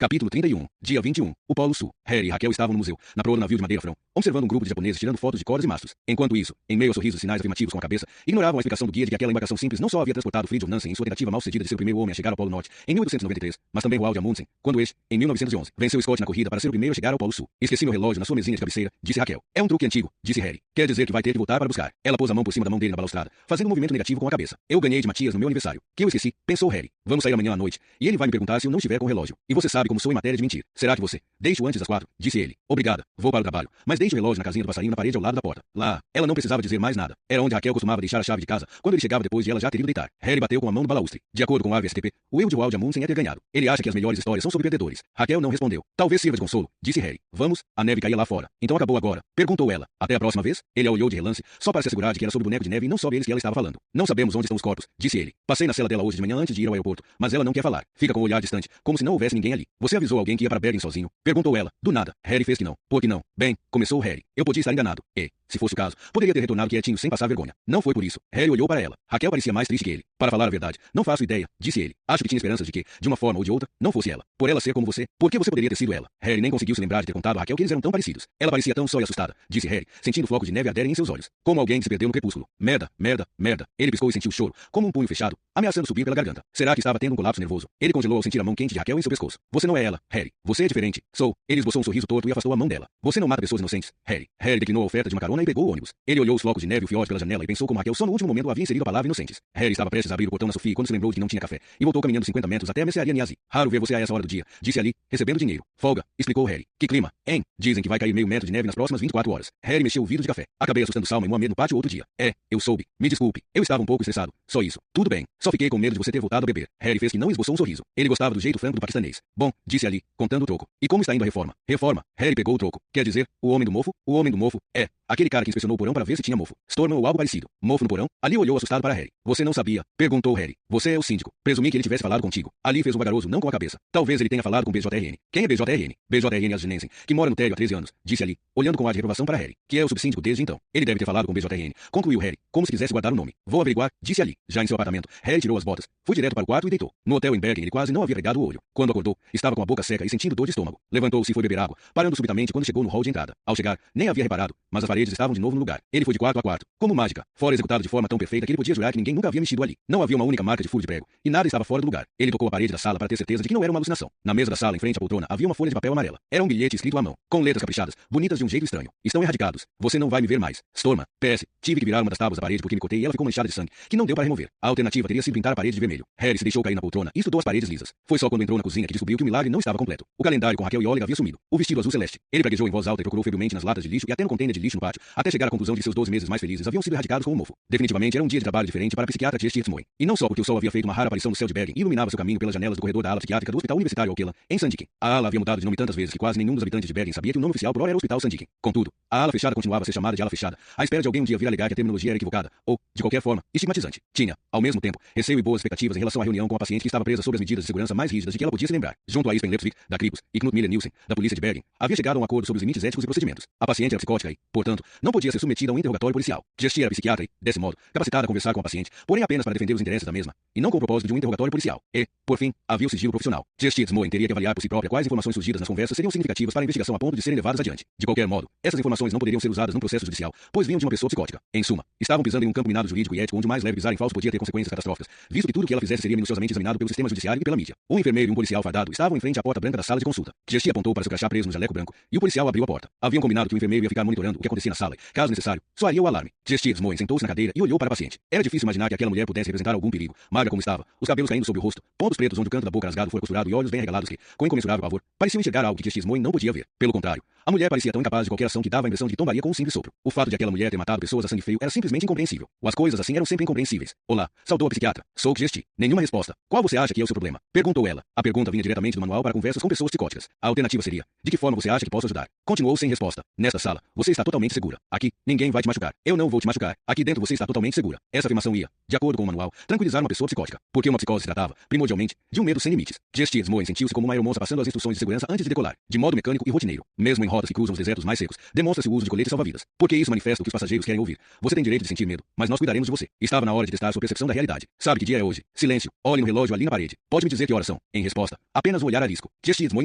Capítulo 31. Dia 21. O Polo Sul. Harry e Raquel estavam no museu, na proa do navio de madeira frão, observando um grupo de japoneses tirando fotos de cordas e mastros. Enquanto isso, em meio a sorrisos e sinais afirmativos com a cabeça, ignoravam a explicação do guia de que aquela embarcação simples não só havia transportado Fridtjof Nansen em sua tentativa mal-sucedida de ser o primeiro homem a chegar ao Polo Norte em 1893, mas também Roald Amundsen, quando este, em 1911, venceu Scott na corrida para ser o primeiro a chegar ao Polo Sul. Esqueci meu relógio na sua mesinha de cabeceira, disse Raquel. É um truque antigo, disse Harry. Quer dizer que vai ter que voltar para buscar. Ela pôs a mão por cima da mão dele na balustrada, fazendo um movimento negativo com a cabeça. Eu ganhei de Matias no meu aniversário. Que eu esqueci, pensou Harry. Vamos sair amanhã à noite, e ele vai me perguntar se eu não estiver com o relógio. E você sabe como sou em matéria de mentir. Será que você? Deixe-o antes das 4, disse ele. Obrigada. Vou para o trabalho. Mas deixe o relógio na casinha do passarinho na parede ao lado da porta. Lá. Ela não precisava dizer mais nada. Era onde Raquel costumava deixar a chave de casa, quando ele chegava depois de ela já ter ido deitar. Harry bateu com a mão no balaustre. De acordo com o AVSTP, o erro de Roald Amundsen é ter ganhado. Ele acha que as melhores histórias são sobre perdedores. Raquel não respondeu. Talvez sirva de consolo, disse Harry. Vamos? A neve caía lá fora. Então acabou agora? Perguntou ela. Até a próxima vez? Ele a olhou de relance, só para se assegurar de que era sobre o boneco de neve e não sobre eles que ela estava falando. Não sabemos onde estão os corpos, disse ele. Passei na cela dela hoje de manhã antes de ir ao aeroporto, mas ela não quer falar. Fica com o olhar distante, como se não houvesse ninguém ali. Você avisou alguém que ia para Bergen sozinho? Perguntou ela. Do nada. Harry fez que não. Por que não? Bem, começou Harry. Eu podia estar enganado. E, se fosse o caso, poderia ter retornado quietinho sem passar vergonha. Não foi por isso. Harry olhou para ela. Raquel parecia mais triste que ele. Para falar a verdade, não faço ideia, disse ele. Acho que tinha esperanças de que, de uma forma ou de outra, não fosse ela. Por ela ser como você, por que você poderia ter sido ela? Harry nem conseguiu se lembrar de ter contado a Raquel que eles eram tão parecidos. Ela parecia tão só e assustada, disse Harry, sentindo flocos de neve arderem em seus olhos. Como alguém que se perdeu no crepúsculo. Merda, merda, merda. Ele piscou e sentiu choro, como um punho fechado, ameaçando subir pela garganta. Será que estava tendo um colapso nervoso? Ele congelou ao sentir a mão quente de Raquel em seu pescoço. Você não é ela, Harry. Você é diferente. Sou. Ele esboçou um sorriso torto e afastou a mão dela. Você não mata pessoas inocentes, Harry. Harry declinou a oferta de uma carona e pegou o ônibus. Ele olhou os flocos de neve e o fiord pela janela e pensou como Raquel só no último momento havia inserido a palavra inocentes. Harry estava prestes a abrir o portão na Sophie quando se lembrou de que não tinha café, e voltou caminhando 50 metros até a mercearia Niazi. Raro ver você a essa hora do dia, disse ali, recebendo dinheiro. Folga, explicou Harry. Que clima, hein? Dizem que vai cair meio metro de neve nas próximas 24 horas. Harry mexeu o vidro de café. Acabei assustando Salma e Mohamed no pátio outro dia. Eu soube. Me desculpe. Eu estava um pouco estressado. Só isso. Tudo bem. Só fiquei com medo de você ter voltado a beber. Harry fez que não esboçou um sorriso. Ele gostava do jeito franco do paquistanês. Bom, disse ali, contando o troco. E como está indo a reforma? Reforma. Harry pegou o troco. Quer dizer, o homem do mofo? O homem do mofo? É. Aquele cara que inspecionou o porão para ver se tinha mofo. Storman ou algo parecido. Mofo no porão? Ali olhou assustado para Harry. Você não sabia? Perguntou Harry. Você é o síndico. Presumi que ele tivesse falado contigo. Ali fez um vagaroso não com a cabeça. Talvez ele tenha falado com BJRN. Quem é BJRN? BJRN Asgenensen, que mora no térreo há 13 anos. Disse ali, olhando com ar de reprovação para Harry, que é o subsíndico desde então. Ele deve ter falado com BJRN. Concluiu Harry, como se quisesse guardar o nome. Vou averiguar, disse ali. Já em seu apartamento, Harry tirou as botas, foi direto para o quarto e deitou. No hotel em Bergen ele quase não havia regado o olho. Quando acordou, estava com a boca seca e sentindo dor de estômago. Levantou-se e foi beber água, parando subitamente quando chegou no hall de entrada. Ao chegar, nem havia reparado, mas as paredes estavam de novo no lugar. Ele foi de quarto a quarto, como mágica, fora executado de forma tão perfeita que ele podia jurar que ninguém nunca havia mexido ali. Não havia uma única marca de furo de prego, e nada estava fora do lugar. Ele tocou a parede da sala para ter certeza de que não era uma alucinação. Na mesa da sala, em frente à poltrona, havia uma folha de papel amarela. Era um bilhete escrito à mão, com letras caprichadas, bonitas de um jeito estranho. Estão erradicados. Você não vai me ver mais. Storma. PS. Tive que virar uma das tábuas da parede porque me cortei e ela ficou manchada de sangue, que não deu para remover. A alternativa teria sido pintar a parede de vermelho. Harry se deixou cair na poltrona e estudou as paredes lisas. Foi só quando entrou na cozinha que descobriu que o milagre não estava completo. O calendário com Raquel e Olga havia sumido. O vestido azul celeste. Ele praguejou em voz alta e procurou febrilmente nas latas de lixo e até no container de lixo no pátio, até chegar à conclusão de que seus 12 meses mais felizes haviam sido erradicados com o mofo. Definitivamente era um dia de trabalho diferente para a psiquiatra Tia Stirtsmoen. E não só porque o sol havia feito uma rara aparição no céu de Bergen e iluminava seu caminho pelas janelas do corredor da ala psiquiátrica do Hospital Universitário Aukeland, em Sandviken. A ala havia mudado de nome tantas vezes que quase nenhum dos habitantes de Bergen sabia que o nome oficial por hora era Hospital Sandviken. Contudo, a ala fechada continuava a ser chamada de ala fechada, à espera de alguém um dia vir alegar que a terminologia era equivocada, ou, de qualquer forma, estigmatizante. Tinha, ao mesmo tempo, receio e boas expectativas em relação à reunião com a paciente que estava presa sob as medidas de segurança mais rígidas de que ela podia se lembrar. Junto a Espen Lepsvik, da Kripos, e Knut Miller Nielsen, da polícia de Bergen, havia chegado a um acordo sobre os limites éticos e procedimentos. A paciente era psicótica e, portanto, não podia ser submetida a um interrogatório policial. Gestia era psiquiatra e, desse modo, capacitada a conversar com a paciente, porém apenas para defender os interesses da mesma, e não com o propósito de um interrogatório policial. E, por fim, havia o sigilo profissional. Stirtsmoen teria que avaliar por si própria quais informações surgidas nas conversas seriam significativas para a investigação a ponto de serem levadas adiante. De qualquer modo, essas informações não poderiam ser usadas num processo judicial, pois vinham de uma pessoa psicótica. Em suma, estavam pisando em um campo minado jurídico e ético onde o mais leve pisar em falso podia ter consequências catastróficas, visto que tudo o que ela fizesse seria minuciosamente examinado pelo sistema judiciário e pela mídia. Um enfermeiro e um policial fardado estavam em frente à porta branca da sala de consulta. Gestia apontou para seu crachá preso no jaleco branco, e o policial abriu a porta. Haviam combinado que o enfermeiro ia ficar monitorando o que acontecia na sala e, caso necessário, soaria o alarme. Stirtsmoen sentou-se na cadeira e olhou para a paciente. Era difícil imaginar que aquela mulher pudesse representar algum perigo, magra como estava, os cabelos caindo sobre o rosto, pontos pretos onde o canto da boca rasgado fora costurado e olhos bem regalados que, com incomensurável pavor, pareciam enxergar algo que Stirtsmoen não podia ver. Pelo contrário, a mulher parecia tão incapaz de qualquer ação que dava a impressão de que tombaria com um simples sopro. O fato de aquela mulher ter matado pessoas a sangue frio era simplesmente incompreensível. As coisas assim eram sempre incompreensíveis. Olá, saudou a psiquiatra. Sou Gesti. Nenhuma resposta. Qual você acha que é o seu problema? Perguntou ela. A pergunta vinha diretamente do manual para conversas com pessoas psicóticas. A alternativa seria: de que forma você acha que posso ajudar? Continuou sem resposta. Nesta sala, você está totalmente segura. Aqui, ninguém vai te machucar. Eu não vou te machucar. Aqui dentro você está totalmente segura. Essa afirmação ia, de acordo com o manual, tranquilizar uma pessoa psicótica. Porque uma psicose se tratava, primordialmente, de um medo sem limites. Stirtsmoen sentiu-se como uma aeromoça passando as instruções de segurança antes de decolar, de modo mecânico e rotineiro. Mesmo em rotas que cruzam os desertos mais secos, demonstra-se o uso de coletes salva-vidas. Porque isso manifesta o que os passageiros querem ouvir. Você tem direito de sentir medo, mas nós cuidaremos de você. Estava na hora de testar sua percepção da realidade. Sabe que dia é hoje? Silêncio. Olhe no relógio ali na parede. Pode me dizer que horas são? Em resposta, apenas um olhar arisco. Tia Stitsmoen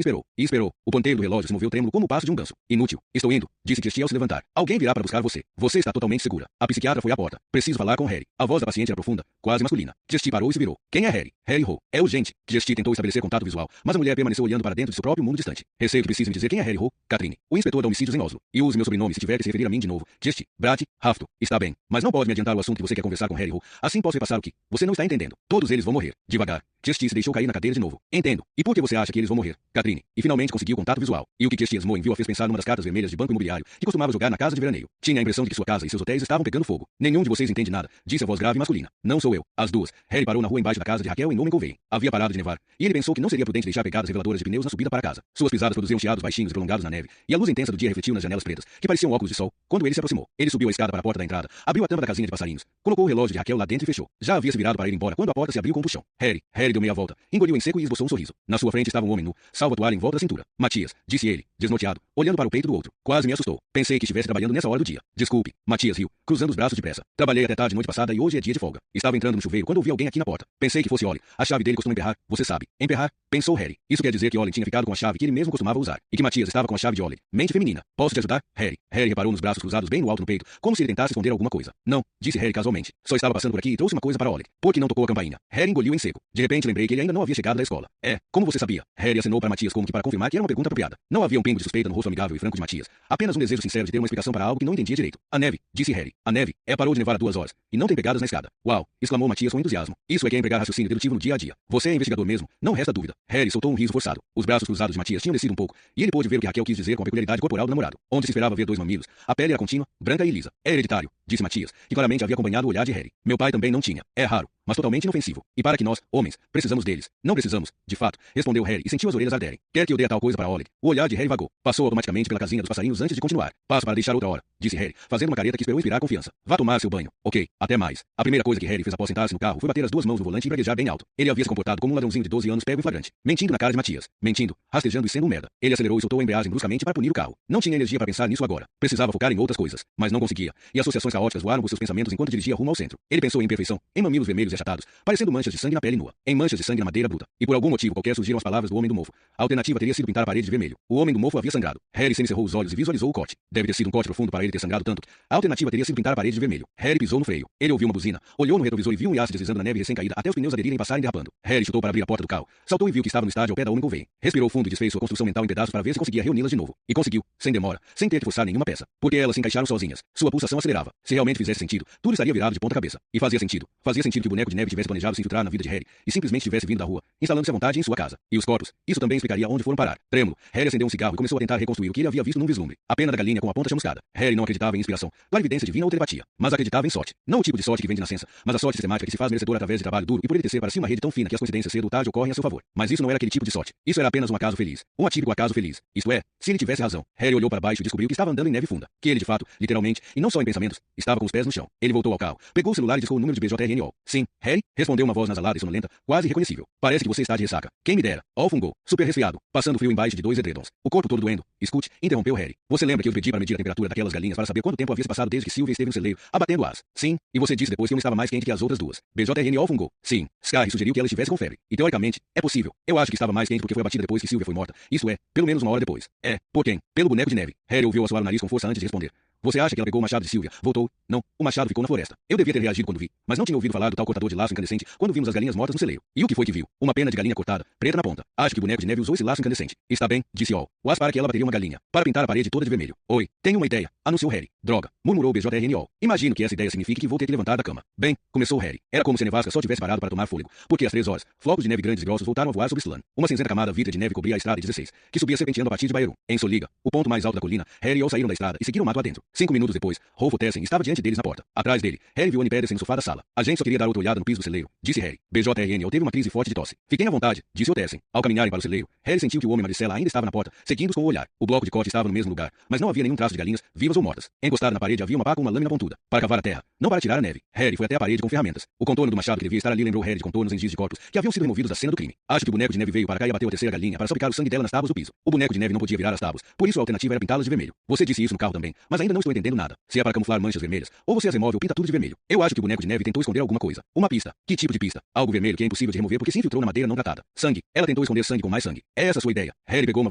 esperou. E esperou. O ponteiro do relógio se moveu trêmulo como o passo de um ganso. Inútil. Estou indo, disse Tia Stitsmoen ao se levantar. Alguém virá para buscar você. Você está totalmente segura. A psiquiatra foi à porta. Preciso falar com Harry. A voz da paciente era profunda, quase masculina. Tia Stitsmoen parou e se virou. Quem é Harry? Harry Ho. É urgente. Tia Stitsmoen tentou estabelecer contato visual, mas a mulher permaneceu olhando para dentro de seu próprio mundo distante. Receio que precise me dizer quem é Harry Ho, Catherine. O inspetor da homicídios em Oslo. E use meu sobrenome se tiver que se referir a mim de novo. Tia Stitsmoen. Brat. Hafto. Está bem. Mas não pode me adiantar o assunto que você quer conversar com Harry Ho. Assim posso repassar o que você não está entendendo. Todos eles vão morrer. Devagar. Tia Stitsmoen se deixou cair na cadeira de novo. Entendo. E por que você acha que eles vão morrer? Catherine. E finalmente conseguiu contato visual. E o que Tia Stitsmoen viu a fez pensar numa das cartas vermelhas de banco imobiliário que costumava jogar na casa de veraneio. Tinha a impressão de que sua casa e seus hotéis estavam pegando fogo. Nenhum de vocês entende nada, disse a voz grave e masculina. Não sou eu. As duas. Harry parou na rua embaixo da casa de Raquel em Omen Gouveia. Havia parado de nevar, e ele pensou que não seria prudente deixar pegadas reveladoras de pneus na subida para casa. Suas pisadas produziam chiados baixinhos e prolongados na neve, e a luz intensa do dia refletiu nas janelas pretas, que pareciam óculos de sol, quando ele se aproximou. Ele subiu a escada para a porta da entrada, abriu a tampa da casinha de passarinhos, colocou o relógio de Raquel lá dentro e fechou. Já havia se virado para ir embora quando a porta se abriu com um puxão. Harry deu meia volta, engoliu em seco e esboçou um sorriso. Na sua frente estava um homem nu, salvo a toalha em volta da cintura. Matias, disse ele, desnorteado, olhando para o peito do outro. Quase me assustou. Pensei que estivesse trabalhando nessa hora do dia. Desculpe. Matias riu, cruzando os braços depressa. Trabalhei até tarde noite passada e hoje é dia de folga. Estava entrando no chuveiro quando ouvi alguém aqui na porta. Pensei que fosse Ollie. A chave dele costuma emperrar, você sabe. Emperrar? Pensou Harry. Isso quer dizer que Ollie tinha ficado com a chave que ele mesmo costumava usar, e que Matias estava com a chave de Ollie. Mente feminina. Posso te ajudar, Harry? Harry reparou nos braços cruzados bem no alto no peito, como se ele tentasse esconder alguma coisa. Não, disse Harry casualmente. Só estava passando por aqui e trouxe uma coisa para Ollie. Por que não tocou a campainha? Harry engoliu em seco. De repente lembrei que ele ainda não havia chegado da escola. Como você sabia? Harry acenou para Matias como que para confirmar que era uma pergunta apropriada. Não havia um pingo de suspeita no rosto amigável e franco de Matias. Apenas um desejo sincero de ter uma explicação para algo que não entendia direito. A neve, disse Harry. A neve. Parou de nevar há 2 horas. E não tem pegadas na escada. Uau! Exclamou Matias com entusiasmo. Isso é que é empregar raciocínio dedutivo no dia a dia. Você é investigador mesmo? Não resta dúvida. Harry soltou um riso forçado. Os braços cruzados de Matias tinham descido um pouco, e ele pôde ver o que Raquel quis dizer com a peculiaridade corporal do namorado. Onde se esperava ver 2 mamilos, a pele era contínua, branca e lisa. É hereditário, disse Matias, que claramente havia acompanhado o olhar de Harry. Meu pai também não tinha. É raro, mas totalmente inofensivo. E para que nós, homens, precisamos deles. Não precisamos, de fato, respondeu Harry e sentiu as orelhas arderem. Quer que eu dê a tal coisa para Ollie? O olhar de Harry vagou. Passou automaticamente pela casinha dos passarinhos antes de continuar. Passo para deixar outra hora, disse Harry, fazendo uma careta que esperou inspirar confiança. Vá tomar seu banho. Ok, até mais. A primeira coisa que Harry fez após sentar-se no carro foi bater as 2 mãos no volante e praguejar bem alto. Ele havia se comportado como um ladrãozinho de 12 anos pego em flagrante, mentindo na cara de Matias, mentindo, rastejando e sendo um merda. Ele acelerou e soltou a embreagem bruscamente para punir o carro. Não tinha energia para pensar nisso agora. Precisava focar em outras coisas, mas não conseguia. E associações caóticas voaram por seus pensamentos enquanto dirigia rumo ao centro. Ele pensou em imperfeição, em mamilos vermelhos e achatados, parecendo manchas de sangue na pele nua, em manchas de sangue na madeira bruta. E por algum motivo qualquer surgiram as palavras do homem do mofo. A alternativa teria sido pintar a parede de vermelho. O homem do mofo havia sangrado. Harry semicerrou os olhos e visualizou o corte. Deve ter sido um corte profundo para ele ter sangrado tanto. A alternativa teria sido pintar a parede de vermelho. Harry pisou no freio. Ele ouviu uma buzina, olhou no retrovisor e viu um Yacht deslizando na neve recém-caída até os pneus aderirem e passarem derrapando. Harry chutou para abrir a porta do carro. Saltou e viu que estava no estádio ao pé da Omen Gouveia. Respirou fundo e desfez sua construção mental em pedaços para ver se conseguia reuni-las de novo. E conseguiu, sem demora, sem ter que forçar nenhuma peça. Porque elas se encaixaram sozinhas. Sua pulsação acelerava. Se realmente fizesse sentido, tudo estaria virado de ponta cabeça. E fazia sentido. Fazia sentido que o boneco de neve tivesse planejado se infiltrar na vida de Harry e simplesmente tivesse vindo da rua, instalando-se à vontade em sua casa. E os corpos. Isso também explicaria onde foram parar. Trêmulo, Harry acendeu um cigarro e começou a tentar reconstruir o que ele havia visto num vislumbre. A pena da galinha com a ponta chamuscada. Harry não acreditava em inspiração, clarividência divina ou telepatia, mas acreditava em sorte. Não o tipo de sorte que vem de nascença, mas a sorte sistemática que se faz merecedor através de trabalho duro e por ele tecer para si uma rede tão fina que as coincidências cedo ou tarde ocorrem a seu favor. Mas isso não era aquele tipo de sorte. Isso era apenas um acaso feliz. Um atípico acaso feliz. Isto é, se ele tivesse razão. Harry olhou para baixo e descobriu que estava andando em neve funda. Que ele de fato, literalmente, e não só em pensamentos, estava com os pés no chão. Ele voltou ao carro, pegou o celular e discou o número de BJRNO. Sim, Harry, respondeu uma voz nasalada e sonolenta, quase irreconhecível. Parece que você está de ressaca. Quem me dera. Ó fungou, super resfriado, passando frio embaixo de 2 edredons. O corpo todo doendo. Escute, interrompeu Harry. Você lembra que eu pedi para medir a temperatura daquelas galinhas para saber quanto tempo havia se passado desde que Sylvia esteve no celeiro, abatendo as? Sim, e você disse depois que uma estava mais quente que as outras duas. BJRNO fungou. Sim, Sky sugeriu que ela estivesse com febre. E teoricamente, é possível. Eu acho que estava mais quente porque foi abatida depois que Sylvia foi morta. Isso é, pelo menos 1 hora depois. Por quem? Pelo boneco de neve. Harry ouviu assoar o nariz com força antes de responder. Você acha que ela pegou o machado de Sylvia? Voltou? Não, o machado ficou na floresta. Eu devia ter reagido quando vi, mas não tinha ouvido falar do tal cortador de laço incandescente quando vimos as galinhas mortas no celeiro. E o que foi que viu? Uma pena de galinha cortada, preta na ponta. Acho que o boneco de neve usou esse laço incandescente. Está bem, disse All. O as para que ela bateria uma galinha, para pintar a parede toda de vermelho. Oi, tenho uma ideia, anunciou Harry. Droga, murmurou o BJRNO. Imagino que essa ideia signifique que vou ter que levantar da cama. Bem, começou Harry. Era como se a nevasca só tivesse parado para tomar fôlego, porque às 3 horas, flocos de neve grandes e grossos voltaram a voar sobre Sloan. Uma cinzenta camada vítrea de neve cobria a estrada 16, que subia serpenteando a partir de Baerum. Em Soliga, o ponto mais alto da colina, Harry e All saíram da estrada e seguiram o mato adentro. 5 minutos depois, Rolf Tessen estava diante deles na porta. Atrás dele, Harry viu Annie Pedersen no sofá da sala. A gente só queria dar outra olhada no piso do celeiro, disse Harry. BJRNO teve uma crise forte de tosse. Fiquem à vontade, disse o Tessen. Ao caminharem para o celeiro, Harry sentiu que o homem Maricela ainda estava na porta, seguindo-os com o olhar. O bloco de corte estava no mesmo lugar, mas não havia nenhum traço de galinhas, vivas ou mortas. Encostada na parede havia uma pá com uma lâmina pontuda, para cavar a terra, não para tirar a neve. Harry foi até a parede com ferramentas. O contorno do machado que devia estar ali lembrou Harry de contornos em giz de corpos que haviam sido removidos da cena do crime. Acho que o boneco de neve veio para cá e abateu a terceira galinha para salpicar o sangue dela nas tábuas do piso. O boneco de neve não podia virar as tábuas, por isso a alternativa era pintá-las de vermelho. Você disse isso no carro também, mas ainda não não estou entendendo nada. Se é para camuflar manchas vermelhas, ou você as remove ou pinta tudo de vermelho. Eu acho que o boneco de neve tentou esconder alguma coisa. Uma pista. Que tipo de pista? Algo vermelho que é impossível de remover porque se infiltrou na madeira não tratada. Sangue. Ela tentou esconder sangue com mais sangue. É essa a sua ideia. Harry pegou uma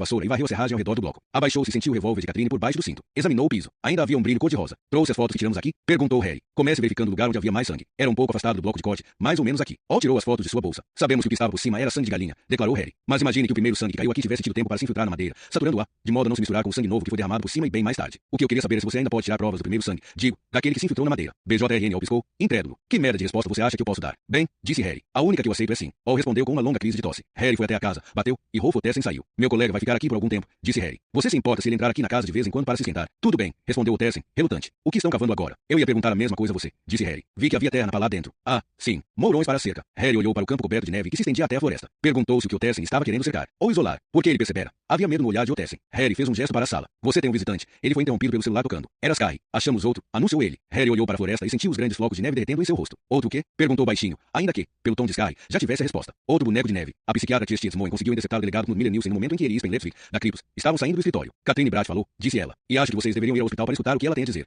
vassoura e varreu a serragem ao redor do bloco. Abaixou-se e sentiu o revólver de Catherine por baixo do cinto. Examinou o piso. Ainda havia um brilho cor-de-rosa. Trouxe as fotos que tiramos aqui? Perguntou Harry. Comece verificando o lugar onde havia mais sangue. Era um pouco afastado do bloco de corte, mais ou menos aqui. Hall tirou as fotos de sua bolsa. Sabemos que o que estava por cima era sangue de galinha, declarou Harry. Mas imagine que o primeiro sangue que caiu aqui tivesse tido tempo para se infiltrar na madeira, saturando-a, de modo a não se misturar com o sangue novo que foi derramado por cima e bem mais tarde. O que eu queria saber é se você ainda pode tirar provas do primeiro sangue, digo, daquele que se infiltrou na madeira. BJRN Hall piscou, incrédulo. Que merda de resposta você acha que eu posso dar? Bem, disse Harry. A única que eu aceito é sim. Hall respondeu com uma longa crise de tosse. Harry foi até a casa, bateu, e Rolf Tessen saiu. Meu colega vai ficar aqui por algum tempo, disse Harry. Você se importa se ele entrar aqui na casa de vez em quando para se esquentar? Tudo bem, respondeu o Tessen, relutante. O que estão cavando agora? Eu ia perguntar a mesma coisa a você, disse Harry. Vi que havia terra para lá dentro. Ah, sim. Mourões para a cerca. Harry olhou para o campo coberto de neve que se estendia até a floresta. Perguntou-se o que o Tessen estava querendo cercar, ou isolar. Por que ele percebera? Havia medo no olhar de Otessen. Harry fez um gesto para a sala. Você tem um visitante. Ele foi interrompido pelo celular tocando. Era Sky. Achamos outro, anunciou ele. Harry olhou para a floresta e sentiu os grandes flocos de neve derretendo em seu rosto. Outro o quê? Perguntou baixinho, ainda que, pelo tom de Sky, já tivesse a resposta. Outro boneco de neve. A psiquiatra Tia Stitzmoen conseguiu interceptar o delegado Knut Miller Nielsen no momento em que ele e Spenletzvig, da Cripus, estavam saindo do escritório. Catherine Bratt falou, disse ela. E acho que vocês deveriam ir ao hospital para escutar o que ela tem a dizer.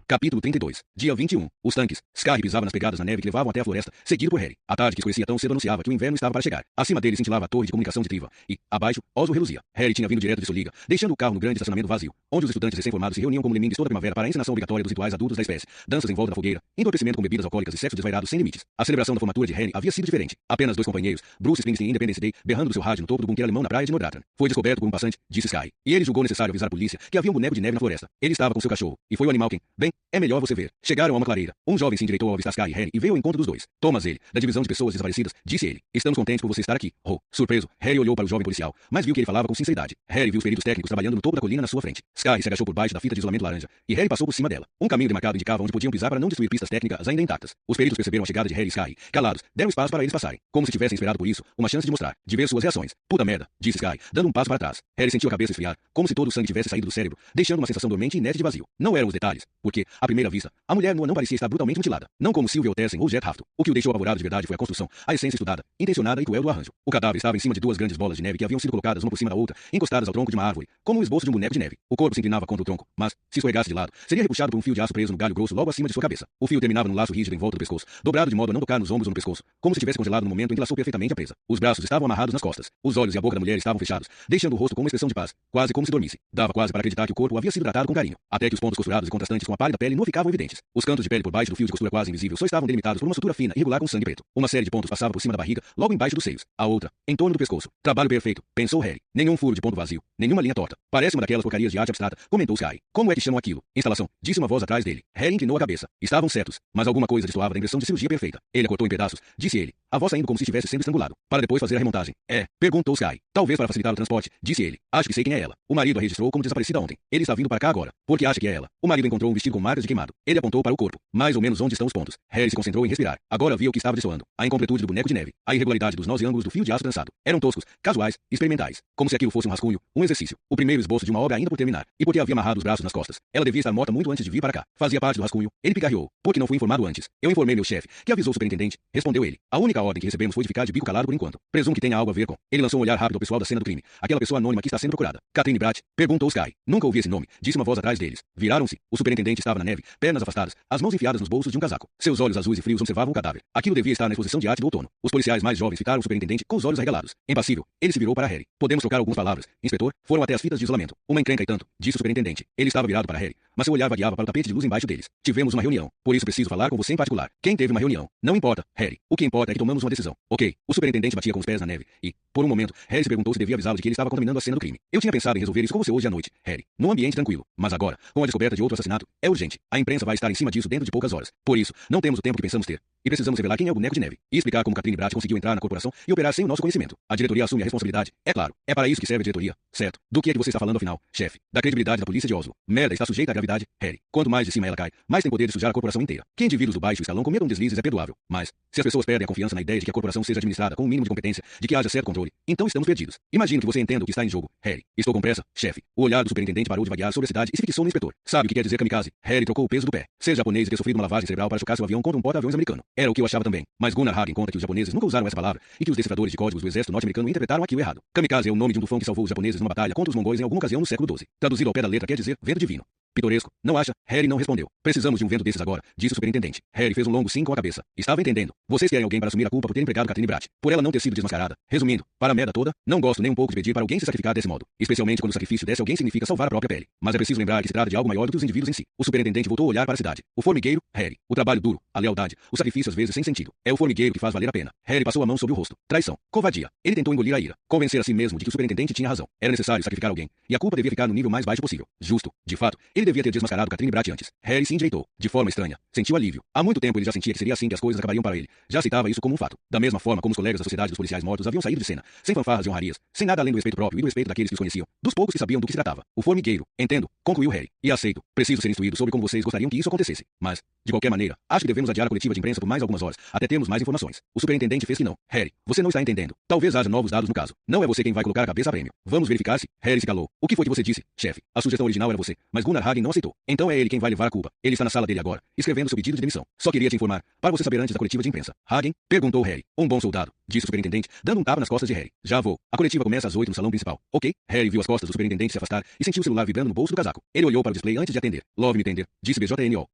Capítulo 32. Dia 21. Os tanques. Sky pisava nas pegadas na neve que levavam até a floresta, seguido por Harry. A tarde que escurecia tão cedo anunciava que o inverno estava para chegar. Acima dele cintilava a torre de comunicação de Triva. E, abaixo, Oslo reluzia. Harry tinha vindo direto de Soliga, deixando o carro no grande estacionamento vazio, onde os estudantes recém-formados se reuniam como lemmings toda a primavera para a ensinação obrigatória dos rituais adultos da espécie. Danças em volta da fogueira, entorpecimento com bebidas alcoólicas e sexo desvairado sem limites. A celebração da formatura de Harry havia sido diferente. Apenas dois companheiros, Bruce Springsteen e Independence Day, berrando do seu rádio no topo do bunker alemão na praia de Nordratan. Foi descoberto por um passante, disse Sky. E ele julgou necessário avisar a polícia que havia um boneco de neve na floresta. Ele estava com seu cachorro, e foi o animal quem, bem, é melhor você ver. Chegaram a uma clareira. Um jovem se endireitou ao avistar Sky e Harry e veio ao encontro dos dois. Thomas ele, da divisão de pessoas desaparecidas, disse ele. Estamos contentes por você estar aqui. Oh, surpreso, Harry olhou para o jovem policial, mas viu que ele falava com sinceridade. Harry viu os peritos técnicos trabalhando no topo da colina na sua frente. Sky se agachou por baixo da fita de isolamento laranja, e Harry passou por cima dela. Um caminho demarcado indicava onde podiam pisar para não destruir pistas técnicas ainda intactas. Os peritos perceberam a chegada de Harry e Sky. Calados, deram espaço para eles passarem, como se tivessem esperado por isso, uma chance de mostrar, de ver suas reações. Puta merda, disse Sky, dando um passo para trás. Harry sentiu a cabeça esfriar, como se todo o sangue tivesse saído do cérebro, deixando uma sensação dormente e inerte de vazio. Não eram os detalhes, porque, à primeira vista, a mulher nua não parecia estar brutalmente mutilada. Não como Sylvia Otessen ou Jet Hafto. O que o deixou apavorado de verdade foi a construção, a essência estudada, intencionada e cruel do arranjo. O cadáver estava em cima de duas grandes bolas de neve que haviam sido colocadas uma por cima da outra, encostadas ao tronco de uma árvore, como o esboço de um boneco de neve. O corpo se inclinava contra o tronco, mas, se escorregasse de lado, seria repuxado por um fio de aço preso no galho grosso logo acima de sua cabeça. O fio terminava num laço rígido em volta do pescoço, dobrado de modo a não tocar nos ombros ou no pescoço, como se estivesse congelado no momento em que laçou perfeitamente a presa. Os braços estavam amarrados nas costas. Os olhos e a boca da mulher estavam fechados, deixando o rosto com uma expressão de paz, quase como se dormisse. Dava quase para acreditar que o corpo havia sido tratado com carinho, até que os pontos costurados e contrastantes com a pálida pele não ficavam evidentes. Os cantos de pele por baixo do fio de costura quase invisível só estavam delimitados por uma sutura fina e irregular com sangue preto. Uma série de pontos passava por cima da barriga, logo embaixo dos seios. A outra, em torno do pescoço. Trabalho perfeito, pensou Harry. Nenhum furo de ponto vazio, nenhuma linha torta. Parece uma daquelas porcarias de arte abstrata, comentou Sky. Como é que chamam aquilo? Instalação, disse uma voz atrás dele. Harry inclinou a cabeça. Estavam certos, mas alguma coisa destoava da impressão de cirurgia perfeita. Ele a cortou em pedaços, disse ele, a voz saindo como se estivesse sendo estrangulado, para depois fazer a remontagem. É, perguntou Sky. Talvez para facilitar o transporte, disse ele. Acho que sei quem é ela. O marido a registrou como desaparecida ontem. Ele está vindo para cá agora. Porque acha que é ela. O marido encontrou um vestido com marcas de queimado. Ele apontou para o corpo, mais ou menos onde estão os pontos. Harry se concentrou em respirar. Agora via o que estava destoando. A incompletude do boneco de neve, a irregularidade dos nós e ângulos do fio de aço trançado. Eram toscos, casuais, experimentais. Como se aquilo fosse um rascunho, um exercício. O primeiro esboço de uma obra ainda por terminar. E porque havia amarrado os braços nas costas. Ela devia estar morta muito antes de vir para cá. Fazia parte do rascunho. Ele picarreou. Porque não fui informado antes. Eu informei meu chefe, que avisou o superintendente. Respondeu ele. A única ordem que recebemos foi de ficar de bico calado por enquanto. Presumo que tenha algo a ver com. Ele lançou um olhar rápido ao pessoal da cena do crime. Aquela pessoa anônima que está sendo procurada. Catherine Bratt, perguntou Sky. Nunca ouvi esse nome, disse uma voz atrás deles. Viraram-se. O superintendente estava na neve, pernas afastadas, as mãos enfiadas nos bolsos de um casaco. Seus olhos azuis e frios observavam o cadáver. Aquilo devia estar na exposição de arte do outono. Os policiais mais jovens ficaram o superintendente com os olhos arregalados. Impassível, ele se virou para Harry. Podemos trocar algumas palavras, inspetor? Foram até as fitas de isolamento. Uma encrenca e tanto, disse o superintendente. Ele estava virado para Harry, mas seu olhar vagueava para o tapete de luz embaixo deles. Tivemos uma reunião, por isso preciso falar com você em particular. Quem teve uma reunião? Não importa, Harry. O que importa é que tomamos uma decisão. Ok. O superintendente batia com os pés na neve e, por um momento, Harry se perguntou se devia avisá-lo de que ele estava contaminando a cena do crime. Eu tinha pensado em resolver isso com você hoje à noite, Harry. Num ambiente tranquilo. Mas agora, com a descoberta de outro assassinato, é urgente. A imprensa vai estar em cima disso dentro de poucas horas. Por isso, não temos o tempo que pensamos ter. E precisamos revelar quem é o boneco de neve. E explicar como Catherine Bratt conseguiu entrar na corporação e operar sem o nosso conhecimento. A diretoria assume a responsabilidade. É claro. É para isso que serve a diretoria. Certo. Do que é que você está falando afinal, chefe? Da credibilidade da polícia de Oslo. Merda está sujeita à gravidade, Harry. Quanto mais de cima ela cai, mais tem poder de sujar a corporação inteira. Que indivíduos do baixo escalão cometam deslizes é perdoável. Mas, se as pessoas perdem a confiança na ideia de que a corporação seja administrada com um mínimo de competência, de que haja certo controle, então estamos perdidos. Imagino que você entenda o que está em jogo, Harry. Estou com pressa, chefe. O olhar do superintendente parou de vaguear sobre a cidade e se fixou no inspetor. Sabe o que quer dizer kamikaze? Harry trocou o peso do pé. Ser japonês e ter sofrido uma lavagem cerebral para chocar seu avião contra um porta-aviões americano. Era o que eu achava também. Mas Gunnar Hagen conta que os japoneses nunca usaram essa palavra e que os decifradores de códigos do exército norte-americano interpretaram aquilo errado. Kamikaze é o nome de um tufão que salvou os japoneses numa batalha contra os mongóis em alguma ocasião no século XII. Traduzido ao pé da letra quer dizer vento divino. Pitoresco, não acha? Harry não respondeu. Precisamos de um vento desses agora, disse o superintendente. Harry fez um longo sim com a cabeça. Estava entendendo. Vocês querem alguém para assumir a culpa por ter empregado Catherine Bratt, por ela não ter sido desmascarada. Resumindo, para a merda toda, não gosto nem um pouco de pedir para alguém se sacrificar desse modo. Especialmente quando o sacrifício desse alguém significa salvar a própria pele. Mas é preciso lembrar que se trata de algo maior do que os indivíduos em si. O superintendente voltou a olhar para a cidade. O formigueiro, Harry. O trabalho duro, a lealdade, o sacrifício às vezes sem sentido. É o formigueiro que faz valer a pena. Harry passou a mão sobre o rosto. Traição. Covardia. Ele tentou engolir a ira. Convencer a si mesmo de que o superintendente tinha razão. Era necessário sacrificar alguém. E a culpa devia ficar no nível mais baixo possível. Justo. De fato, ele devia ter desmascarado Catherine Bratt antes. Harry se endireitou. De forma estranha. Sentiu alívio. Há muito tempo ele já sentia que seria assim que as coisas acabariam para ele. Já aceitava isso como um fato. Da mesma forma como os colegas da sociedade dos policiais mortos haviam saído de cena. Sem fanfarras e honrarias. Sem nada além do respeito próprio e do respeito daqueles que os conheciam. Dos poucos que sabiam do que se tratava. O formigueiro. Entendo. Concluiu Harry. E aceito. Preciso ser instruído sobre como vocês gostariam que isso acontecesse. Mas, de qualquer maneira, acho que devemos adiar a coletiva de imprensa por mais algumas horas, até termos mais informações. O superintendente fez que não. Harry, você não está entendendo. Talvez haja novos dados no caso. Não é você quem vai colocar a cabeça a prêmio. Vamos verificar se... Harry se calou. O que foi que você disse, chefe? A sugestão original era você, mas Gunnar Hagen não aceitou. Então é ele quem vai levar a culpa. Ele está na sala dele agora, escrevendo seu pedido de demissão. Só queria te informar, para você saber antes da coletiva de imprensa. Hagen? Perguntou Harry. Um bom soldado, disse o superintendente, dando um tapa nas costas de Harry. Já vou. A coletiva começa às 8 no salão principal. Ok? Harry viu as costas do superintendente se afastar e sentiu o celular vibrando no bolso do casaco. Ele olhou para o display antes de atender. Love me tender, disse BJNO.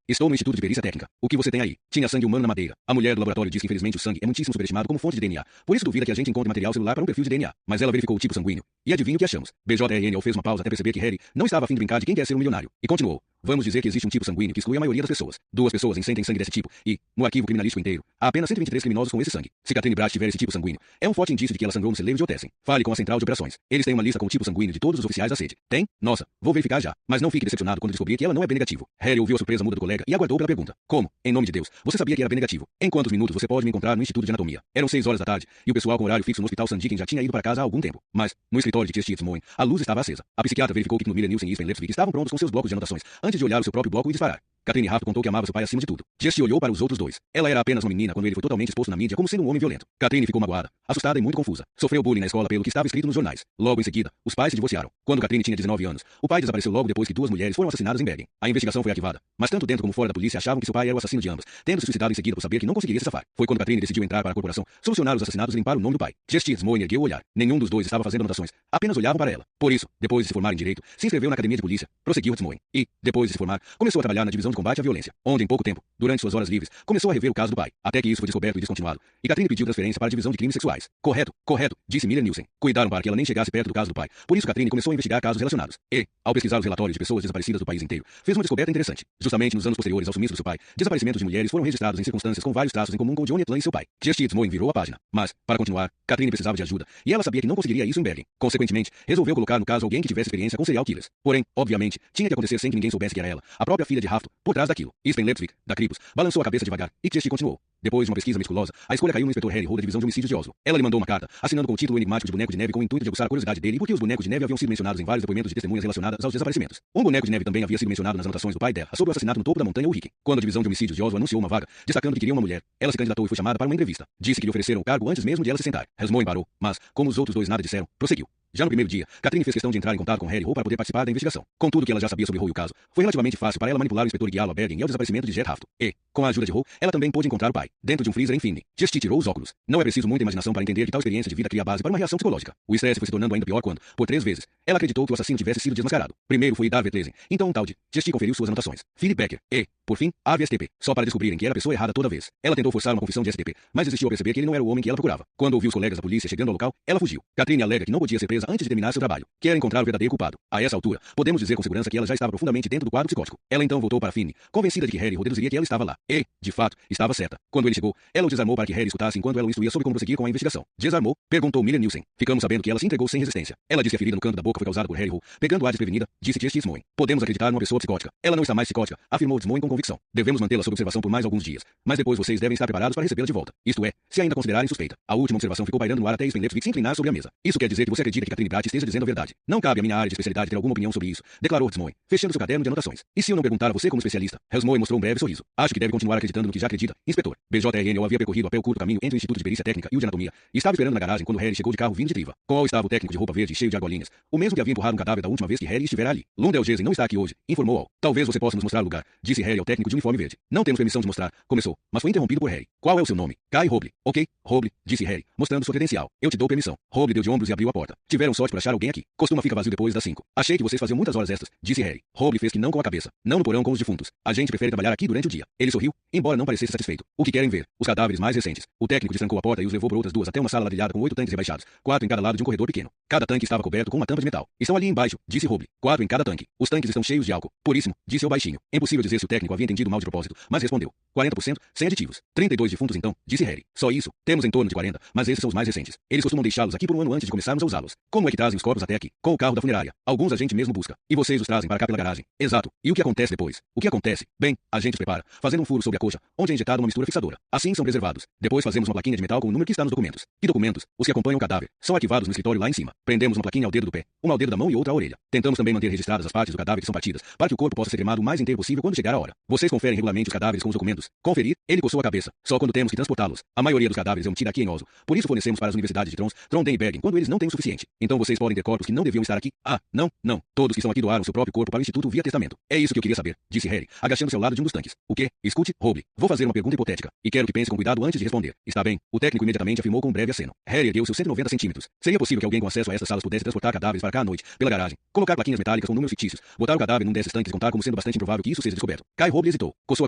Estou no Instituto de Perícia Técnica. O que você tem aí? Tinha sangue humano na madeira. A mulher do laboratório diz que infelizmente o sangue é muitíssimo superestimado como fonte de DNA. Por isso duvida que a gente encontre material celular para um perfil de DNA. Mas ela verificou o tipo sanguíneo. E adivinha o que achamos? BJNO fez uma pausa até perceber que Harry não estava a fim de brincar de quem quer ser um milionário. E continuou. Vamos dizer que existe um tipo sanguíneo que exclui a maioria das pessoas. 2 pessoas sentem sangue desse tipo, e, no arquivo criminalístico inteiro, há apenas 123 criminosos com esse sangue. Se Catherine Bratt tiver esse tipo sanguíneo, é um forte indício de que ela sangrou no celeiro de Otessen. Fale com a central de operações. Eles têm uma lista com o tipo sanguíneo de todos os oficiais da sede. Tem? Nossa, vou verificar já. Mas não fique decepcionado quando descobrir que ela não é B negativo. Harry ouviu a surpresa muda do colega e aguardou pela pergunta. Como? Em nome de Deus, você sabia que era B negativo? Em quantos minutos você pode me encontrar no Instituto de Anatomia? Eram 6 horas da tarde, e o pessoal com horário fixo no Hospital Sandviken já tinha ido para casa há algum tempo. Mas, no escritório de Tia Stiefsmoen, a luz estava acesa. A psiquiatra verificou que Knut Nielsen e Sven Lepsvik estavam prontos com seus blocos de anotações, antes de olhar o seu próprio bloco e disparar. Catherine Raft contou que amava seu pai acima de tudo. Jesse olhou para os outros dois. Ela era apenas uma menina quando ele foi totalmente exposto na mídia como sendo um homem violento. Catherine ficou magoada, assustada e muito confusa. Sofreu bullying na escola pelo que estava escrito nos jornais. Logo em seguida, os pais se divorciaram. Quando Catherine tinha 19 anos, o pai desapareceu logo depois que 2 mulheres foram assassinadas em Bergen. A investigação foi arquivada, mas tanto dentro como fora da polícia achavam que seu pai era o assassino de ambas, tendo se suicidado em seguida por saber que não conseguiria se safar. Foi quando Catherine decidiu entrar para a corporação, solucionar os assassinatos e limpar o nome do pai. Jesse Smoen ergueu o olhar. Nenhum dos dois estava fazendo anotações, apenas olhavam para ela. Por isso, depois de se formar em direito, se inscreveu na academia de polícia, prosseguiu Smoen. E, depois de se formar, começou a trabalhar na divisão de combate à violência, onde em pouco tempo, durante suas horas livres, começou a rever o caso do pai, até que isso foi descoberto e descontinuado, e Catherine pediu transferência para a divisão de crimes sexuais. Correto, correto, disse Miller Nielsen. Cuidaram para que ela nem chegasse perto do caso do pai. Por isso Catherine começou a investigar casos relacionados. E, ao pesquisar os relatórios de pessoas desaparecidas do país inteiro, fez uma descoberta interessante. Justamente nos anos posteriores ao sumiço do seu pai, desaparecimentos de mulheres foram registrados em circunstâncias com vários traços em comum com Johnny Atlan e seu pai. Jesse Smoen virou a página. Mas, para continuar, Catherine precisava de ajuda, e ela sabia que não conseguiria isso em Bergen. Consequentemente, resolveu colocar no caso alguém que tivesse experiência com serial killers. Porém, obviamente, tinha que acontecer sem que ninguém soubesse que era ela, a própria filha de Hafto, por trás daquilo. Sven Lepsvik, da Kripos, balançou a cabeça devagar, e Jesse continuou. Depois de uma pesquisa meticulosa, a escolha caiu no inspetor Harry Hole da divisão de homicídios de Oslo. Ela lhe mandou uma carta, assinando com o título enigmático de boneco de neve com o intuito de aguçar a curiosidade dele e porque os bonecos de neve haviam sido mencionados em vários depoimentos de testemunhas relacionadas aos desaparecimentos. Um boneco de neve também havia sido mencionado nas anotações do pai dela sobre o assassinato no topo da montanha Ulriken. Quando a divisão de homicídios de Oslo anunciou uma vaga, destacando que queria uma mulher, ela se candidatou e foi chamada para uma entrevista. Disse que lhe ofereceram o cargo antes mesmo de ela se sentar. Smoen parou, mas, como os outros dois nada disseram, prosseguiu. Já no primeiro dia, Catherine fez questão de entrar em contato com Harry Hole para poder participar da investigação. Com tudo que ela já sabia sobre Hole e o caso, foi relativamente fácil para ela manipular o inspetor e guiá-lo a Bergen e ao desaparecimento de Jet Hafto. E, com a ajuda de Hole, ela também pôde encontrar o pai, dentro de um freezer em Finley. Jesse tirou os óculos. Não é preciso muita imaginação para entender que tal experiência de vida cria base para uma reação psicológica. O estresse foi se tornando ainda pior quando, por 3 vezes, ela acreditou que o assassino tivesse sido desmascarado. Primeiro foi Idar Vetlesen, então um tal de Jesse conferiu suas anotações. Philip Becker. E, por fim, AVSTP, só para descobrirem que era a pessoa errada toda vez. Ela tentou forçar uma confissão de STP, mas desistiu ao perceber que ele não era o homem que ela procurava. Quando ouviu os colegas da polícia chegando ao local, ela fugiu. Catherine alega que não podia ser presa antes de terminar seu trabalho. Quer encontrar o verdadeiro culpado. A essa altura, podemos dizer com segurança que ela já estava profundamente dentro do quadro psicótico. Ela então voltou para Finney, convencida de que Harry deduziria que ela estava lá. E, de fato, estava certa. Quando ele chegou, ela o desarmou para que Harry escutasse enquanto ela o instruía sobre como prosseguir com a investigação. Desarmou? Perguntou Miller Nielsen. Ficamos sabendo que ela se entregou sem resistência. Ela disse que a ferida no canto da boca foi causada por Harry Hole, pegando-a desprevenida, disse Jesse Smoen. Podemos acreditar numa pessoa psicótica. Ela não está mais psicótica, afirmou Smoen com convicção. Devemos mantê-la sob observação por mais alguns dias, mas depois vocês devem estar preparados para recebê-la de volta. Isto é, se ainda considerarem suspeita. A última observação ficou pairando no ar até Sven Lepsvik se inclinar sobre a mesa. Isso quer dizer que você acredita que Catherine Bratt esteja dizendo a verdade. Não cabe à minha área de especialidade ter alguma opinião sobre isso, declarou Smoen, fechando seu caderno de anotações. E se eu não perguntar a você como especialista? Smoen mostrou um breve sorriso. Acho que deve continuar acreditando no que já acredita, inspetor. BJRNO havia percorrido a pé o curto caminho entre o Instituto de Perícia Técnica e o de Anatomia, e estava esperando na garagem quando Harry chegou de carro vindo de Triva. Com estava o técnico de roupa verde cheio de argolinhas, o mesmo que havia empurrado um cadáver da última vez que Harry estivera ali. Lundell Jensen não está aqui hoje, informou Al. Talvez você possa nos mostrar o lugar, disse Harry ao técnico de uniforme verde. Não temos permissão de mostrar, começou, mas foi interrompido por Harry. Qual é o seu nome? Kai Roble. Ok, Roble, disse Harry, mostrando sua credencial. Eu te dou permissão. Roble deu de ombros e abriu a porta. Tiveram sorte por achar alguém aqui. Costuma ficar vazio depois das 5. Achei que vocês faziam muitas horas extras, disse Harry. Roble fez que não com a cabeça. Não no porão com os defuntos. A gente prefere trabalhar aqui durante o dia. Ele sorriu, embora não parecesse satisfeito. O que querem ver? Os cadáveres mais recentes. O técnico destrancou a porta e os levou por outras duas até uma sala ladrilhada com 8 tanques rebaixados, 4 em cada lado de um corredor pequeno. Cada tanque estava coberto com uma tampa de metal. Estão ali embaixo, disse Roble. 4 em cada tanque. Os tanques estão cheios de álcool. Puríssimo, disse o baixinho. É impossível dizer se o técnico havia entendido mal de propósito, mas respondeu. 40% sem aditivos. 32 defuntos então, disse Harry. Só isso. Temos em torno de 40, mas esses são os mais recentes. Eles costumam deixá-los aqui por um ano antes de começarmos a usá-los. Como é que trazem os corpos até aqui? Com o carro da funerária. Alguns a gente mesmo busca. E vocês os trazem para cá pela garagem. Exato. E o que acontece depois? O que acontece? Bem, a gente os prepara, fazendo um furo sobre a coxa, onde é injetada uma mistura fixadora. Assim são preservados. Depois fazemos uma plaquinha de metal com o número que está nos documentos. Que documentos? Os que acompanham o cadáver. São arquivados no escritório lá em cima. Prendemos uma plaquinha ao dedo do pé, uma ao dedo da mão e outra à orelha. Tentamos também manter registradas as partes do cadáver que são partidas, para que o corpo possa ser cremado o mais inteiro possível quando chegar a hora. Vocês conferem regularmente os cadáveres com os documentos? Conferir? Ele coçou a cabeça. Só quando temos que transportá-los. A maioria dos cadáveres é um tiro aqui em Oslo. Por isso fornecemos para as universidades de Trondheim e Bergen quando eles não têm o suficiente. Então vocês podem ter corpos que não deviam estar aqui? Ah, não, não. Todos que estão aqui doaram seu próprio corpo para o instituto via testamento. É isso que eu queria saber, disse Harry, agachando-se ao lado de um dos tanques. O quê? Escute, Roble. Vou fazer uma pergunta hipotética, e quero que pense com cuidado antes de responder. Está bem? O técnico imediatamente afirmou com um breve aceno. Harry ergueu seus 190 centímetros. Seria possível que alguém com acesso a essas salas pudesse transportar cadáveres para cá à noite, pela garagem, colocar plaquinhas metálicas com números fictícios, botar o cadáver num desses tanques e contar como sendo bastante improvável que isso seja descoberto. Kai Roble hesitou, coçou a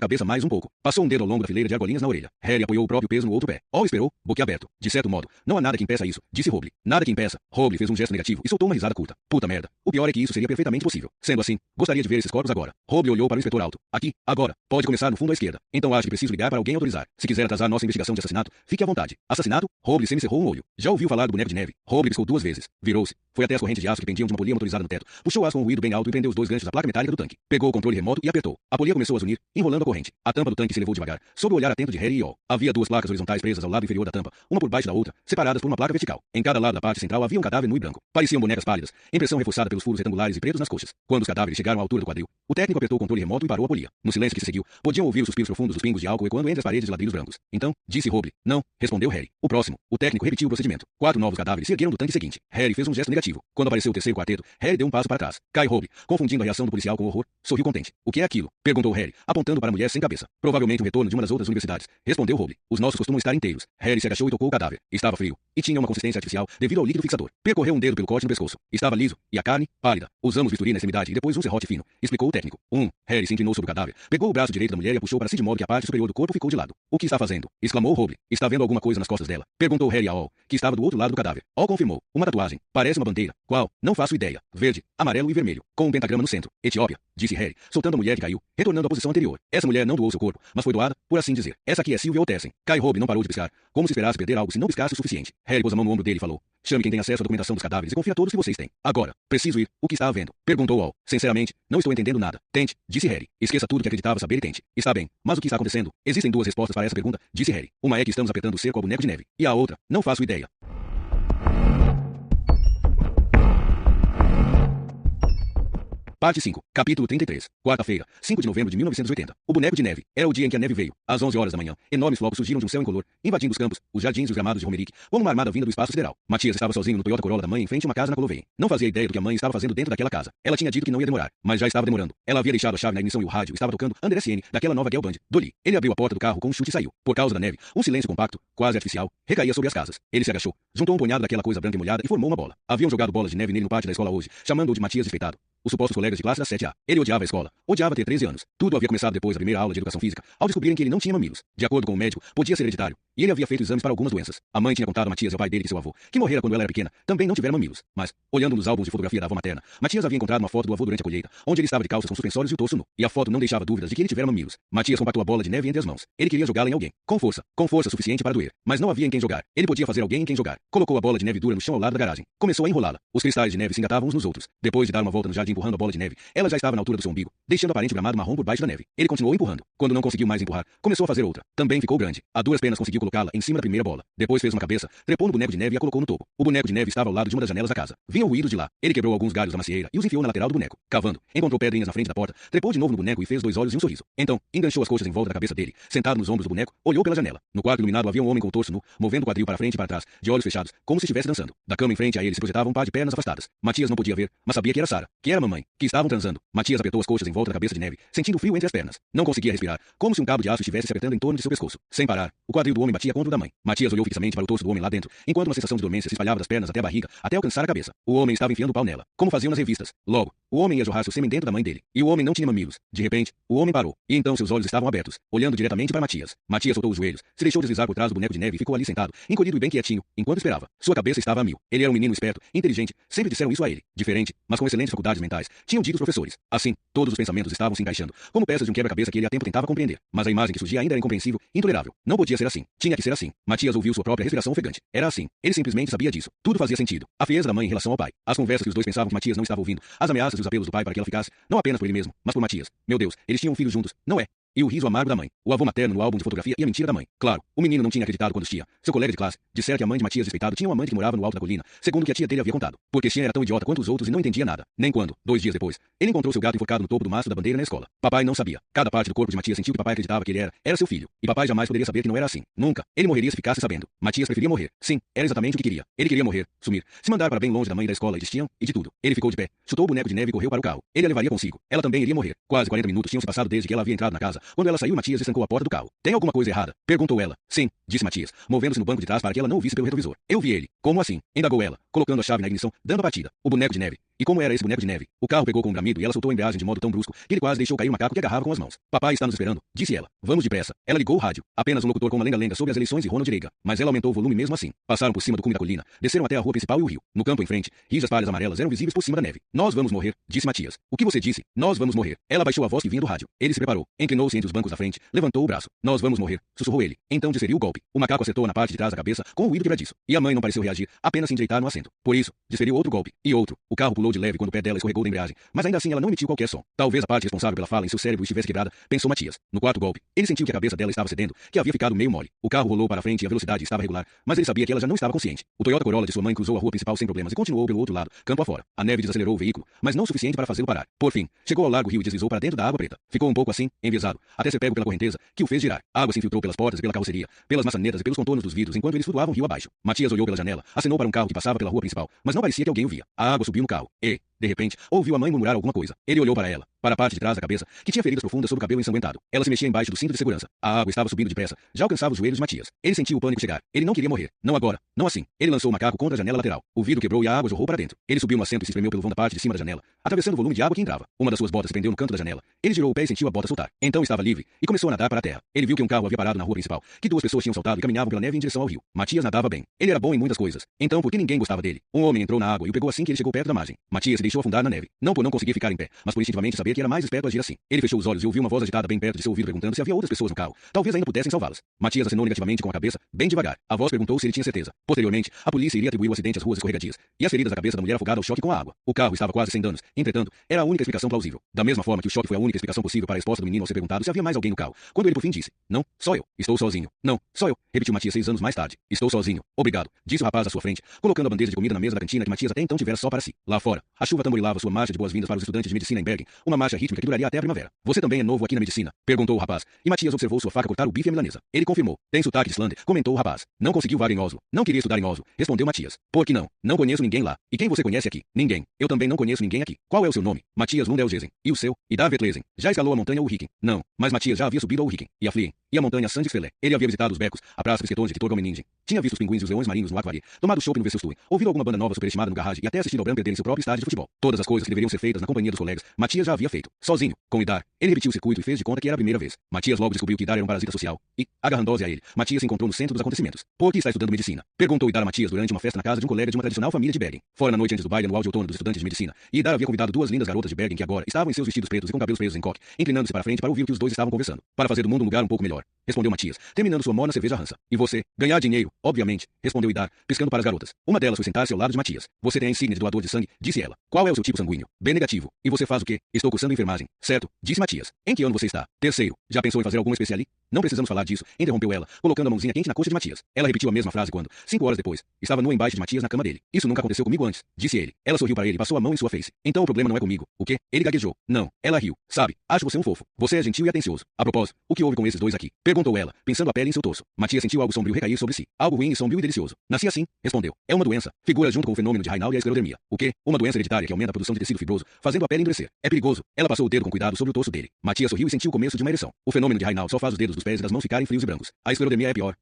cabeça mais um pouco, passou um dedo ao longo da fileira de argolinhas na orelha. Harry apoiou o próprio peso no outro pé. All esperou, boquiaberto. De certo modo, não há nada que impeça isso, disse Roble. Nada que impeça. Roble fez um gesto negativo e soltou uma risada curta. Puta merda. O pior é que isso seria perfeitamente possível. Sendo assim, gostaria de ver esses corpos agora. Roble olhou para o inspetor alto. Aqui, agora. Pode começar no fundo à esquerda. Então acho que preciso ligar para alguém autorizar. Se quiser atrasar nossa investigação de assassinato, fique à vontade. Assassinato? Roble semicerrou um olho. Já ouviu falar do boneco de neve? Roble piscou 2 vezes. Virou-se. Foi até as correntes de aço que pendiam de uma polia motorizada no teto. Puxou aço com um ruído bem alto e prendeu os 2 ganchos da placa metálica do tanque. Pegou o controle remoto e apertou. A polia começou a zunir, enrolando a corrente. A tampa do tanque se elevou devagar, sob o olhar atento de Harry e All. Havia 2 placas horizontais presas ao lado inferior da tampa, uma por baixo da outra, separadas por uma placa vertical. Em cada lado da parte central havia um cadáver nu e branco. Pareciam bonecas pálidas, impressão reforçada pelos furos retangulares e pretos nas coxas. Quando os cadáveres chegaram à altura do quadril, o técnico apertou o controle remoto e parou a polia. No silêncio que se seguiu, podiam ouvir os suspiros profundos dos pingos de álcool ecoando entre as paredes de ladrilhos brancos. Então, disse Roble. Não, respondeu Harry. O próximo. O técnico repetiu o procedimento. 4 novos cadáveres se ergueram do tanque seguinte. Harry fez um gesto negativo. Quando apareceu o terceiro quarteto, Harry deu um passo para trás. Kai Roble, confundindo a reação do policial com horror, sorriu contente. O que é aquilo? Perguntou Harry, apontando para a mulher sem cabeça. Provavelmente um retorno de uma das outras universidades. Respondeu Roble. Os nossos costumam estar inteiros. Harry se agachou e tocou o cadáver. Estava frio. E tinha uma consistência artificial devido ao líquido fixador. Percorreu um dedo pelo corte no pescoço. Estava liso. E a carne, pálida. Usamos bisturi na extremidade e depois um serrote fino. Explicou o técnico. Harry se inclinou sobre o cadáver. Pegou o braço direito da mulher e a puxou para si de modo que a parte superior do corpo ficou de lado. O que está fazendo? Exclamou Roble. Está vendo alguma coisa nas costas dela? Perguntou Harry a All, que estava do outro lado do cadáver. All confirmou. Uma tatuagem. Parece uma bandeira. Qual? Não faço ideia. Verde, amarelo e vermelho. Com um pentagrama no centro. Etiópia, disse Harry, soltando a mulher que caiu, retornando à posição anterior. Essa mulher não doou seu corpo, mas foi doada, por assim dizer. Essa aqui é Sylvia Otersen. Kai Roble não parou de piscar, como se esperasse perder algo se não piscasse o suficiente. Harry pôs a mão no ombro dele e falou. Chame quem tem acesso à documentação dos cadáveres e confie a todos que vocês têm. Agora, preciso ir. O que está havendo? Perguntou All. Sinceramente, não estou entendendo nada. Tente, disse Harry. Esqueça tudo que acreditava saber e tente. Está bem, mas o que está acontecendo? Existem 2 respostas para essa pergunta, disse Harry. Uma é que estamos apertando o cerco ao boneco de neve. E a outra, não faço ideia. Parte 5, capítulo 33. Quarta-feira, 5 de novembro de 1980. O boneco de neve. Era o dia em que a neve veio. Às 11 horas da manhã, enormes flocos surgiram de um céu incolor, invadindo os campos, os jardins e os gramados de Romerick, como uma armada vinda do espaço sideral. Matias estava sozinho no Toyota Corolla da mãe em frente a uma casa na Coloveien. Não fazia ideia do que a mãe estava fazendo dentro daquela casa. Ela tinha dito que não ia demorar, mas já estava demorando. Ela havia deixado a chave na ignição e o rádio estava tocando Under SN, daquela nova girl band, Dolly. Ele abriu a porta do carro com um chute e saiu. Por causa da neve, um silêncio compacto, quase artificial, recaía sobre as casas. Ele se agachou, juntou um punhado daquela coisa branca e molhada e formou uma bola. Haviam jogado bolas de neve nele no pátio da escola hoje, chamando-o de Matias desfeitado. Os supostos colegas de classe da 7A. Ele odiava a escola. Odiava ter 13 anos. Tudo havia começado depois da primeira aula de educação física, ao descobrirem que ele não tinha mamilos. De acordo com o médico, podia ser hereditário. E ele havia feito exames para algumas doenças. A mãe tinha contado a Matias e ao pai dele que seu avô, que morrera quando ela era pequena, também não tivera mamilos. Mas, olhando nos álbuns de fotografia da avó materna, Matias havia encontrado uma foto do avô durante a colheita, onde ele estava de calças com suspensórios e o torso nu. E a foto não deixava dúvidas de que ele tivera mamilos. Matias compactou a bola de neve entre as mãos. Ele queria jogá-la em alguém. Com força suficiente para doer. Mas não havia em quem jogar. Ele podia fazer alguém em quem jogar. Colocou a bola de neve dura no chão ao lado da garagem. Começou a enrolá-la. Os cristais de neve se engatavam uns nos outros. Depois de dar uma volta no jardim empurrando a bola de neve, ela já estava na altura do seu umbigo, deixando aparente gramado marrom por baixo da neve. Ele continuou empurrando. Quando não conseguiu mais empurrar, começou a fazer outra. Também ficou grande. A duras penas conseguiu colocá-la em cima da primeira bola. Depois fez uma cabeça, trepou no boneco de neve e a colocou no topo. O boneco de neve estava ao lado de uma das janelas da casa. Vinha o ruído de lá. Ele quebrou alguns galhos da macieira e os enfiou na lateral do boneco. Cavando, encontrou pedrinhas na frente da porta, trepou de novo no boneco e fez 2 olhos e um sorriso. Então, enganchou as coxas em volta da cabeça dele, sentado nos ombros do boneco, olhou pela janela. No quarto iluminado havia um homem com o torso nu, movendo o quadril para frente e para trás, de olhos fechados, como se estivesse dançando. Da cama em frente a ele se projetava um par de pernas afastadas. Matias não podia ver, mas sabia que era Sara, que era a mamãe, que estavam transando. Matias apertou as coxas em volta da cabeça de neve, sentindo frio entre as pernas. Não conseguia respirar, como se um cabo de aço estivesse se apertando em torno de seu pescoço. Sem parar, o quadril do homem batia contra o da mãe. Matias olhou fixamente para o torso do homem lá dentro, enquanto uma sensação de dormência se espalhava das pernas até a barriga, até alcançar a cabeça. O homem estava enfiando o pau nela, como faziam nas revistas. Logo, o homem ia jorrar seu sêmen dentro da mãe dele. E o homem não tinha mamilos. De repente, o homem parou, e então seus olhos estavam abertos, olhando diretamente para Matias. Matias soltou os joelhos, se deixou deslizar por trás do boneco de neve e ficou ali sentado, encolhido e bem quietinho, enquanto esperava. Sua cabeça estava a mil. Ele era um menino esperto, inteligente, sempre disseram isso a ele. Diferente, mas com excelentes faculdades mentais, tinham dito os professores. Assim, todos os pensamentos estavam se encaixando, como peças de um quebra-cabeça que ele há tempo tentava compreender. Mas a imagem que surgia ainda era incompreensível, intolerável. Não podia ser assim. Tinha que ser assim. Matias ouviu sua própria respiração ofegante. Era assim. Ele simplesmente sabia disso. Tudo fazia sentido. A frieza da mãe em relação ao pai. As conversas que os dois pensavam que Matias não estava ouvindo. As ameaças e os apelos do pai para que ela ficasse, não apenas por ele mesmo, mas por Matias. Meu Deus, eles tinham um filho juntos, não é? E o riso amargo da mãe, o avô materno no álbum de fotografia e a mentira da mãe. Claro, o menino não tinha acreditado quando Tia, seu colega de classe, dissera que a mãe de Matias despeitado tinha uma amante que morava no alto da colina, segundo o que a tia dele havia contado. Porque Tia era tão idiota quanto os outros e não entendia nada. Nem quando, 2 dias depois, ele encontrou seu gato enforcado no topo do mastro da bandeira na escola. Papai não sabia. Cada parte do corpo de Matias sentiu que papai acreditava que ele era seu filho. E papai jamais poderia saber que não era assim. Nunca. Ele morreria se ficasse sabendo. Matias preferia morrer. Sim, era exatamente o que queria. Ele queria morrer, sumir, se mandar para bem longe da mãe, da escola e de Tia e de tudo. Ele ficou de pé, chutou o boneco de neve e correu para o carro. Ele a levaria consigo. Ela também iria morrer. Quase 40 minutos tinham se passado desde que ela havia entrado na casa. Quando ela saiu, Matias estancou a porta do carro. Tem alguma coisa errada? Perguntou ela. Sim, disse Matias, movendo-se no banco de trás para que ela não o visse pelo retrovisor. Eu vi ele. Como assim? Indagou ela, colocando a chave na ignição, dando a batida. O boneco de neve. E como era esse boneco de neve? O carro pegou com um bramido e ela soltou a embreagem de modo tão brusco que ele quase deixou cair o macaco que agarrava com as mãos. Papai está nos esperando, disse ela. Vamos depressa. Ela ligou o rádio. Apenas um locutor com uma lenga-lenga sobre as eleições de Ronald Reagan. Mas ela aumentou o volume mesmo assim. Passaram por cima do cume da colina, desceram até a rua principal e o rio. No campo em frente, rijas palhas amarelas eram visíveis por cima da neve. Nós vamos morrer, disse Matias. O que você disse? Nós vamos morrer. Ela baixou a voz que vinha do rádio. Ele se preparou, inclinou-se entre os bancos da frente, levantou o braço. Nós vamos morrer, sussurrou ele. Então desferiu o golpe. O macaco acertou na parte de trás da cabeça com um ruído quebradiço. E a mãe não pareceu reagir, apenas se endireitar no assento. Por isso, desferiu outro golpe. E outro. O carro pulou de leve quando o pé dela escorregou da embreagem, mas ainda assim ela não emitiu qualquer som. Talvez a parte responsável pela fala em seu cérebro estivesse quebrada, pensou Matias. No quarto golpe, ele sentiu que a cabeça dela estava cedendo, que havia ficado meio mole. O carro rolou para frente e a velocidade estava regular, mas ele sabia que ela já não estava consciente. O Toyota Corolla de sua mãe cruzou a rua principal sem problemas e continuou pelo outro lado, campo afora. A neve desacelerou o veículo, mas não o suficiente para fazê-lo parar. Por fim, chegou ao largo rio e deslizou para dentro da água preta. Ficou um pouco assim, enviesado, até ser pego pela correnteza, que o fez girar. A água se infiltrou pelas portas e pela carroceria, pelas maçanetas e pelos contornos dos vidros enquanto eles flutuavam rio abaixo. Matias olhou pela janela, acenou para um carro que passava pela rua principal, mas não parecia que alguém o via. A água subiu no carro e, de repente, ouviu a mãe murmurar alguma coisa. Ele olhou para ela, para a parte de trás da cabeça, que tinha feridas profundas sobre o cabelo ensanguentado. Ela se mexia embaixo do cinto de segurança. A água estava subindo depressa, já alcançava os joelhos de Matias. Ele sentiu o pânico chegar. Ele não queria morrer. Não agora. Não assim. Ele lançou o macaco contra a janela lateral. O vidro quebrou e a água jorrou para dentro. Ele subiu no assento e se espremeu pelo vão da parte de cima da janela, atravessando o volume de água que entrava. Uma das suas botas se prendeu no canto da janela. Ele girou o pé e sentiu a bota soltar. Então estava livre e começou a nadar para a terra. Ele viu que um carro havia parado na rua principal, que 2 pessoas tinham saltado e caminhavam pela neve em direção ao rio. Matias nadava bem. Ele era bom em muitas coisas. Então por que ninguém gostava dele? Um homem entrou na água e o pegou assim que ele chegou perto da margem. Matias se deixou afundar na neve. Não por não conseguir ficar em pé, mas por instintivamente saber que era mais esperto agir assim. Ele fechou os olhos e ouviu uma voz agitada bem perto de seu ouvido perguntando se havia outras pessoas no carro. Talvez ainda pudessem salvá-las. Matias acenou negativamente com a cabeça, bem devagar. A voz perguntou se ele tinha certeza. Posteriormente, a polícia iria atribuir o acidente às ruas escorregadias e as feridas da cabeça da mulher afogada ao choque com a água. O carro estava quase sem danos. Entretanto, era a única explicação plausível. Da mesma forma que o choque foi a única explicação possível para a esposa do menino ao ser perguntado se havia mais alguém no carro. Quando ele por fim disse: "Não, só eu. Estou sozinho." "Não, só eu", repetiu Matias 6 anos mais tarde. "Estou sozinho. Obrigado", disse o rapaz à sua frente, colocando a bandeja de comida na mesa da cantina que Matias até então tivera só para si. Lá fora, a chuva tamborilava sua marcha de boas-vindas para os estudantes de medicina em Bergen, uma marcha rítmica que duraria até a primavera. "Você também é novo aqui na medicina?" perguntou o rapaz, e Matias observou sua faca cortar o bife à milanesa. Ele confirmou. "Tem sotaque de Islândia", comentou o rapaz. "Não conseguiu vaga em Oslo. Não queria estudar em Oslo", respondeu Matias. "Por que não? Não conheço ninguém lá." "E quem você conhece aqui?" "Ninguém. Eu também não conheço ninguém aqui." "Qual é o seu nome?" "Matias Lundelgesen." "E o seu?" "E David Lesen." "Já escalou a montanha Ulriken?" "Não." Mas Matias já havia subido ao Ulriken, e a Flien, e a montanha Sandisfjell. Ele havia visitado os becos, a praça Fisketões de Torgallmenningen. Tinha visto os pinguins e os leões marinhos no Akvari, tomado chopp no Veselstuen, ouvido alguma banda nova superestimada no garagem e até assistido ao Brann perder em seu próprio estádio de futebol. Todas as coisas que deveriam ser feitas na companhia dos colegas, Matias já havia feito. Sozinho, com Idar. Ele repetiu o circuito e fez de conta que era a primeira vez. Matias logo descobriu que Idar era um parasita social. E, agarrando-se a ele, Matias se encontrou no centro dos acontecimentos. "Por que está estudando medicina?" perguntou Idar a Matias durante uma festa na casa de um colega de uma tradicional família de Bergen. Fora na noite antes do baile anual de outono dos estudantes de medicina, e Idar havia convidado 2 lindas garotas de Bergen que agora estavam em seus vestidos pretos e com cabelos presos em coque, inclinando-se para frente para ouvir o que os dois estavam conversando. "Para fazer do mundo um lugar um pouco melhor", respondeu Matias, terminando sua morna cerveja rança. "E você?" "Ganhar dinheiro, obviamente", respondeu Idar, piscando para as garotas. Uma delas foi sentar-se ao lado de Matias. "Você tem a insígnia de doador de sangue", disse ela. Qual é o seu tipo sanguíneo? B negativo. E você faz o quê? Estou cursando enfermagem. Certo, disse Matias. Em que ano você está? Terceiro. Já pensou em fazer alguma especialia? Não precisamos falar disso, interrompeu ela, colocando a mãozinha quente na coxa de Matias. Ela repetiu a mesma frase quando, 5 horas depois, estava nua embaixo de Matias na cama dele. Isso nunca aconteceu comigo antes, disse ele. Ela sorriu para ele e passou a mão em sua face. Então o problema não é comigo. O quê? Ele gaguejou. Não. Ela riu. Sabe, acho você um fofo. Você é gentil e atencioso. A propósito, o que houve com esses dois aqui? Perguntou ela, pensando a pele em seu torso. Matias sentiu algo sombrio recair sobre si. Algo ruim e sombrio e delicioso. Nasci assim, respondeu. É uma doença. Figura junto com o fenômeno de Raynaud e a esclerodermia. O quê? Uma doença hereditária que aumenta a produção de tecido fibroso, fazendo a pele endurecer. É perigoso. Ela passou o dedo com cuidado sobre o torso dele. Matias sorriu e sentiu o começo de uma ereção. O fenômeno de Raynaud só faz os dedos dos pés e das mãos ficarem frios e brancos. A esclerodermia é pior.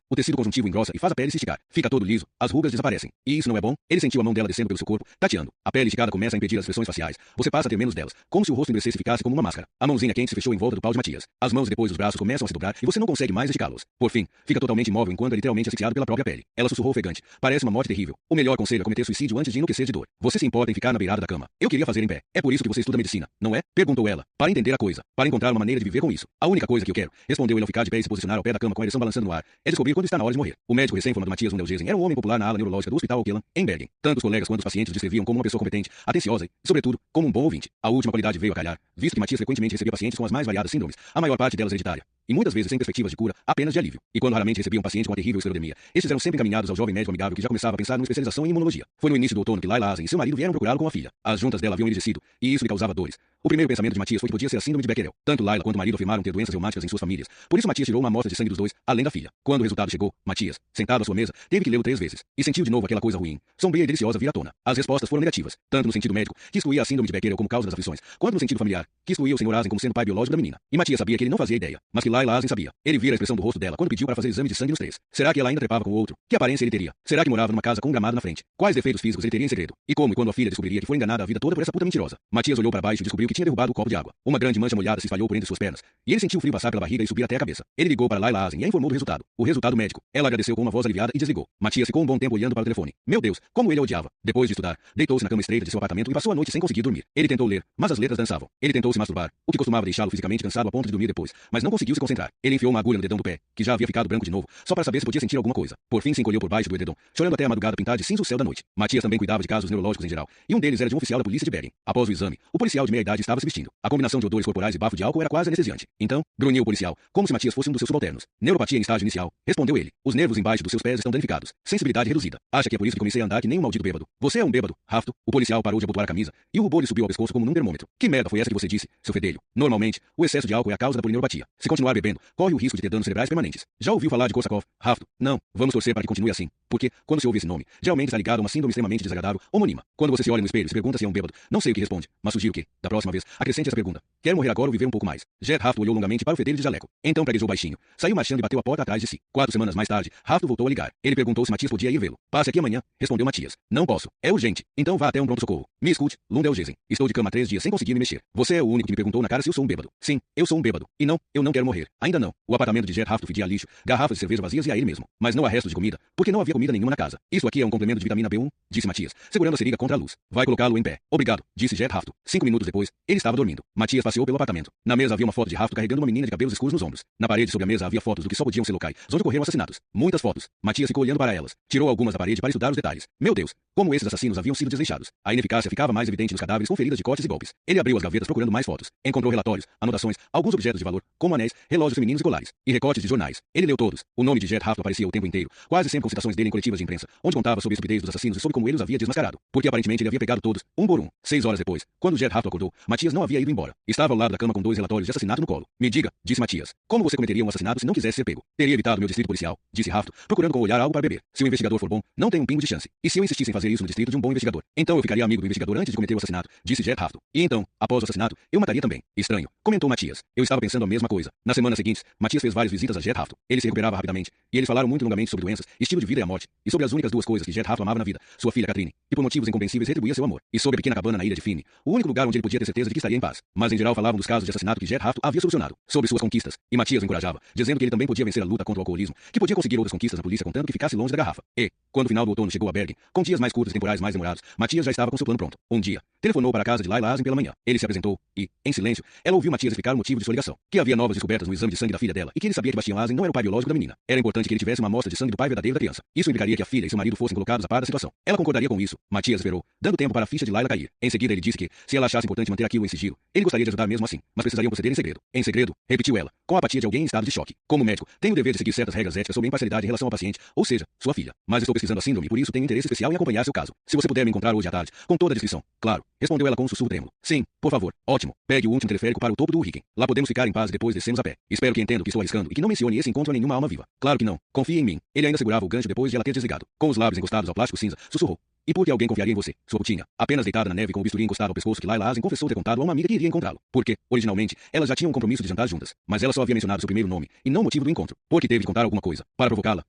O tecido conjuntivo engrossa e faz a pele se esticar. Fica todo liso, as rugas desaparecem. E isso não é bom? Ele sentiu a mão dela descendo pelo seu corpo, tateando. A pele esticada começa a impedir as expressões faciais. Você passa a ter menos delas, como se o rosto endurecesse e ficasse como uma máscara. A mãozinha quente se fechou em volta do pau de Matias. As mãos e depois os braços começam a se dobrar e você não consegue mais esticá-los. Por fim, fica totalmente imóvel enquanto é literalmente asfixiado pela própria pele. Ela sussurrou ofegante. Parece uma morte terrível. O melhor conselho é cometer suicídio antes de enlouquecer de dor. Você se importa em ficar na beirada da cama? Eu queria fazer em pé. É por isso que você estuda medicina, não é? Perguntou ela. Para entender a coisa. Para encontrar uma maneira de viver com isso. A única coisa que eu quero, respondeu ele ao ficar de pé e se posicionar ao pé da cama com a ereção balançando no ar, é descobrir quando está na hora de morrer. O médico recém-formado Matias Rundelgesen era um homem popular na ala neurológica do Hospital Okeland, em Bergen. Tanto os colegas quanto os pacientes o descreviam como uma pessoa competente, atenciosa e, sobretudo, como um bom ouvinte. A última qualidade veio a calhar, visto que Matias frequentemente recebia pacientes com as mais variadas síndromes, a maior parte delas hereditária, e muitas vezes sem perspectivas de cura, apenas de alívio. E quando raramente recebia um paciente com a terrível esclerodermia, estes eram sempre encaminhados ao jovem médico amigável que já começava a pensar numa especialização em imunologia. Foi no início do outono que Laila Asen e seu marido vieram procurá-lo com a filha. As juntas dela haviam enrijecido, e isso lhe causava dores. O primeiro pensamento de Matias foi que podia ser a síndrome de Becquerel. Tanto Laila quanto o marido afirmaram ter doenças reumáticas em suas famílias. Por isso Matias tirou uma amostra de sangue dos dois, além da filha. Quando o resultado chegou, Matias, sentado à sua mesa, teve que lê-lo 3 vezes. E sentiu de novo aquela coisa ruim, sombria e deliciosa vir à tona. As respostas foram negativas, tanto no sentido médico, que excluía a síndrome de Becquerel como causa das aflições, quanto no sentido familiar, que excluía o Sr. Asen como sendo pai biológico da menina. E Matias sabia que ele não fazia ideia, mas que Laila Asen sabia. Ele vira a expressão do rosto dela quando pediu para fazer exame de sangue nos 3. Será que ela ainda trepava com o outro? Que aparência ele teria? Será que morava numa casa com um gramado na frente? Quais defeitos físicos ele teria em segredo? E como e quando a filha descobriria que foi enganada a vida toda por essa puta mentirosa? Matias olhou para baixo e descobriu que tinha derrubado o copo de água. Uma grande mancha molhada se espalhou por entre suas pernas, e ele sentiu o frio passar pela barriga e subir até a cabeça. Ele ligou para Laila Asen e a informou do resultado. O resultado médico. Ela agradeceu com uma voz aliviada e desligou. Matias ficou um bom tempo olhando para o telefone. Meu Deus, como ele a odiava. Depois de estudar, deitou-se na cama estreita de seu apartamento e passou a noite sem conseguir dormir. Ele tentou ler, mas as letras dançavam. Ele tentou se masturbar, o que costumava deixá-lo fisicamente cansado a ponto de dormir depois, mas não conseguiu se concentrar. Ele enfiou uma agulha no dedão do pé, que já havia ficado branco de novo, só para saber se podia sentir alguma coisa. Por fim se encolheu por baixo do edredom, chorando até a madrugada pintar de cinza o céu da noite. Matias também cuidava de casos neurológicos em geral, e um deles era de um oficial da polícia de Bergen. Após o exame, o policial de meia idade estava se vestindo. A combinação de odores corporais e bafo de álcool era quase anestesiante. Então, grunhiu o policial, como se Matias fosse um dos seus subalternos. Neuropatia em estágio inicial, respondeu ele. Os nervos embaixo dos seus pés estão danificados. Sensibilidade reduzida. Acha que é por isso que comecei a andar que nem um maldito bêbado. Você é um bêbado, Rafto. O policial parou de abotoar a camisa, e o rubor lhe subiu ao pescoço como num termômetro. Que merda foi essa que você disse, seu fedelho? Normalmente, o excesso de álcool é a causa da polineuropatia. Se continuar bebendo, corre o risco de ter danos cerebrais permanentes. Já ouviu falar de Korsakoff, Rafto? Não. Vamos torcer para que continue assim. Porque, quando se ouve esse nome, geralmente está ligado a uma síndrome extremamente desagradável, homônima. Quando você se olha no espelho e se pergunta se é um bêbado, não sei o que responde, mas sugiro que, da próxima vez, acrescente essa pergunta. Quer morrer agora ou viver um pouco mais? Jet Rafto olhou longamente para o fedelho de jaleco. Então praguejou baixinho. Saiu marchando e bateu a porta atrás de si. 4 semanas mais tarde, Rafto voltou a ligar. Ele perguntou se Matias podia ir vê-lo. Passe aqui amanhã, respondeu Matias. Não posso. É urgente. Então vá até um pronto-socorro. Me escute, Lundelgesen. Estou de cama há 3 dias sem conseguir me mexer. Você é o único que me perguntou na cara se eu sou um bêbado. Sim, eu sou um bêbado. E não, eu não quero morrer. Ainda não. O apartamento de Jet Rafto fedia a lixo, garrafas de cerveja vazias e a ele mesmo. Mas não há restos de comida, porque não havia comida nenhuma na casa. Isso aqui é um complemento de vitamina B1, disse Matias, segurando a seringa contra a luz. Vai colocá-lo em pé. Obrigado, disse Jet Rafto. 5 minutos depois, ele estava dormindo. Matias passeou pelo apartamento. Na mesa havia uma foto de Rafto carregando uma menina de cabelos escuros nos ombros. Na parede sobre a mesa havia fotos do que só podiam ser locais, onde ocorreram assassinatos. Muitas fotos. Matias ficou olhando para elas. Tirou algumas da parede para estudar os detalhes. Meu Deus, como esses assassinos haviam sido desleixados. A ineficácia ficava mais evidente nos cadáveres com feridas de cortes e golpes. Ele abriu as gavetas procurando mais fotos. Encontrou relatórios, anotações, alguns objetos de valor, como anéis, relógios femininos e colares, e recortes de jornais. Ele leu todos. O nome de Jet Rafto aparecia o tempo inteiro, quase sempre com citações dele em coletivas de imprensa, onde contava sobre a estupidez dos assassinos e sobre como ele os havia desmascarado. Porque aparentemente ele havia pegado todos, um por um. 6 horas depois, quando Jet Rafto acordou, Matias não havia ido embora. Estava ao lado da cama com 2 relatórios de assassinato no colo. Me diga, disse Matias, como você cometeria um assassinato se não quisesse ser pego? Teria evitado meu distrito policial, disse Rafto, procurando com o olhar algo para beber. Se o investigador for bom, não tem um pingo de chance. E se eu insistisse em fazer isso no distrito de um bom investigador? Então eu ficaria amigo do investigador antes de cometer o assassinato, disse Jet Rafto. E então, após o assassinato, eu mataria também. Estranho, comentou Matias. Eu estava pensando a mesma coisa. Nas semanas seguintes, Matias fez várias visitas a Jet Rafto. Ele se recuperava rapidamente, e eles falaram muito longamente sobre doenças, estilo de vida e a morte, e sobre as únicas 2 coisas que Jet Rafto amava na vida, sua filha Catherine, que por motivos incompreensíveis retribuía seu amor, e sobre a pequena cabana na ilha de Fini, o único lugar onde ele podia ter certeza de que estaria em paz. Mas em geral falavam dos casos de assassinato que Jet Rafto havia solucionado, sobre suas conquistas, e Matias o encorajava, dizendo que ele também podia vencer a luta contra o alcoolismo, que podia conseguir outras conquistas na polícia contanto que ficasse longe da garrafa. E, quando o final do outono chegou a Bergen, com dias mais curtos e temporais mais demorados, Matias já estava com seu plano pronto. Um dia, telefonou para a casa de Layla Azem pela manhã. Ele se apresentou e, em silêncio, ela ouviu Matias explicar o motivo de sua ligação. Que havia novas descobertas no exame de sangue da filha dela e que ele sabia que Bastian Azem não era o pai biológico da menina. Era importante que ele tivesse uma amostra de sangue do pai verdadeiro da criança. Isso implicaria que a filha e seu marido fossem colocados a par da situação. Ela concordaria com isso. Matias esperou, dando tempo para a ficha de Layla cair. Em seguida, ele disse que, se ela achasse importante manter aquilo em sigilo, ele gostaria de ajudar mesmo assim, mas precisariam proceder em segredo. Em segredo, repetiu ela, com a apatia de alguém em estado de choque. Como médico, tenho o dever de seguir certas regras éticas sobre imparcialidade em relação ao paciente, ou seja, sua filha. Mas estou pesquisando a síndrome e por isso tenho interesse especial em acompanhar seu caso. Se você puder me encontrar hoje à tarde, com toda a descrição. Claro, respondeu ela com um sussurro trêmulo. Sim, por favor. Ótimo. Pegue o último teleférico para o topo do Hurricane. Lá podemos ficar em paz e depois descemos a pé. Espero que entenda o que estou arriscando e que não mencione esse encontro a nenhuma alma viva. Claro que não. Confie em mim. Ele ainda segurava o gancho depois de ela ter desligado. Com os lábios encostados ao plástico cinza, sussurrou. E por que alguém confiaria em você, sua putinha? Apenas deitada na neve com o bisturi encostado ao pescoço que Layla Azem confessou ter contado a uma amiga que iria encontrá-lo. Porque, originalmente, elas já tinham um compromisso de jantar juntas, mas ela só havia mencionado seu primeiro nome, e não o motivo do encontro. Porque teve de contar alguma coisa. Para provocá-la,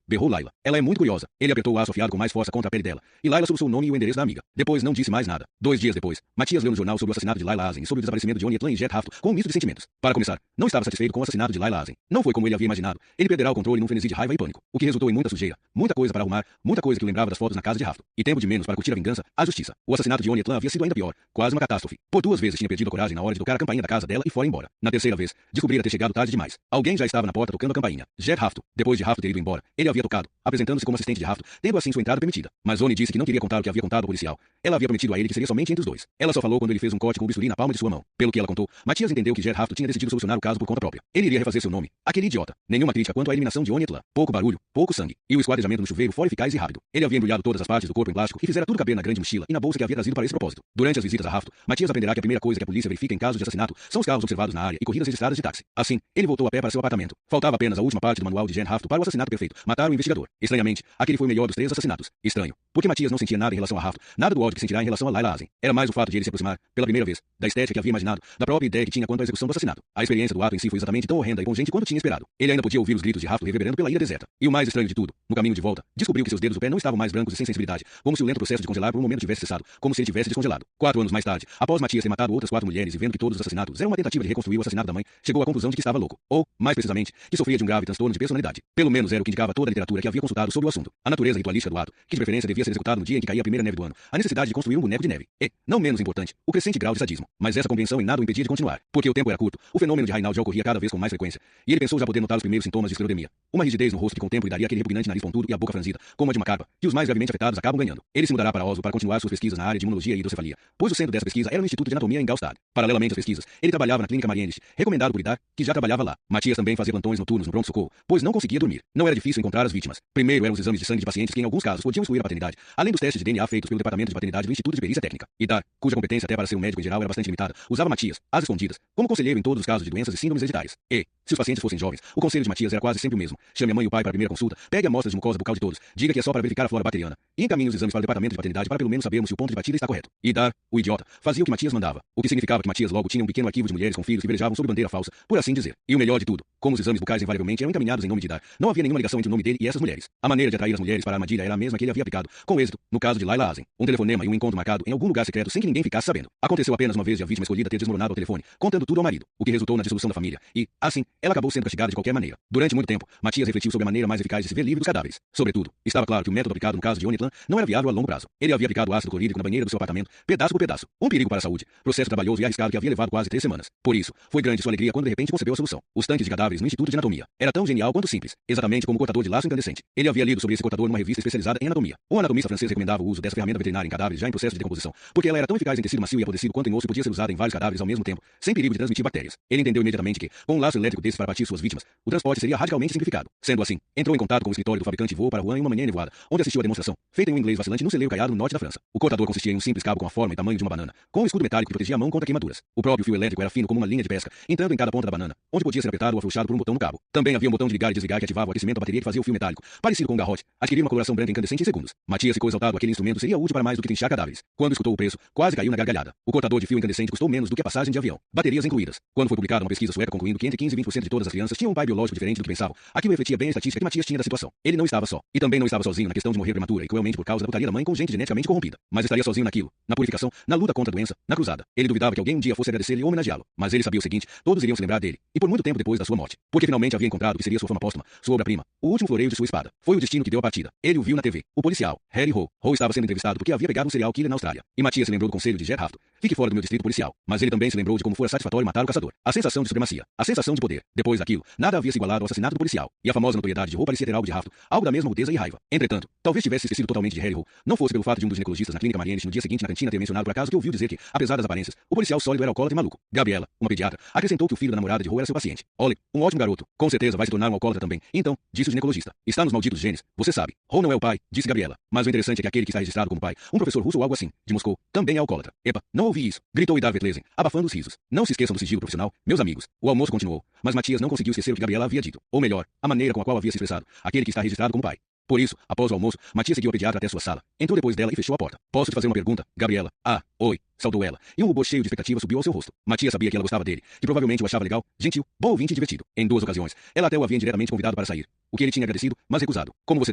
berrou Layla. Ela é muito curiosa. Ele apertou o aço afiado com mais força contra a pele dela, e Layla soluçou o nome e o endereço da amiga. Depois não disse mais nada. 2 dias depois, Matias leu no jornal sobre o assassinato de Layla Azem e sobre o desaparecimento de Johnny Etlan e Jet Hafto, com um misto de sentimentos. Para começar, não estava satisfeito com o assassinato de Layla Azem. Não foi como ele havia imaginado. Ele perderá o controle num frenesi de raiva e pânico, o que resultou em muita sujeira, muita coisa para arrumar, muita coisa que o lembrava das fotos na casa de Hafto, e tempo de menos para curtir a vingança, a justiça. O assassinato de Johnny Etlan havia sido ainda pior, quase uma catástrofe. Por 2 vezes tinha perdido a coragem na hora de tocar a campainha da casa dela e fora embora. Na terceira vez, descobrira ter chegado tarde demais. Alguém já estava na porta tocando a campainha. Jet Hafto. Depois de Hafto ter ido embora, ele havia tocado, apresentando-se como assistente de Hafto, tendo assim sua entrada permitida. Mas Oni disse que não queria contar o que havia contado ao policial. Ela havia prometido a ele que seria somente entre os dois. Ela só falou quando ele fez um corte com o bisturi na palma de sua mão. Pelo que ela contou, Matias entendeu que Jet Hafto tinha decidido solucionar o caso por conta própria. Ele iria refazer seu nome. Aquele idiota. Nenhuma crítica quanto à eliminação de Johnny Etlan. Pouco barulho, pouco sangue. E o esquadrejamento no chuveiro fora eficaz e rápido. Ele havia embrulhado todas as partes do corpo em plástico e fizera tudo caber na grande mochila e na bolsa que havia trazido para esse propósito. Durante as visitas a Hafto, Matias aprenderá que a primeira coisa que a polícia verifica em caso de assassinato são os carros observados na área e corridas registradas de táxi. Assim, ele voltou a pé para seu apartamento. Faltava apenas a última parte do manual de Jen Hafto para o assassinato perfeito, matar o investigador. Estranhamente, aquele foi o melhor dos 3 assassinatos. Estranho, porque Matias não sentia nada em relação a Hafto, nada do ódio que sentirá em relação a Layla Azem. Era mais o fato de ele se aproximar, pela primeira vez, da estética que havia imaginado, da própria ideia que tinha quanto à execução do assassinato. A experiência do ato em si foi exatamente tão horrenda e pungente quanto tinha esperado. Ele ainda podia ouvir os gritos de Hafto reverberando pela ilha deserta. E o mais estranho de tudo, no caminho de volta, descobriu que seus dedos do pé não estavam mais brancos e sem sensibilidade, como se o lento processo de congelar por um momento tivesse cessado, como se ele tivesse descongelado. 4 anos mais tarde, após Matias ter matado outras 4 mulheres e vendo que todos os assassinatos eram uma tentativa de reconstruir o assassinato da mãe, chegou à conclusão de que estava louco. Ou, mais precisamente, que sofria de um grave transtorno de personalidade. Pelo menos era o que indicava toda a literatura que havia consultado sobre o assunto. A natureza ritualística do ato, que de preferência devia ser executado no dia em que caía a primeira neve do ano. A necessidade de construir um boneco de neve. E, não menos importante, o crescente grau de sadismo. Mas essa compreensão em nada o impedia de continuar. Porque o tempo era curto, o fenômeno de Reinald já ocorria cada vez com mais frequência. E ele pensou já poder notar os primeiros sintomas de esclerodemia. Uma rigidez no rosto que com o tempo lhe daria aquele repugnante nariz pontudo e a boca franzida, como a de uma carpa, que os mais gravemente afetados acabam ganhando. Ele se mudará para Oslo para continuar suas pesquisas na área de imunologia e hidrocefalia, pois o centro dessa pesquisa era no Instituto de Anatomia em Gallstad. Paralelamente às pesquisas, ele trabalhava na clínica Marienlyst, recomendado por Idar, que já trabalhava lá. Matias também fazia plantões noturnos no pronto-socorro, pois não conseguia dormir. Não era difícil encontrar as vítimas. Primeiro eram os exames de sangue de pacientes que em alguns casos podiam excluir a paternidade, além dos testes de DNA feitos pelo departamento de paternidade do Instituto de Perícia Técnica. Idar, cuja competência até para ser um médico em geral era bastante limitada, usava Matias, às escondidas, como conselheiro em todos os casos de doenças e síndromes hereditárias. E, se os pacientes fossem jovens, o conselho de Matias era quase sempre o mesmo. Chame a mãe e o pai para a primeira consulta, pegue amostras de mucosa bucal de todos, diga que é só para verificar a flora bacteriana, e encaminhe os exames para o departamento de paternidade para pelo menos sabermos se o ponto de batida está correto. Idar, o idiota, fazia o que Matias mandava, o que significava que Matias logo tinha um pequeno arquivo de mulheres com filhos que velejavam sob bandeira falsa, por assim dizer. E o melhor de tudo, como os exames bucais invariavelmente eram encaminhados em nome de Idar, não havia nenhuma ligação entre o nome dele e essas mulheres. A maneira de atrair as mulheres para a armadilha era a mesma que ele havia aplicado, com êxito, no caso de Layla Azem. Um telefonema e um encontro marcado em algum lugar secreto sem que ninguém ficasse sabendo. Aconteceu apenas uma vez de a vítima escolhida ter desmoronado ao telefone, contando tudo ao marido, o que resultou na dissolução da família, e, assim, ela acabou sendo castigada de qualquer maneira. Durante muito tempo, Matias refletiu sobre a maneira mais eficaz de se ver livre dos cadáveres. Sobretudo, estava claro que o método aplicado no caso de Johnny Etlan não era viável a longo prazo. Ele havia aplicado ácido clorídrico na banheira do seu apartamento, pedaço por pedaço. Um perigo para a saúde, processo trabalhoso e arriscado que havia levado quase 3 semanas. Por isso, foi grande sua alegria quando de repente concebeu a solução. Os tanques de cadáveres no Instituto de Anatomia. Era tão genial quanto simples, exatamente como o cortador de laço incandescente. Ele havia lido sobre esse cortador numa revista especializada em anatomia. O anatomista francês recomendava o uso dessa ferramenta veterinária em cadáveres já em processo de decomposição, porque ela era tão eficaz em tecido macio e apodrecido quanto em osso e podia ser usada em vários cadáveres ao mesmo tempo, sem perigo de transmitir bactérias. Ele entendeu imediatamente que, com um laço elétrico desse para partir suas vítimas, o transporte seria radicalmente simplificado. Sendo assim, entrou em contato com o escritório do fabricante e voou para Rouen em uma manhã nevoada, onde assistiu a demonstração, feita em um inglês vacilante no celeiro caiado no norte da França. O cortador consistia em um simples cabo com a forma e tamanho de uma banana, com um escudo metálico que protegia a mão contra queimaduras. O próprio fio elétrico era fino como uma linha de pesca, entrando em cada ponta da banana, onde podia ser apertado ou afrouxado por um botão no cabo. Também havia um botão de ligar e desligar que ativava o aquecimento da bateria que fazia o fio metálico, parecido com um garrote, adquirir uma coloração branca incandescente em segundos. Matias ficou exaltado, aquele instrumento seria útil para mais do que trinchar cadáveres. Quando escutou o preço, quase caiu na gargalhada. O cortador de fio incandescente custou menos do que a passagem de avião, baterias incluídas. Quando foi publicada uma pesquisa sueca concluindo que entre 15 e 20% de todas as crianças tinham um pai biológico diferente do que pensavam, aquilo refletia bem a estatística que Matias tinha da situação. Ele não estava só, e também não estava sozinho na questão de morrer prematura e cruelmente por causa da putaria da mãe com gente geneticamente corrompida, mas estaria sozinho naquilo, na purificação, na luta contra a doença, na cruzada. Ele duvidava que alguém um dia fosse agradecer-lhe ou homenageá-lo, mas ele sabia o seguinte: todos iriam se lembrar dele, e por muito tempo depois da sua morte, porque finalmente havia encontrado o que seria sua fama póstuma, sua obra-prima, o último floreio de sua espada. Foi o destino que deu a partida. Ele o viu na TV. O policial, Harry Ho, estava sendo entrevistado porque havia pegado um serial killer na Austrália, e Matias se lembrou do conselho de Jet Hafto, fique fora do meu distrito policial. Mas ele também se lembrou de como fora satisfatório matar o caçador. A sensação de supremacia, a sensação de poder. Depois daquilo, nada havia se igualado ao assassinato do policial. E a famosa notoriedade de Ho parecia ter algo de rafto, algo da mesma rudeza e raiva. Entretanto, talvez tivesse esquecido totalmente de Harry Ho, não fosse pelo fato de um dos ginecologistas na clínica Mariennes no dia seguinte na cantina ter mencionado por acaso que ouviu dizer que, apesar das aparências, o policial sólido era alcoólatra e maluco. Gabriela, uma pediatra, acrescentou que o filho da namorada de Ho era seu paciente. Olhe, um ótimo garoto. Com certeza vai se tornar um alcoólatra também. Então, disse o ginecologista. Está nos malditos genes, você sabe. Ho não é o pai, disse Gabriela. Mas o interessante é que aquele que está registrado como pai, um professor russo ou algo assim, de Moscou, também é alcoólatra. Epa, não ouvi isso, gritou Idar Vetlesen, abafando os risos. Não se esqueçam do sigilo profissional, meus amigos. O almoço continuou, mas Matias não conseguiu esquecer o que Gabriela havia dito. Ou melhor, a maneira com a qual havia se expressado, aquele que está registrado como pai. Por isso, após o almoço, Matias seguiu a pediatra até sua sala. Entrou depois dela e fechou a porta. Posso te fazer uma pergunta, Gabriela? Ah, oi, saudou ela. E um rubor cheio de expectativa subiu ao seu rosto. Matias sabia que ela gostava dele, que provavelmente o achava legal, gentil, bom ouvinte e divertido. Em 2 ocasiões, ela até o havia indiretamente convidado para sair. O que ele tinha agradecido, mas recusado. Como você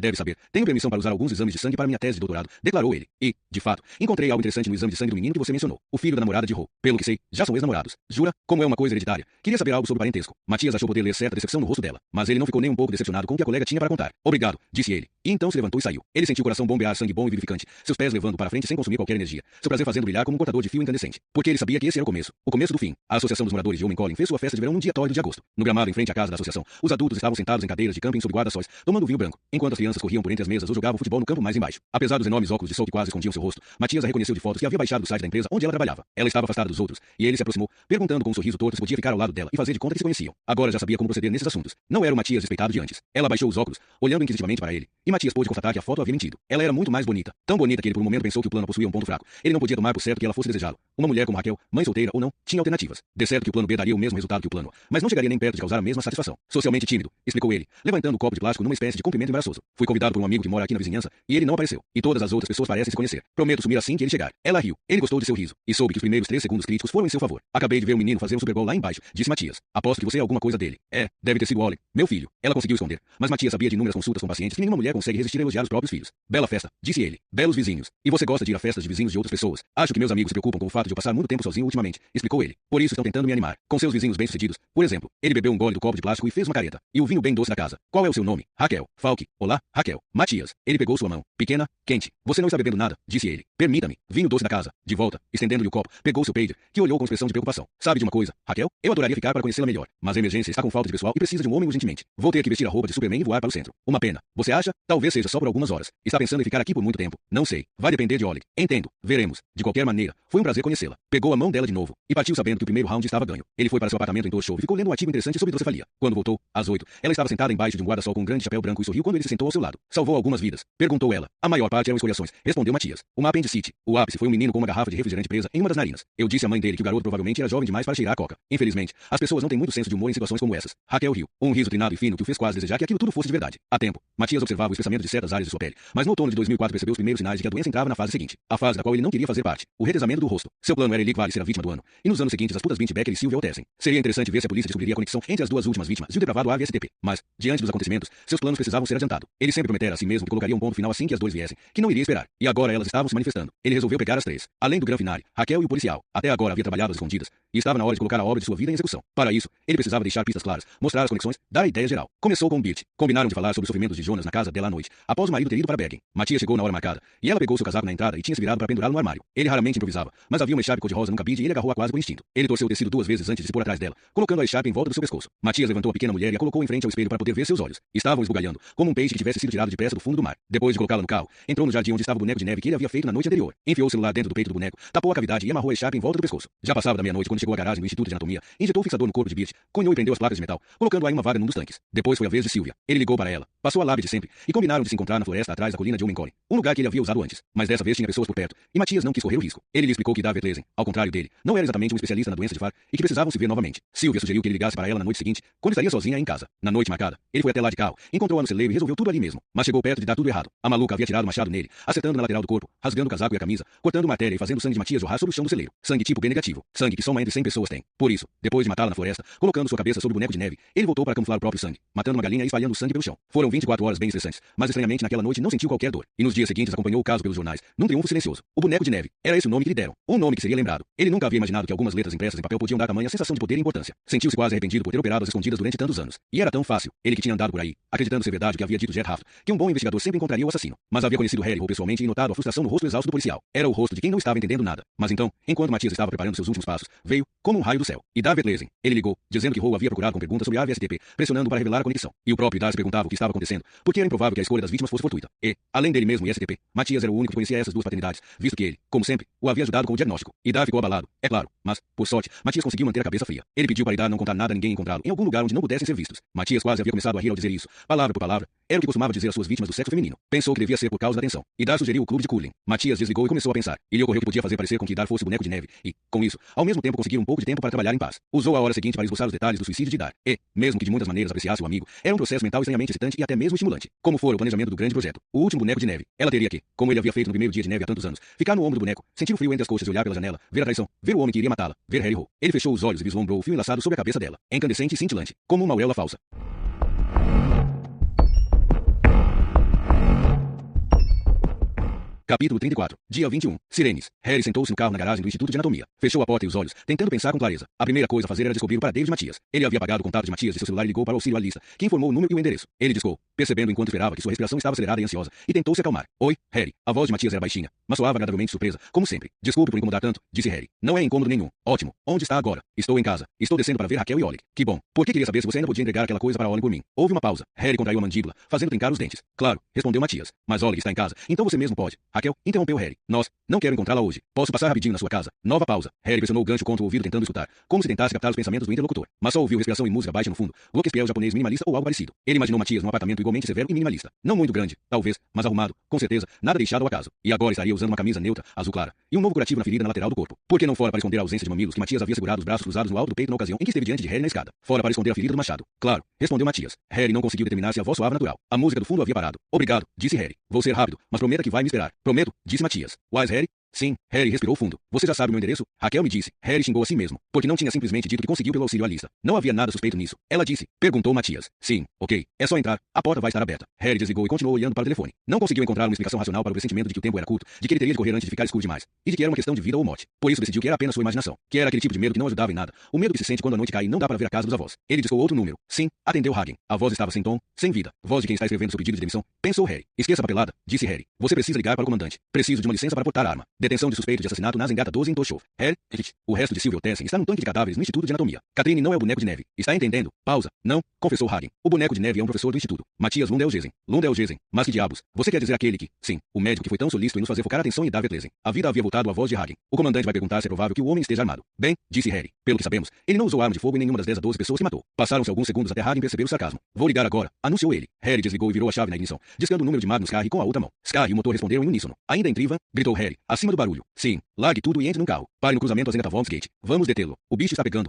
deve saber, tenho permissão para usar alguns exames de sangue para minha tese de doutorado, declarou ele. E, de fato, encontrei algo interessante no exame de sangue do menino que você mencionou, o filho da namorada de Ho. Pelo que sei, já são ex-namorados. Jura? Como é uma coisa hereditária. Queria saber algo sobre parentesco. Matias achou poder ler certa decepção no rosto dela, mas ele não ficou nem um pouco decepcionado com o que a colega tinha para contar. Obrigado, disse ele. E então se levantou e saiu. Ele sentiu o coração bombear sangue bom e vivificante, seus pés levando para frente sem consumir qualquer energia, seu prazer fazendo brilhar como um cortador de fio incandescente. Porque ele sabia que esse era o começo do fim. A Associação dos Moradores de Holmenkollen fez sua festa de verão num dia tórrido de agosto. No gramado em frente à casa da associação, os adultos estavam sentados em cadeiras de camping sob guarda-sóis, tomando vinho branco, enquanto as crianças corriam por entre as mesas ou jogavam futebol no campo mais embaixo. Apesar dos enormes óculos de sol que quase escondiam seu rosto, Matias a reconheceu de fotos que havia baixado do site da empresa onde ela trabalhava. Ela estava afastada dos outros, e ele se aproximou, perguntando com um sorriso torto se podia ficar ao lado dela e fazer de conta que se conheciam. Agora já sabia como proceder nesses assuntos. Não era o Matias respeitado de antes. Ela baixou os óculos, olhando inquisitivamente para ele, e Matias pôde constatar que a foto havia mentido. Ela era muito mais bonita, tão bonita que ele por um momento pensou que o plano possuía um ponto fraco. Ele não podia tomar por certo que ela fosse desejá-lo. Uma mulher como Raquel, mãe solteira ou não, tinha alternativas. De certo que o plano B daria o mesmo resultado que o plano A, mas não chegaria nem perto de causar a mesma satisfação. Socialmente tímido, explicou ele, levantando o copo de plástico numa espécie de cumprimento embaraçoso. Fui convidado por um amigo que mora aqui na vizinhança, e ele não apareceu. E todas as outras pessoas parecem se conhecer. Prometo sumir assim que ele chegar. Ela riu. Ele gostou de seu riso, e soube que os primeiros 3 segundos críticos foram em seu favor. Acabei de ver um menino fazer um Super Bowl lá embaixo, disse Matias. Aposto que você é alguma coisa dele. É, deve ter sido Ollie, meu filho. Ela conseguiu esconder, mas Matias sabia de inúmeras consultas com pacientes que nenhuma mulher consegue resistir a elogiar os próprios filhos. Bela festa, disse ele. Belos vizinhos. E você gosta de ir a festas de vizinhos de outras pessoas? Acho que meus amigos se preocupam com o fato de eu passar muito tempo sozinho ultimamente, explicou ele. Por isso estão tentando me animar. Com seus vizinhos bem-sucedidos. Por exemplo, ele bebeu um gole do copo de plástico e fez uma careta. E o vinho bem doce da casa. Qual é o seu nome? Raquel. Falk. Olá, Raquel. Matias. Ele pegou sua mão. Pequena, quente. Você não está bebendo nada, disse ele. Permita-me. Vinho doce da casa. De volta, estendendo-lhe o copo, pegou seu pager, que olhou com expressão de preocupação. Sabe de uma coisa, Raquel? Eu adoraria ficar para conhecê-la melhor, mas a emergência está com falta de pessoal e precisa de um homem urgentemente. Vou ter que vestir a roupa de Superman e voar para o centro. Uma pena. Você acha? Talvez seja só por algumas horas. Está pensando em ficar aqui por muito tempo? Não sei. Vai depender de Oleg. Entendo. Veremos. De qualquer maneira, foi um prazer conhecê-la. Pegou a mão dela de novo e partiu sabendo que o primeiro round estava ganho. Ele foi para seu apartamento em Toshov e ficou lendo um artigo interessante sobre hidrocefalia. Quando voltou, às 8, ela estava sentada embaixo de um guarda-sol com um grande chapéu branco e sorriu quando ele se sentou ao seu lado. Salvou algumas vidas. Perguntou ela. A maior parte eram escoriações, respondeu Matias. Uma apendicite. O ápice foi um menino com uma garrafa de refrigerante presa em uma das narinas. Eu disse à mãe dele que o garoto provavelmente era jovem demais para cheirar a coca. Infelizmente, as pessoas não têm muito senso de humor em situações como essas. Raquel riu. Um riso trinado e fino que o fez quase desejar que aquilo tudo fosse de verdade. A tempo, Matias observava o espessamento de certas áreas de sua pele, mas no outono de 2004 percebeu os primeiros sinais de que a doença entrava na fase seguinte. A fase da qual ele não queria fazer parte. O redesamento do rosto. Seu plano era Eli Vale ser a vítima do ano. E nos anos seguintes as putas 20 Becker e Silvia Ottersen. Seria interessante ver se a polícia descobriria a conexão entre as duas últimas vítimas e o depravado AVSTP. Mas, diante dos acontecimentos, seus planos precisavam ser adiantados. Ele sempre prometera a si mesmo que colocaria um ponto final assim que as dores viessem, que não iria esperar. E agora elas estavam se manifestando. Ele resolveu pegar as 3. Além do grande finale, Raquel e o policial. Até agora havia trabalhado às escondidas. E estava na hora de colocar a obra de sua vida em execução. Para isso, ele precisava deixar pistas claras, mostrar as conexões, dar a ideia geral. Começou com Birte. Combinaram de falar sobre os sofrimentos de Jonas na casa dela à noite, após o marido ter ido para Bergen. Matias chegou na hora marcada, e ela pegou seu casaco na entrada e tinha se virado para pendurá-lo no armário. Ele raramente improvisava, mas havia uma echarpe cor-de-rosa no cabide e ele agarrou-a quase por instinto. Ele torceu o tecido 2 vezes antes de se pôr atrás dela, colocando a echarpe em volta do seu pescoço. Matias levantou a pequena mulher e a colocou em frente ao espelho para poder ver seus olhos. Estavam esbugalhando, como um peixe que tivesse sido tirado depressa do fundo do mar. Depois de colocá-la no carro, entrou no jardim onde estava o boneco de neve que ele havia feito na noite anterior. Enfiou o celular dentro do peito do boneco, tapou a cavidade e amarrou a echarpe em volta do pescoço. Já passava da meia-noite quando chegou à garagem do Instituto de Anatomia, injetou o fixador no corpo de Birte, cunhou e prendeu as placas de metal, colocando-a em uma vaga num dos tanques. Depois foi a vez de Silvia. Ele ligou para ela, passou a lábia de sempre, e combinaram de se encontrar na floresta atrás da colina de Holmenkollen, um lugar que ele havia usado antes. Mas dessa vez tinha pessoas por perto, e Matias não quis correr o risco. Ele lhe explicou que David Vetlesen, ao contrário dele, não era exatamente um especialista na doença de Farr e que precisavam se ver novamente. Silvia sugeriu que ele ligasse para ela na noite seguinte, quando estaria sozinha em casa. Na noite marcada, ele foi até lá de carro, encontrou-a no celeiro e resolveu tudo ali mesmo. Mas chegou perto de dar tudo errado. A maluca havia tirado o machado nele, acertando na lateral do corpo, rasgando o casaco e a camisa, cortando uma artéria e fazendo o sangue de Matias jorrar sobre o chão do celeiro. Sangue tipo B negativo. Sangue que só uma entre 100 pessoas tem. Por isso, depois de matá-la na floresta, colocando sua cabeça sobre o boneco de neve, ele voltou para camuflar o próprio sangue, matando uma galinha e espalhando o sangue pelo chão. Foram 24 horas bem estressantes, mas estranhamente naquela noite não sentiu qualquer dor. E nos dias seguintes acompanhou o caso pelos jornais, num triunfo silencioso. O boneco de neve era esse esse o nome que lhe deram. Um nome que seria lembrado. Ele nunca havia imaginado que algumas letras impressas em papel podiam dar tamanha sensação de poder e importância. Sentiu-se quase arrependido por ter operado às escondidas durante tantos anos. E era tão fácil. Ele que tinha andado por aí, acreditando ser verdade o que havia dito Jet Haft, que um bom investigador sempre encontraria o assassino. Mas havia conhecido Harry Hole pessoalmente e notado a frustração no rosto exausto do policial. Era o rosto de quem não estava entendendo nada. Mas então, enquanto Matias estava preparando seus últimos passos, veio, como um raio do céu, e David Lesen. Ele ligou, dizendo que Hole havia procurado com perguntas sobre a AVSTP, pressionando para revelar a conexão. E o próprio Darcy perguntava o que estava acontecendo, porque era improvável que a escolha das vítimas fosse fortuita. E, além dele mesmo e STP, Matias era o único que conhecia essas duas paternidades, visto que ele, como sempre, o havia ajudado com o diagnóstico. E Davi ficou abalado, é claro, mas, por sorte, Matias conseguiu manter a cabeça fria. Ele pediu para Idar não contar nada a ninguém e encontrá-lo em algum lugar onde não pudessem ser vistos. Matias quase havia começado a rir ao dizer isso, palavra por palavra. Era o que costumava dizer às suas vítimas do sexo feminino. Pensou que devia ser por causa da atenção. Idar sugeriu o clube de curling. Matias desligou e começou a pensar. E lhe ocorreu que podia fazer parecer com que Idar fosse o boneco de neve e, com isso, ao mesmo tempo conseguir um pouco de tempo para trabalhar em paz. Usou a hora seguinte para esboçar os detalhes do suicídio de Idar. E, mesmo que de muitas maneiras apreciasse o amigo, era um processo mental estranhamente excitante e até mesmo estimulante. Como fora o planejamento do grande projeto, o último boneco de neve. Ela teria que, como ele havia feito no primeiro dia de neve há tantos anos, ficar no ombro do boneco, sentir o frio entre as coxas e olhar pela janela, ver a traição, ver o homem que iria matá-la, ver Harry Hole. Ele fechou os olhos e vislumbrou o fio enlaçado sobre a cabeça dela, incandescente e cintilante, como uma auréola falsa. Capítulo 34. Dia 21. Sirenes. Harry sentou-se no carro na garagem do Instituto de Anatomia. Fechou a porta e os olhos, tentando pensar com clareza. A primeira coisa a fazer era descobrir o paradeiro de Matias. Ele havia apagado o contato de Matias de seu celular e ligou para o auxílio à lista, que informou o número e o endereço. Ele discou, percebendo enquanto esperava que sua respiração estava acelerada e ansiosa, e tentou se acalmar. Oi, Harry. A voz de Matias era baixinha, mas soava agradavelmente surpresa, como sempre. Desculpe por incomodar tanto, disse Harry. Não é incômodo nenhum. Ótimo. Onde está agora? Estou em casa. Estou descendo para ver Raquel e Oleg. Que bom. Por que queria saber se você ainda podia entregar aquela coisa para Oleg por mim? Houve uma pausa. Harry contraiu a mandíbula, fazendo trincar os dentes. Claro, respondeu Matias. Mas Oleg está em casa, então você mesmo pode. Raquel, interrompeu Harry. Nós, não quero encontrá-la hoje. Posso passar rapidinho na sua casa. Nova pausa. Harry pressionou o gancho contra o ouvido tentando escutar, como se tentasse captar os pensamentos do interlocutor. Mas só ouviu respiração e música baixa no fundo. Glockenspiel japonês minimalista ou algo parecido. Ele imaginou Matias num apartamento igualmente severo e minimalista. Não muito grande, talvez, mas arrumado, com certeza, nada deixado ao acaso. E agora estaria usando uma camisa neutra, azul clara, e um novo curativo na ferida na lateral do corpo. Por que não fora para esconder a ausência de mamilos que Matias havia segurado os braços cruzados no alto do peito na ocasião em que esteve diante de Harry na escada? Fora para esconder a ferida do machado. Claro, respondeu Matias. Harry não conseguiu determinar se a voz soava natural. A música do fundo havia parado. Obrigado, disse Harry. Vou ser rápido, mas prometa que vai me esperar. Prometo, disse Matias. Wise Harry? Sim, Harry respirou fundo. Você já sabe o meu endereço? Raquel me disse. Harry xingou a si mesmo, porque não tinha simplesmente dito que conseguiu pelo auxílio à lista. Não havia nada suspeito nisso. Ela disse. Perguntou Matias. Sim, ok. É só entrar. A porta vai estar aberta. Harry desligou e continuou olhando para o telefone. Não conseguiu encontrar uma explicação racional para o pressentimento de que o tempo era curto, de que ele teria de correr antes de ficar escuro demais, e de que era uma questão de vida ou morte. Por isso decidiu que era apenas sua imaginação, que era aquele tipo de medo que não ajudava em nada, o medo que se sente quando a noite cai e não dá para ver a casa dos avós. Ele discou outro número. Sim, atendeu Hagen. A voz estava sem tom, sem vida. Voz de quem está escrevendo seu pedido de demissão. Pensou Harry. Esqueça a papelada, disse Harry. Você precisa ligar para o comandante. Preciso de uma licença para portar arma. Detenção de suspeito de assassinato na Zengata 12 em Toshov. Harry, o resto de Silvio Tessen está num tanque de cadáveres no Instituto de Anatomia. Catherine não é o boneco de neve. Está entendendo? Pausa. Não, confessou Hagen. O boneco de neve é um professor do instituto. Matias Lundelgesen. Lundelgesen. Mas que diabos? Você quer dizer aquele que, sim, o médico que foi tão solícito em nos fazer focar a atenção em David Lesen. A vida havia voltado à voz de Hagen. O comandante vai perguntar se é provável que o homem esteja armado. Bem, disse Harry. Pelo que sabemos, ele não usou arma de fogo em nenhuma das 10 a 12 pessoas que matou. Passaram-se alguns segundos até Hagen perceber o sarcasmo. Vou ligar agora, anunciou ele. Harry desligou e virou a chave na ignição, discando o número de Magnus Scarry com a outra mão. Scarry e o motor responderam em uníssono. Ainda em Trivan? Gritou Harry, acima do barulho. Sim, largue tudo e entre num carro. Pare no cruzamento Zengata Gate. Vamos detê-lo. O bicho está pegando.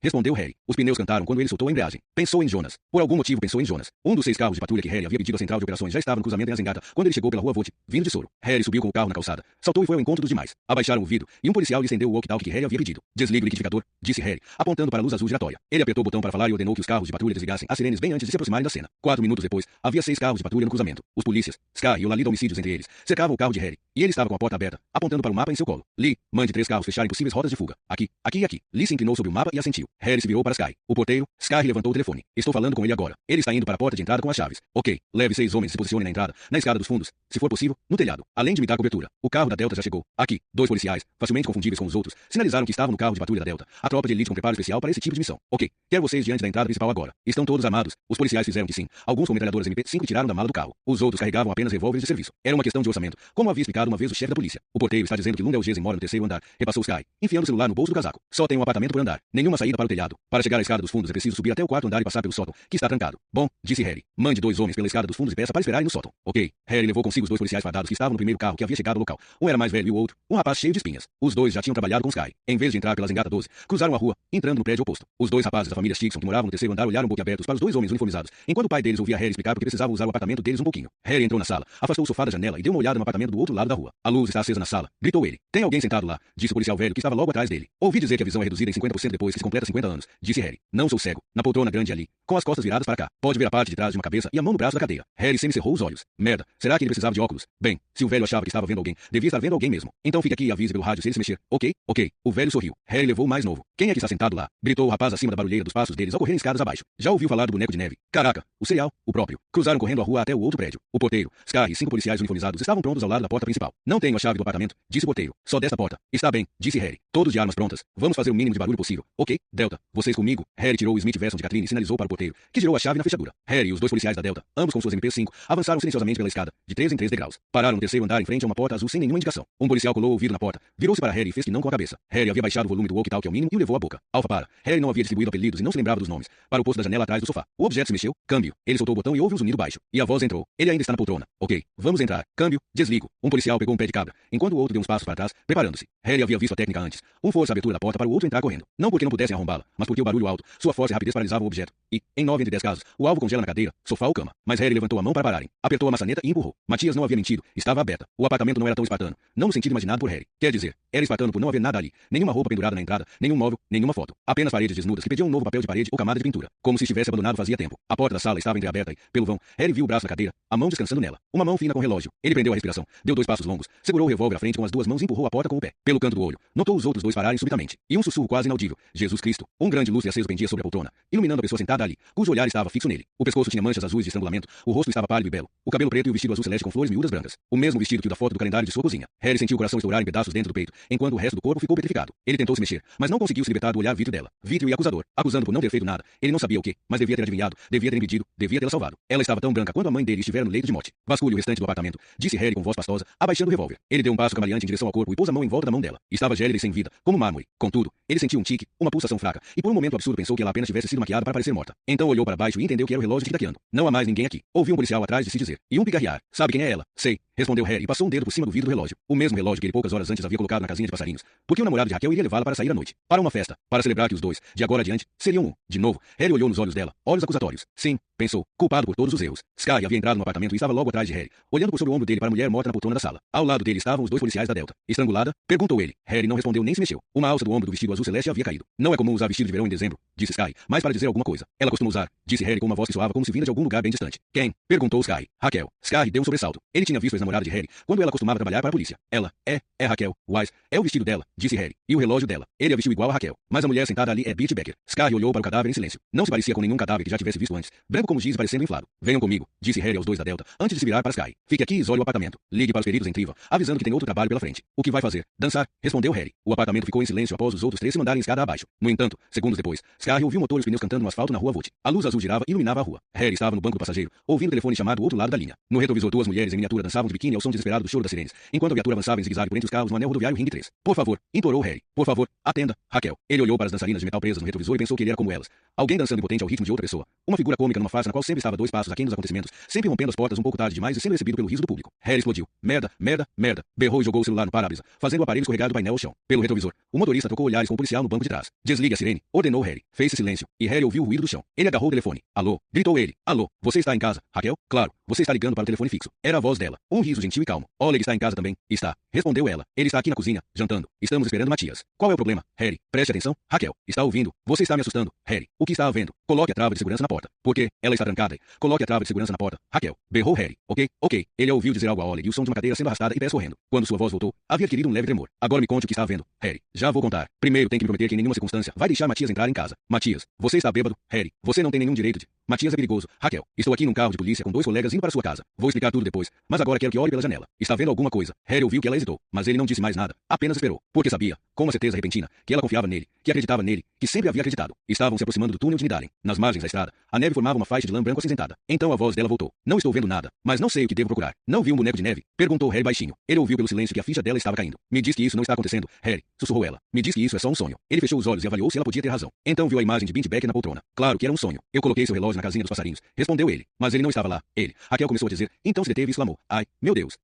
Respondeu Harry. Os pneus cantaram quando ele soltou a embreagem. Pensou em Jonas. Por algum motivo pensou em Jonas. Um dos 6 carros de patrulha que Harry havia pedido à central de operações já estava no cruzamento em Azengata quando ele chegou pela rua Vogt, vindo de Soro. Harry subiu com o carro na calçada, saltou e foi ao encontro dos demais. Abaixaram o vidro e um policial lhe estendeu o walkie-talkie que Harry havia pedido. Desligue o liquidificador, disse Harry, apontando para a luz azul giratória. Ele apertou o botão para falar e ordenou que os carros de patrulha desligassem as sirenes bem antes de se aproximarem da cena. 4 minutos depois, havia 6 carros de patrulha no cruzamento. Os polícias, Scar e o Lalida homicídios entre eles, cercavam o carro de Harry, e ele estava com a porta aberta, apontando para o mapa em seu colo. Lee, mande 3 carros fecharem possíveis rotas de fuga. Aqui, aqui e aqui. Lee se inclinou sobre o mapa e assentiu. Harry se virou para Sky. O porteiro, Sky levantou o telefone. Estou falando com ele agora. Ele está indo para a porta de entrada com as chaves. Ok, leve 6 homens e se posicione na entrada, na escada dos fundos, se for possível, no telhado. Além de me dar cobertura. O carro da Delta já chegou. Aqui, 2 policiais, facilmente confundíveis com os outros, sinalizaram que estavam no carro de patrulha da Delta. A tropa de elite com preparo especial para esse tipo de missão. Ok, quero vocês diante da entrada principal agora. Estão todos armados. Os policiais fizeram que sim. Alguns com metralhadoras MP5 tiraram da mala do carro. Os outros carregavam apenas revólveres de serviço. Era uma questão de orçamento, como havia explicado uma vez o chefe da polícia. O porteiro está dizendo que Lundelgesen mora no 3º andar. Repassou Sky, enfiando o celular no bolso do casaco. Só tem um apartamento por andar. Nenhuma saída para o telhado. Para chegar à escada dos fundos é preciso subir até o 4º andar e passar pelo sótão, que está trancado. Bom, disse Harry. Mande 2 homens pela escada dos fundos e peça para esperarem no sótão. Ok. Harry levou consigo os 2 policiais fardados que estavam no primeiro carro que havia chegado ao local. Um era mais velho e o outro, um rapaz cheio de espinhas. Os 2 já tinham trabalhado com Sky. Em vez de entrar pela Zengata 12, cruzaram a rua, entrando no prédio oposto. Os 2 rapazes da família Stickson que moravam no 3º andar olharam boquiabertos para os 2 homens uniformizados, enquanto o pai deles ouvia Harry explicar porque precisavam usar o apartamento deles um pouquinho. Harry entrou na sala, afastou o sofá da janela e deu uma olhada no apartamento do outro lado da rua. A luz está acesa na sala, gritou ele. Tem alguém sentado lá, disse o policial velho que estava logo atrás dele. Ouvi dizer que a visão é reduzida em 50% depois que se completa 50 anos, disse Harry. Não sou cego. Na poltrona grande ali, com as costas viradas para cá. Pode ver a parte de trás de uma cabeça e a mão no braço da cadeira. Harry semicerrou os olhos. Merda, será que ele precisava de óculos? Bem, se o velho achava que estava vendo alguém, devia estar vendo alguém mesmo. Então fique aqui e avise pelo rádio se ele se mexer. Ok, ok. O velho sorriu. Harry levou o mais novo. Quem é que está sentado lá? Gritou o rapaz acima da barulheira dos passos deles ao correrem escadas abaixo. Já ouviu falar do boneco de neve? Caraca, o cereal, o próprio. Cruzaram correndo a rua até o outro prédio. O porteiro, Sky e 5 policiais uniformizados estavam prontos ao lado da porta principal. Não tenho a chave do apartamento, disse o porteiro. Só desta porta. Está bem, disse Harry. Todos de armas prontas. Vamos fazer o mínimo de barulho possível. Ok, Delta, vocês comigo? Harry tirou o Smith Wesson de Catherine e sinalizou para o porteiro, que girou a chave na fechadura. Harry e os 2 policiais da Delta, ambos com suas MP5, avançaram silenciosamente pela escada, de 3 em 3 degraus. Pararam no terceiro andar em frente a uma porta azul sem nenhuma indicação. Um policial colou o ouvido na porta, virou-se para Harry e fez que não com a cabeça. Harry havia baixado o volume do walkie-talkie ao mínimo e o levou à boca. Alfa para. Harry não havia distribuído apelidos e não se lembrava dos nomes. Para o posto da janela atrás do sofá. O objeto se mexeu. Câmbio. Ele soltou o botão e houve um zunido baixo. E a voz entrou. Ele ainda está na poltrona. Ok, vamos entrar. Câmbio. Desligo. Um policial pegou um pé de cabra, enquanto o outro deu uns passos para trás, preparando-se. Harry havia visto a técnica antes. Um força a abertura da porta para o outro entrar correndo. Não porque não pudessem arrombá-la, mas porque o barulho alto, sua força e rapidez paralisavam o objeto. E, em 9 entre 10 casos, o alvo congela na cadeira, sofá ou cama. Mas Harry levantou a mão para pararem. Apertou a maçaneta e empurrou. Matias não havia mentido. Estava aberta. O apartamento não era tão espartano. Não no sentido imaginado por Harry. Quer dizer, era espartano por não haver nada ali. Nenhuma roupa pendurada na entrada, nenhum móvel, nenhuma foto. Apenas paredes desnudas que pediam um novo papel de parede ou camada de pintura. Como se estivesse abandonado fazia tempo. A porta da sala estava entreaberta e, pelo vão, Harry viu o braço na cadeira, a mão descansando nela. Uma mão fina com relógio. Ele prendeu a respiração, deu 2 passos longos, segurou o revólver à frente com as 2 mãos e empurrou a porta com o pé. Pelo canto do olho, notou os outros 2 pararem subitamente. E um sussurro quase inaudível. Jesus Cristo. Um grande lustre aceso pendia sobre a poltrona, iluminando a pessoa sentada ali, cujo olhar estava fixo nele. O pescoço tinha manchas azuis de estrangulamento, o rosto estava pálido e belo, o cabelo preto e o vestido azul celeste com flores miúdas brancas. O mesmo vestido que o da foto do calendário de sua cozinha. Harry sentiu o coração estourar em pedaços dentro do peito, enquanto o resto do corpo ficou petrificado. Ele tentou se mexer, mas não conseguiu se libertar do olhar vítreo dela. Vítreo e acusador, acusando por não ter feito nada. Ele não sabia o que, mas devia ter adivinhado, devia ter impedido, devia tê-la salvado. Ela estava tão branca quanto a mãe dele estivera no leito de morte. Vasculhe o restante do apartamento, disse Harry com voz pastosa, abaixando o revólver. Ele deu um passo cambaleante em direção ao corpo e pôs a mão em volta da mão dela. Estava gélida e sem vida, como mármore. Contudo, ele sentiu um tique, uma pulsação fraca, e por um momento absurdo pensou que ela apenas tivesse sido maquiada para parecer morta. Então olhou para baixo e entendeu que era o relógio tic-taqueando. Não há mais ninguém aqui. Ouviu um policial atrás de se dizer. E um pigarrear. Sabe quem é ela? Sei, respondeu Harry e passou um dedo por cima do vidro do relógio. O mesmo relógio que ele poucas horas antes havia colocado na casinha de passarinhos. Porque o namorado de Raquel iria levá-la para sair à noite. Para uma festa. Para celebrar que os 2, de agora adiante, seriam um. De novo, Harry olhou nos olhos dela. Olhos acusatórios. Sim, pensou, culpado por todos os erros. Sky havia entrado no apartamento e estava logo atrás de Harry, olhando por sobre o ombro dele para a mulher morta na poltrona da sala. Ao lado dele estavam os 2 policiais da Delta. Estrangulada? Perguntou ele. Harry não respondeu nem se mexeu. Uma alça do ombro do vestido azul celeste havia caído. Não é comum usar vestido de verão em dezembro, disse Sky, mas para dizer alguma coisa. Ela costuma usar, disse Harry com uma voz que soava como se vinda de algum lugar bem distante. Quem? Perguntou Sky. Raquel. Sky deu um sobressalto. Ele tinha visto a ex-namorada de Harry quando ela costumava trabalhar para a polícia. Ela é Raquel. Wise. É o vestido dela, disse Harry. E o relógio dela. Ele a vestiu igual a Raquel. Mas a mulher sentada ali é Beat Becker. Sky olhou para o cadáver em silêncio. Não se parecia com nenhum cadáver que já tivesse visto antes. Branco como giz parecendo inflado. Venham comigo, disse Harry aos 2 da Delta, antes de se virar para Sky. Fique aqui e isole o apartamento. Ligue para os peritos em Triva, avisando que tem outro trabalho pela frente. O que vai fazer? Dançar, respondeu Harry. O apartamento ficou em silêncio após os outros 3 se mandarem escada abaixo. No entanto, segundos depois, Sky ouviu o motor e os pneus cantando no asfalto na rua Vogt. A luz azul girava e iluminava a rua. Harry estava no banco do passageiro, ouvindo o telefone chamar do outro lado da linha. No retrovisor 2 mulheres em miniatura dançavam de biquíni ao som desesperado do choro das sirenes, enquanto a viatura avançava em zigue-zague por entre os carros no anel rodoviário Ring 3. Por favor, implorou Harry. Por favor, atenda, Raquel. Ele olhou para as dançarinas de metal presas no retrovisor e pensou que ele era como elas. Alguém dançando impotente ao ritmo de outra pessoa. Uma figura cômica numa farsa na qual sempre estava 2 passos aquém dos acontecimentos, sempre rompendo as portas um pouco tarde demais e sendo recebido pelo riso do público. Harry explodiu. Merda, merda, merda. Berrou e jogou o celular no para-brisa, fazendo o aparelho escorregar do painel ao chão. Pelo retrovisor, o motorista trocou olhares com o policial no banco de trás. Desligue a sirene, ordenou Harry. Fez silêncio, e Harry ouviu o ruído do chão. Ele agarrou o telefone. Alô? Gritou ele. Alô? Você está em casa, Raquel? Claro, você está ligando para o telefone fixo. Era a voz dela. Um riso gentil e calmo. Oleg está em casa também. Está. Respondeu ela. Ele está aqui na cozinha, jantando. Estamos esperando Matias. Qual é o problema? Harry, preste atenção. Raquel, está ouvindo? Você está me assustando. Harry, o que está havendo? Coloque a trava de segurança na porta. Porque ela está trancada. Coloque a trava de segurança na porta. Raquel, berrou Harry. Ok. Ele ouviu dizer algo a Oleg e o som de uma cadeira sendo arrastada e pés correndo. Quando sua voz voltou, havia adquirido um leve tremor. Agora me conte o que está havendo. Harry, já vou contar. Primeiro tem que me prometer que em nenhuma circunstância vai deixar Matias entrar em casa. Matias, você está bêbado? Harry, você não tem nenhum direito de... Matias é perigoso. Raquel, estou aqui num carro de polícia com 2 colegas indo para sua casa. Vou explicar tudo depois, mas agora quero que olhe pela janela. Está vendo alguma coisa? Harry ouviu que ela hesitou, mas ele não disse mais nada. Apenas esperou, porque sabia, com uma certeza repentina, que ela confiava nele, que acreditava nele, que sempre havia acreditado. Estavam se aproximando do túnel de Nidalen. Nas margens da estrada, a neve formava uma faixa de lã branco acinzentada. Então a voz dela voltou. Não estou vendo nada, mas não sei o que devo procurar. Não vi um boneco de neve? Perguntou Harry baixinho. Ele ouviu pelo silêncio que a ficha dela estava caindo. Me diz que isso não está acontecendo, Harry, sussurrou ela. Me diz que isso é só um sonho. Ele fechou os olhos e avaliou se ela podia ter razão. Então viu a imagem de Bint Becker na poltrona. Claro que era um sonho. Eu coloquei seu relógio na casinha dos passarinhos. Respondeu ele. Mas ele não estava lá. Ele. Raquel começou a dizer. Então se deteve e exclamou. Ai, meu Deus.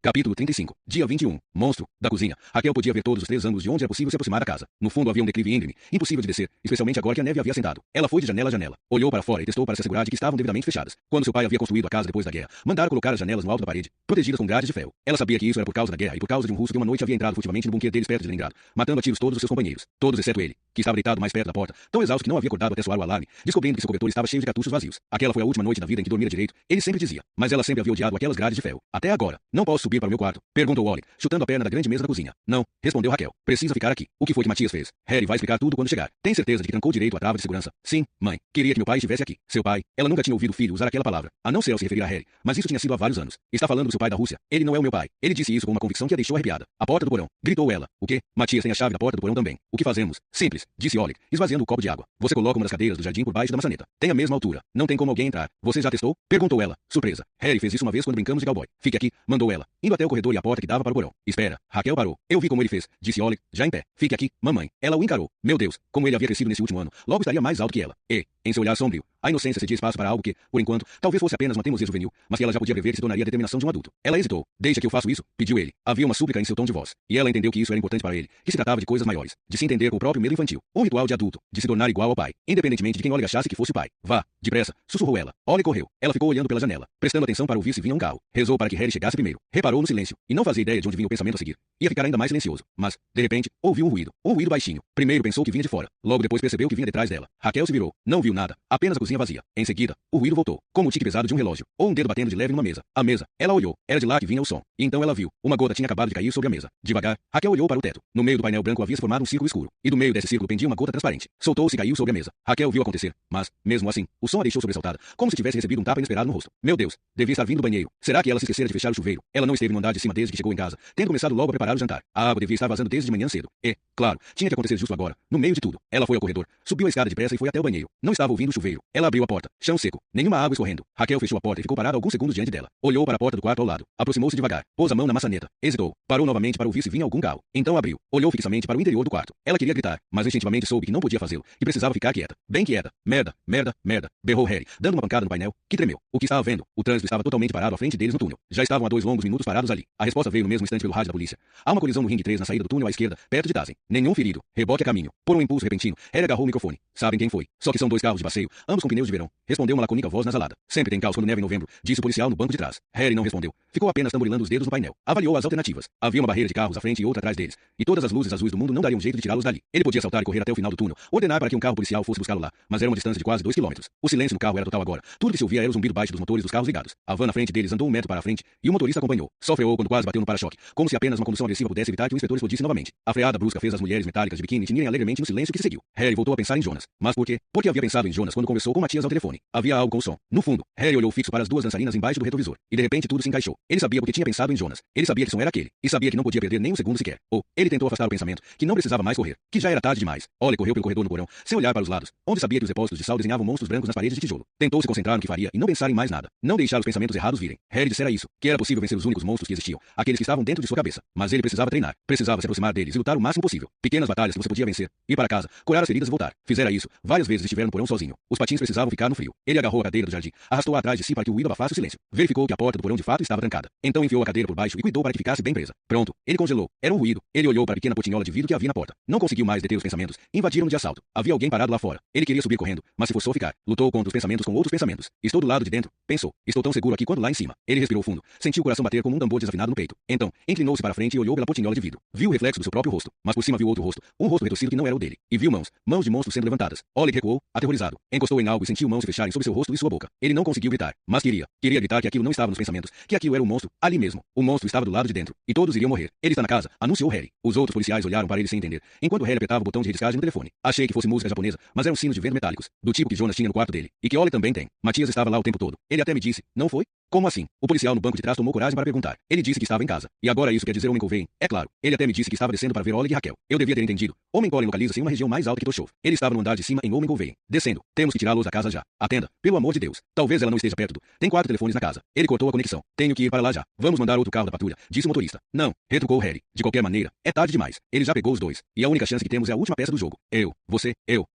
Capítulo 35. Dia 21. Monstro. Da cozinha. Raquel podia ver todos os 3 ângulos de onde era possível se aproximar da casa. No fundo havia um declive íngreme, impossível de descer, especialmente agora que a neve havia assentado. Ela foi de janela a janela. Olhou para fora e testou para se assegurar de que estavam devidamente fechadas. Quando seu pai havia construído a casa depois da guerra, mandaram colocar as janelas no alto da parede, protegidas com grades de ferro. Ela sabia que isso era por causa da guerra e por causa de um russo que uma noite havia entrado furtivamente no bunker deles perto de Leningrado, matando a tiros todos os seus companheiros. Todos exceto ele, que estava deitado mais perto da porta, tão exausto que não havia acordado até soar o alarme, descobrindo que seu cobertor estava cheio de cartuchos vazios. Aquela foi a última noite da vida em que dormira direito, ele sempre dizia. Mas ela sempre havia odiado aquelas grades de ferro. Até agora. Não posso subir para o meu quarto? Perguntou Wally, chutando a perna da grande mesa da cozinha. Não, respondeu Raquel. Precisa ficar aqui. O que foi que Matias fez? Harry vai explicar tudo quando chegar. Tem certeza de que trancou direito a trava de segurança? Sim, mãe. Queria que meu pai estivesse aqui. Seu pai? Ela nunca tinha ouvido o filho usar aquela palavra, a não ser ao se referir a Harry, mas isso tinha sido há vários anos. Está falando do seu pai da Rússia. Ele não é o meu pai. Ele disse isso com uma convicção que a deixou arrepiada. A porta do porão. Gritou ela. O quê? Matias tem a chave da porta do porão também. O que fazemos? Simples, disse Wally, esvaziando o copo de água. Você coloca uma das cadeiras do jardim por baixo da maçaneta. Tem a mesma altura. Não tem como alguém entrar. Você já testou? Perguntou ela, surpresa. Harry fez isso uma vez quando brincamos de cowboy. Fique aqui, mandou ela, indo até o corredor e a porta que dava para o porão. Espera. Raquel parou. Eu vi como ele fez, disse Wally, já em pé. Fique aqui, mamãe. Ela o encarou. Meu Deus, como ele havia crescido nesse último ano. Logo estaria mais alto que ela. E, em seu olhar sombrio, a inocência cedia espaço para algo que, por enquanto, talvez fosse apenas uma teimosia juvenil, mas que ela já podia prever que se tornaria a determinação de um adulto. Ela hesitou. Deixa que eu faça isso, pediu ele. Havia uma súplica em seu tom de voz, e ela entendeu que isso era importante para ele, que se tratava de coisas maiores, de se entender com o próprio medo infantil, um ritual de adulto, de se tornar igual ao pai, independentemente de quem Ollie achasse que fosse o pai. Vá, depressa, sussurrou ela. Ollie correu. Ela ficou olhando pela janela, prestando atenção para ouvir se vinha um carro. Rezou para que Harry chegasse primeiro. Reparou no silêncio, e não fazia ideia de onde vinha o pensamento a seguir. Ia ficar ainda mais silencioso, mas, de repente, ouviu um ruído baixinho. Primeiro pensou que vinha de fora, logo depois percebeu que vinha detrás dela. Raquel se virou, não viu nada, apenas a cozinha vazia. Em seguida, o ruído voltou, como o tique pesado de um relógio, ou um dedo batendo de leve numa mesa. A mesa. Ela olhou. Era de lá que vinha o som. E então ela viu. Uma gota tinha acabado de cair sobre a mesa. Devagar, Raquel olhou para o teto. No meio do painel branco havia se formado um círculo escuro. E do meio desse círculo pendia uma gota transparente. Soltou-se e caiu sobre a mesa. Raquel viu acontecer. Mas, mesmo assim, o som a deixou sobressaltada, como se tivesse recebido um tapa inesperado no rosto. Meu Deus, devia estar vindo do banheiro. Será que ela se esquecera de fechar o chuveiro? Ela não esteve no andar de cima desde que chegou em casa, tendo começado logo a preparar o jantar. A água devia estar vazando desde de manhã cedo. E, claro, tinha que acontecer justo agora, no meio de tudo. Ela foi ao corredor, subiu a escada depressa e foi até o banheiro. Não estava ouvindo o chuveiro. Ela abriu a porta. Chão seco. Nenhuma água escorrendo. Raquel fechou a porta e ficou parada alguns segundos diante dela. Olhou para a porta do quarto ao lado. Aproximou-se devagar. Pôs a mão na maçaneta. Hesitou. Parou novamente para ouvir se vinha algum carro. Então abriu. Olhou fixamente para o interior do quarto. Ela queria gritar, mas instintivamente soube que não podia fazê-lo, que precisava ficar quieta. Bem quieta. Merda, merda, merda. Berrou Harry, dando uma pancada no painel, que tremeu. O que estava vendo? O trânsito estava totalmente parado à frente deles no túnel. Já estavam há 2 longos minutos parados ali. A resposta veio no mesmo instante pelo rádio da polícia. Há uma colisão no ringue 3 na saída do túnel à esquerda, perto de Dazen. Nenhum ferido. Reboque a caminho. Por um impulso repentino, Harry agarrou o microfone. Sabem quem foi? Só que são 2 carros de passeio, ambos com pneus de verão. Respondeu uma lacônica voz nasalada. Sempre tem caos quando neva em novembro, disse o policial no banco de trás. Harry não respondeu. Ficou apenas tamborilando os dedos no painel. Avaliou as alternativas. Havia uma barreira de carros à frente e outra atrás deles. E todas as luzes azuis do mundo não dariam jeito de tirá-los dali. Ele podia saltar e correr até o final do túnel, ordenar para que um carro policial fosse buscá-lo lá, mas era uma distância de quase 2 quilômetros. O silêncio no carro era total agora. Tudo que se ouvia era o zumbido baixo dos motores dos carros ligados. A van na frente deles andou 1 metro para a frente e o motorista acompanhou. Só freou quando quase bateu no para-choque, como se apenas uma condução agressiva pudesse evitar que o inspetor explodisse novamente. A freada brusca fez as mulheres metálicas de biquíni tinirem alegremente no silêncio que se seguiu. Harry voltou a pensar em Jonas. Mas por quê? Porque havia pensado em Jonas quando conversou com Matias ao telefone. Havia algo com o som. No fundo, Harry olhou fixo para as 2 dançarinas embaixo do retrovisor. E de repente tudo se encaixou. Ele sabia porque tinha pensado em Jonas. Ele sabia que som era aquele. E sabia que não podia perder nem um segundo sequer. Ou, ele tentou afastar o pensamento, que não precisava mais correr. Que já era tarde demais. Ollie correu pelo corredor no porão, sem olhar para os lados, onde sabia que os depósitos de sal desenhavam monstros brancos nas paredes de tijolo. Tentou se concentrar no que faria e não pensar em mais nada. Não deixar os pensamentos errados virem. Harry dissera isso, que era possível vencer os únicos monstros que existiam, aqueles que estavam dentro de sua cabeça. Mas ele precisava treinar. Precisava se aproximar deles e lutar o máximo possível. Pequenas batalhas que você podia vencer. Ir para casa, curar as feridas e voltar. Fizera isso. Várias vezes estiver no porão sozinho. Os patins precisavam ficar no frio. Ele agarrou a cadeira do jardim, arrastou-a atrás de si para que o ruído abafasse o silêncio. Verificou que a porta do porão de fato estava trancada. Então enfiou a cadeira por baixo e cuidou para que ficasse bem presa. Pronto. Ele congelou. Era um ruído. Ele olhou para a pequena portinhola de vidro que havia na porta. Não conseguiu mais deter os pensamentos. Invadiram de assalto. Havia alguém parado lá fora. Ele queria subir correndo, mas se forçou a ficar. Lutou contra os pensamentos com outros pensamentos. Estou do lado de dentro, pensou. Estou tão seguro aqui quanto lá em cima. Ele respirou fundo. Sentiu o coração bater como um tambor desafinado no peito. Então, inclinou-se para frente e olhou pela portinhola de vidro. Viu o reflexo do seu próprio rosto, mas por cima viu outro rosto. Um rosto retorcido que não era o dele. E viu mãos. Mãos de monstro sendo levantadas. Ollie recuou, aterrorizado. Encostou em algo e sentiu mãos se fecharem sobre seu rosto e sua boca. Ele não conseguiu gritar, mas queria. Queria gritar que aquilo não estava nos pensamentos, que aquilo era um monstro, ali mesmo. O monstro estava do lado de dentro. E todos iriam morrer. Ele está na casa, anunciou Harry. Os outros policiais olharam para ele sem entender, enquanto Harry apertava o botão de redescagem no telefone. Achei que fosse música japonesa, mas eram sinos de vento metálicos, do tipo que Jonas tinha no quarto dele, e que Ollie também tem. Matias estava lá o tempo todo. Ele até me disse, não foi? Como assim? O policial no banco de trás tomou coragem para perguntar. Ele disse que estava em casa. E agora isso quer dizer homem Covain? É claro. Ele até me disse que estava descendo para ver Ollie e Raquel. Eu devia ter entendido. Homem Colin localiza-se em uma região mais alta que Toshov. Ele estava no andar de cima em homem Covain. Descendo. Temos que tirá-los da casa já. Atenda. Pelo amor de Deus. Talvez ela não esteja perto do... Tem 4 telefones na casa. Ele cortou a conexão. Tenho que ir para lá já. Vamos mandar outro carro da patrulha, disse o motorista. Não. Retrucou Harry. De qualquer maneira, é tarde demais. Ele já pegou os 2. E a única chance que temos é a última peça do jogo. Eu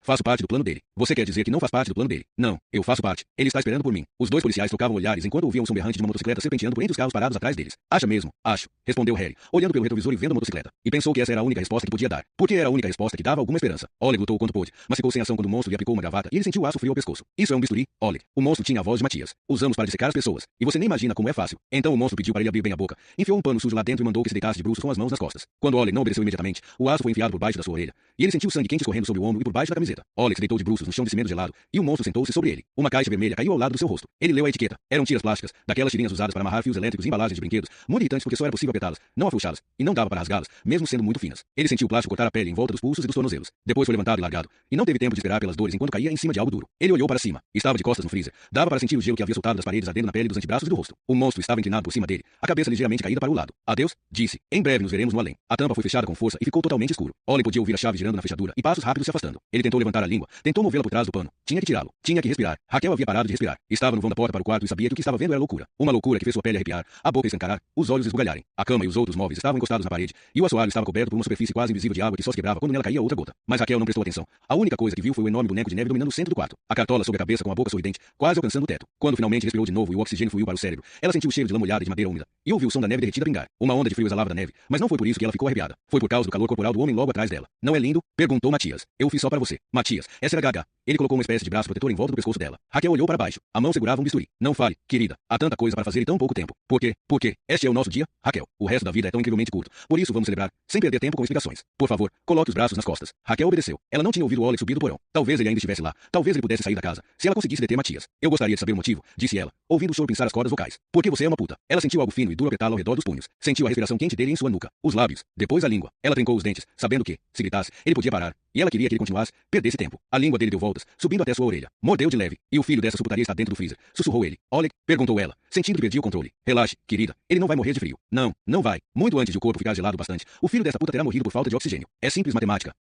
faço parte do plano dele. Você quer dizer que não faz parte do plano dele? Não. Eu faço parte. Ele está esperando por mim. Os 2 policiais trocavam olhares enquanto ouviam ouviam o som berrante de uma motocicleta serpenteando por entre os carros parados atrás deles. Acha mesmo? Acho, respondeu Harry, olhando pelo retrovisor e vendo a motocicleta. E pensou que essa era a única resposta que podia dar. Porque era a única resposta que dava alguma esperança. Oleg lutou quanto pôde, mas ficou sem ação quando o monstro lhe aplicou uma gravata e ele sentiu o aço frio ao pescoço. Isso é um bisturi, Oleg. O monstro tinha a voz de Matias. Usamos para dissecar as pessoas. E você nem imagina como é fácil. Então o monstro pediu para ele abrir bem a boca, enfiou um pano sujo lá dentro e mandou que se deitasse de bruços com as mãos nas costas. Quando Oleg não obedeceu imediatamente, o aço foi enfiado por baixo da sua orelha. E ele sentiu sangue quente escorrendo sobre o ombro e por baixo da camiseta. Oleg se deitou de bruços no chão de cimento gelado e o monstro sentou-se sobre ele. Uma caixa vermelha caiu ao lado do seu rosto. Ele leu a etiqueta. Eram tiras plásticas, daquelas tirinhas usadas para amarrar fios elétricos e embalagens de brinquedos, muito irritantes porque só era possível apertá-las, não afrouxá-las, e não dava para rasgá-las, mesmo sendo muito finas. Ele sentiu o plástico cortar a pele em volta dos pulsos e dos tornozelos. Depois foi levantado e largado, e não teve tempo de esperar pelas dores enquanto caía em cima de algo duro. Ele olhou para cima. Estava de costas no freezer. Dava para sentir o gelo que havia soltado das paredes ardendo na pele dos antebraços e do rosto. O monstro estava inclinado por cima dele, a cabeça ligeiramente caída para o lado. Adeus, disse. Em breve nos veremos no além. A tampa foi fechada com força e ficou totalmente escuro. Oleg podia ouvir a chave girando na fechadura e passos rápidos se afastando. Ele tentou levantar a língua, tentou movê-la por trás do pano. Tinha que tirá-lo. Tinha que respirar. Raquel havia parado de respirar. Estava no vão da porta para o quarto e sabia que o que estava vendo era loucura. Uma loucura que fez sua pele arrepiar, a boca escancarar, os olhos esbugalharem. A cama e os outros móveis estavam encostados na parede, e o assoalho estava coberto por uma superfície quase invisível de água que só se quebrava quando nela caía outra gota. Mas Raquel não prestou atenção. A única coisa que viu foi o enorme boneco de neve dominando o centro do quarto. A cartola sobre a cabeça com a boca sorridente, quase alcançando o teto. Quando finalmente respirou de novo e o oxigênio fluiu para o cérebro, ela sentiu o cheiro de lama molhada e de madeira úmida, e ouviu o som da neve derretida pingar. Uma onda de frio exalava da neve, mas não foi por isso que ela ficou arrepiada. Foi por causa do calor corporal do homem logo atrás dela. Não é lindo? Perguntou Matias. Eu fiz só para você. Matias, essa era Gaga. Ele colocou uma espécie de braço protetor em volta do pescoço dela. Raquel olhou para baixo. A mão segurava um bisturi. Não fale, querida. Há tanta coisa para fazer em tão pouco tempo. Por quê? Porque este é o nosso dia, Raquel. O resto da vida é tão incrivelmente curto. Por isso vamos celebrar, sem perder tempo com explicações. Por favor, coloque os braços nas costas. Raquel obedeceu. Ela não tinha ouvido o Oleg subir do porão. Talvez ele ainda estivesse lá. Talvez ele pudesse sair da casa. Se ela conseguisse deter Matias. Eu gostaria de saber o motivo, disse ela, ouvindo o choro pinçar as cordas vocais. Porque você é uma puta. Ela sentiu algo fino e duro apertá-la ao redor dos punhos. Sentiu a respiração quente dele em sua nuca, os lábios, depois a língua. Ela trincou os dentes, sabendo que, se gritasse, ele podia parar. E ela queria que ele continuasse, perdesse tempo. A língua dele deu voltas, subindo até sua orelha. Mordeu de leve. E o filho dessa putaria está dentro do freezer. Sussurrou ele. Oleg? Perguntou ela, sentindo que perdia o controle. Relaxe, querida. Ele não vai morrer de frio. Não, não vai. Muito antes de o corpo ficar gelado bastante, o filho dessa puta terá morrido por falta de oxigênio. É simples matemática.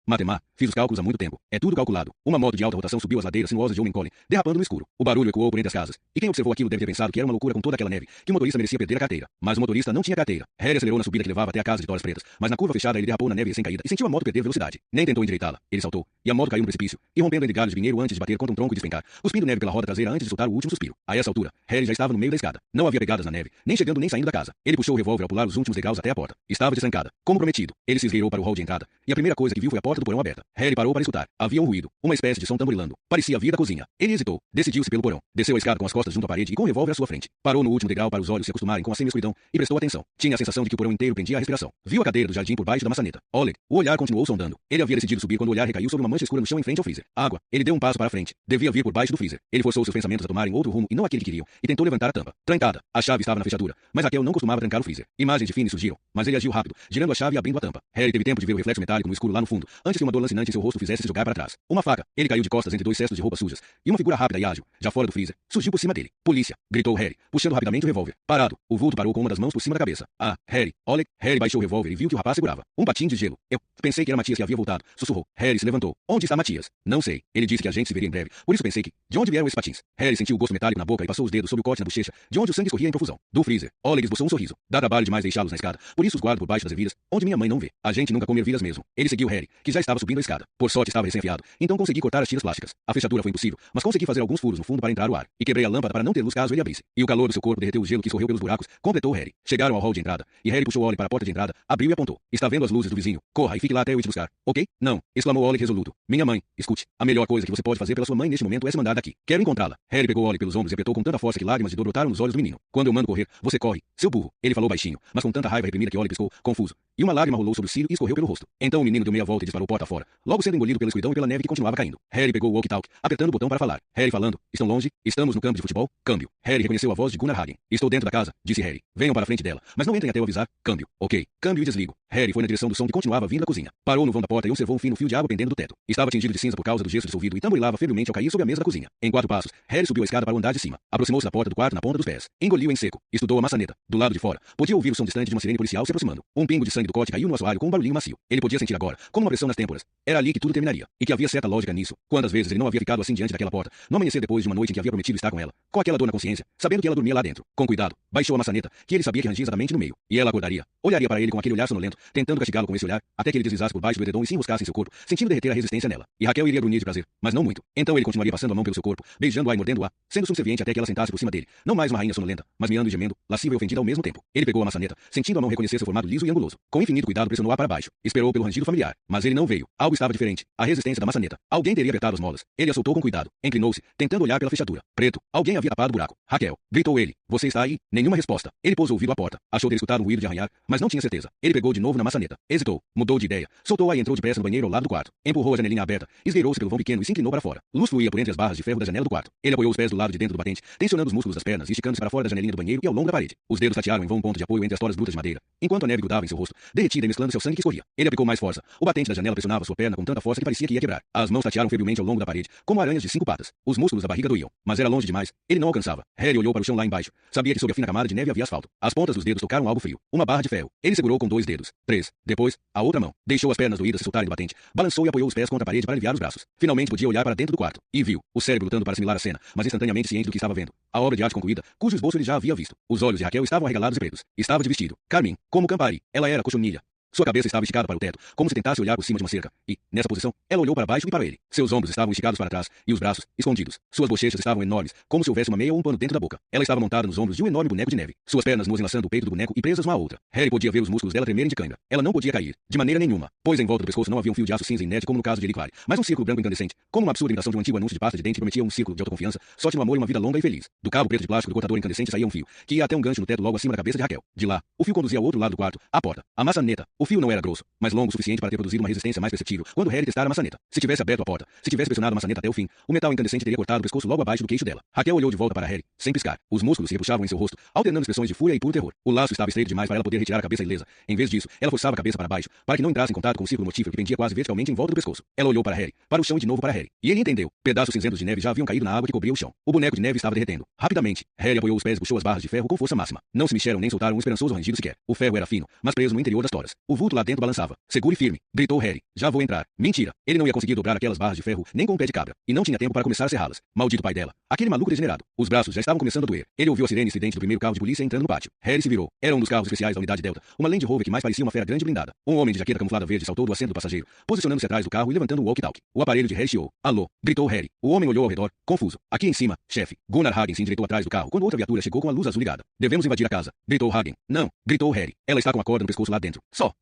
Fiz os cálculos há muito tempo. É tudo calculado. Uma moto de alta rotação subiu as ladeiras sinuosas de Omencolin, derrapando no escuro. O barulho ecoou por entre as casas. E quem observou aquilo deve ter pensado que era uma loucura com toda aquela neve, que o motorista merecia perder a carteira. Mas o motorista não tinha carteira. Harry acelerou na subida que levava até a casa de toras pretas, mas na curva fechada ele derrapou na neve sem caída e sentiu a moto perder velocidade. Nem tentou endireitá-la. Ele saltou, e a moto caiu no precipício, irrompendo entre galhos de vinheiro antes de bater contra um tronco e despencar, cuspindo neve pela roda traseira antes de soltar o último suspiro. A essa altura, Harry já estava no meio da escada. Não havia pegadas na neve, nem chegando nem saindo da casa. Ele puxou o revólver ao pular os últimos degraus até a porta. Estava desancada. Como prometido, ele se esgueirou para o hall de entrada, e a primeira coisa que viu foi a porta do porão aberta. Harry parou para escutar. Havia um ruído, uma espécie de som tamborilando. Parecia vir da cozinha. Ele hesitou, decidiu-se pelo porão, desceu a escada com as costas junto à parede e com o revólver à sua frente. Parou no último degrau para os olhos se acostumarem com a semi-escuridão e prestou atenção. Tinha a sensação de que o porão inteiro prendia a respiração. Viu a cadeira do jardim por baixo da maçaneta. Oleg. O olhar continuou sondando. Ele havia decidido subir quando o olhar recaiu sobre uma mancha escura no chão em frente ao freezer. Água. Ele deu um passo para a frente. Devia vir por baixo do freezer. Ele forçou seus pensamentos a tomarem outro rumo e não aquele que queriam, e tentou levantar a tampa. Trancada. A chave estava na fechadura, mas Raquel não costumava trancar o freezer. Imagens de Finney surgiram, mas ele agiu rápido, girando a chave e abrindo a tampa. Harry teve tempo de ver o reflexo metálico no escuro lá no fundo, antes que uma dor lancinante em seu rosto fizesse se jogar para trás. Uma faca. Ele caiu de costas entre dois cestos de roupas sujas, e uma figura rápida e ágil, já fora do freezer, surgiu por cima dele. Polícia! Gritou Harry, puxando rapidamente o revólver. Parado. O vulto parou com uma das mãos por cima da cabeça. Ah, Harry. Oleg. Harry baixou o revólver e viu que o rapaz segurava um patim de gelo. Eu pensei que era Matias que havia voltado. Sussurrou. Harry se levantou. Onde está Matias? Não sei. Ele disse que a gente se veria em breve. Por isso pensei que... De onde vieram esses patins? Harry sentiu o gosto metálico na boca e passou os dedos sobre o corte na bochecha, de onde o sangue escorria em profusão. Do freezer. Oleg esboçou um sorriso. Dá trabalho demais deixá-los na escada. Por isso os guardo por baixo das ervilhas, onde minha mãe não vê. A gente nunca come ervilhas mesmo. Ele seguiu Harry, que já estava subindo a escada. Por sorte estava recém-afiado, então consegui cortar as tiras plásticas. A fechadura foi impossível, mas consegui fazer alguns furos no fundo para entrar o ar. E quebrei a lâmpada para não ter luz caso ele abrisse. E o calor do seu corpo derreteu o gelo que escorreu pelos buracos, completou Harry. Chegaram ao hall de entrada, e Harry puxou Oleg para a porta de entrada, abriu e apontou. Está vendo as luzes do vizinho? Corra e fique lá até eu ir te buscar. Ok? Não, exclamou Oleg resoluto. Minha mãe, escute. A melhor coisa que você pode fazer pela sua mãe neste momento é se mandar daqui. Quero encontrá-la. Harry pegou Oleg pelos ombros e apertou com tanta força que lágrimas de dor brotaram nos olhos do menino. Quando eu mando correr, você corre. Seu burro. Ele falou baixinho, mas com tanta raiva reprimida que Oleg piscou, confuso. E uma lágrima rolou sobre o cílio e escorreu pelo rosto. Então o menino deu meia volta e disparou porta fora, logo sendo engolido pela escuridão e pela neve que continuava caindo. Harry pegou o walkie-talkie, apertando o botão para falar. Harry falando. Estão longe? Estamos no campo de futebol? Câmbio. Harry reconheceu a voz de Gunnar Hagen. Estou dentro da casa, disse Harry. Venham para a frente dela, mas não entrem até eu avisar. Câmbio. Ok. Câmbio e desligo. Harry foi na direção do som que continuava vindo da cozinha. Parou no vão da porta e observou um fino fio de água pendendo do teto. Estava tingido de cinza por causa do gesso dissolvido e tamborilava febrilmente ao cair sobre a mesa da cozinha. Em 4 passos, Harry subiu a escada para o andar de cima. Aproximou-se da porta do quarto na ponta dos pés. Engoliu em seco. Estudou a maçaneta. Do lado de fora, podia ouvir o som distante de uma sirene policial se aproximando. Um pingo de sangue do corte caiu no assoalho com um barulhinho macio. Ele podia sentir agora, como uma pressão nas têmporas. Era ali que tudo terminaria. E que havia certa lógica nisso. Quantas vezes ele não havia ficado assim diante daquela porta, no amanhecer depois de uma noite em que havia prometido estar com ela, com aquela dor na consciência, sabendo que ela dormia lá dentro. Com cuidado, baixou a maçaneta, que ele sabia que rangia exatamente no meio. E ela acordaria. Olharia para ele com aquele olhar sonolento, tentando castigá-lo com esse olhar, até que ele deslizasse por baixo do edredom e se enroscasse em seu corpo, sentindo derreter a resistência nela. E Raquel iria grunhir de prazer, mas não muito. Então ele continuaria passando a mão pelo seu corpo, beijando-a e mordendo-a, sendo subserviente até que ela sentasse por cima dele, Não mais uma rainha sonolenta, mas meando e gemendo, lasciva e ofendida ao mesmo tempo. Ele pegou a maçaneta, sentindo a mão reconhecer seu formato liso e anguloso. Com infinito cuidado pressionou-a para baixo. Esperou pelo rangido familiar, mas ele não veio. Algo estava diferente. A resistência da maçaneta. Alguém teria apertado as molas. Ele a soltou com cuidado. Inclinou-se, tentando olhar pela fechadura. Preto. Alguém havia tapado o buraco. Raquel. Gritou ele. Você está aí? Nenhuma resposta. Ele pôs o ouvido à porta. Achou ter escutado um ruído de arranhar, mas não tinha certeza. Ele pegou de novo na maçaneta. Hesitou. Mudou de ideia. Soltou-a e entrou depressa no banheiro ao lado do quarto. Empurrou a janelinha aberta. Esgueirou-se pelo vão pequeno e se inclinou para fora. Luz fluía por entre as barras de ferro da janela do quarto. Ele apoiou os pés do lado de dentro do batente, tensionando os músculos das pernas e esticando-se para fora da janelinha do banheiro e ao longo da parede. Os dedos tatearam em vão um ponto de apoio entre as toras brutas de madeira, enquanto a neve grudava em seu rosto, derretida e mesclando seu sangue que escorria. Ele aplicou mais força. O batente da janela pressionava sua perna com tanta força que parecia que ia quebrar. As mãos tatearam febrilmente ao longo da parede, como aranhas de 5 patas. Os músculos da barriga doíam, mas era longe demais. Ele não alcançava. Harry olhou para o chão lá embaixo. Sabia que sob a fina camada de neve havia asfalto. As pontas dos dedos tocaram algo frio. Uma barra de ferro. Ele segurou com 2 dedos. 3. Depois, a outra mão. Deixou as pernas doídas se soltarem do batente. Balançou e apoiou os pés contra a parede para aliviar os braços. Finalmente podia olhar para dentro do quarto. E viu. O cérebro lutando para assimilar a cena, mas instantaneamente ciente do que estava vendo. A obra de arte concluída, cujo esboço ele já havia visto. Os olhos de Raquel estavam arregalados e pretos. Estava de vestido. Carmim. Como Campari. Ela era cochonilha. Sua cabeça estava esticada para o teto, como se tentasse olhar por cima de uma cerca. E, nessa posição, ela olhou para baixo e para ele. Seus ombros estavam esticados para trás, e os braços, escondidos. Suas bochechas estavam enormes, como se houvesse uma meia ou um pano dentro da boca. Ela estava montada nos ombros de um enorme boneco de neve. Suas pernas nuas enlaçando o peito do boneco e presas uma à outra. Harry podia ver os músculos dela tremerem de cãibra. Ela não podia cair, de maneira nenhuma, pois em volta do pescoço não havia um fio de aço cinza inerte como no caso de Eli, mas um círculo branco incandescente, como uma absurda imitação de um antigo anúncio de pasta de dente que prometia um círculo de autoconfiança, sorte no amor e uma vida longa e feliz. Do cabo preto de plástico do cortador incandescente saía um fio, que ia até um gancho no teto logo acima da cabeça de Raquel. De lá, o fio conduzia ao outro lado do quarto, à porta. A maçaneta. O fio não era grosso, mas longo o suficiente para ter produzido uma resistência mais perceptível quando Harry testara a maçaneta. Se tivesse aberto a porta, se tivesse pressionado a maçaneta até o fim, o metal incandescente teria cortado o pescoço logo abaixo do queixo dela. Raquel olhou de volta para Harry, sem piscar. Os músculos se repuxavam em seu rosto, alternando expressões de fúria e puro terror. O laço estava estreito demais para ela poder retirar a cabeça ilesa. Em vez disso, ela forçava a cabeça para baixo, para que não entrasse em contato com o círculo mortífero que pendia quase verticalmente em volta do pescoço. Ela olhou para Harry, para o chão e de novo para Harry. E ele entendeu. Pedaços cinzentos de neve já haviam caído na água que cobria o chão. O boneco de neve estava derretendo. Rapidamente, Harry apoiou os pés e puxou as barras de ferro com força máxima. Não se mexeram nem soltaram um esperançoso rangido sequer. O ferro era fino, mas preso no interior das toras. O vulto lá dentro balançava. Segure firme, gritou Harry. Já vou entrar. Mentira. Ele não ia conseguir dobrar aquelas barras de ferro nem com um pé de cabra. E não tinha tempo para começar a serrá-las. Maldito pai dela. Aquele maluco degenerado. Os braços já estavam começando a doer. Ele ouviu a sirene estridente do primeiro carro de polícia entrando no pátio. Harry se virou. Era um dos carros especiais da unidade Delta. Uma Land Rover que mais parecia uma fera grande blindada. Um homem de jaqueta camuflada verde saltou do assento do passageiro, posicionando-se atrás do carro e levantando o walkie-talkie. O aparelho de Harry chiou. Alô. Gritou Harry. O homem olhou ao redor, confuso. Aqui em cima, chefe. Gunnar Hagen se endireitou atrás do carro quando outra viatura chegou com a luz azul ligada. Devemos invadir a casa. Gritou Hagen. Não. Gritou Harry. Ela está com a corda no pescoço lá dentro. Só.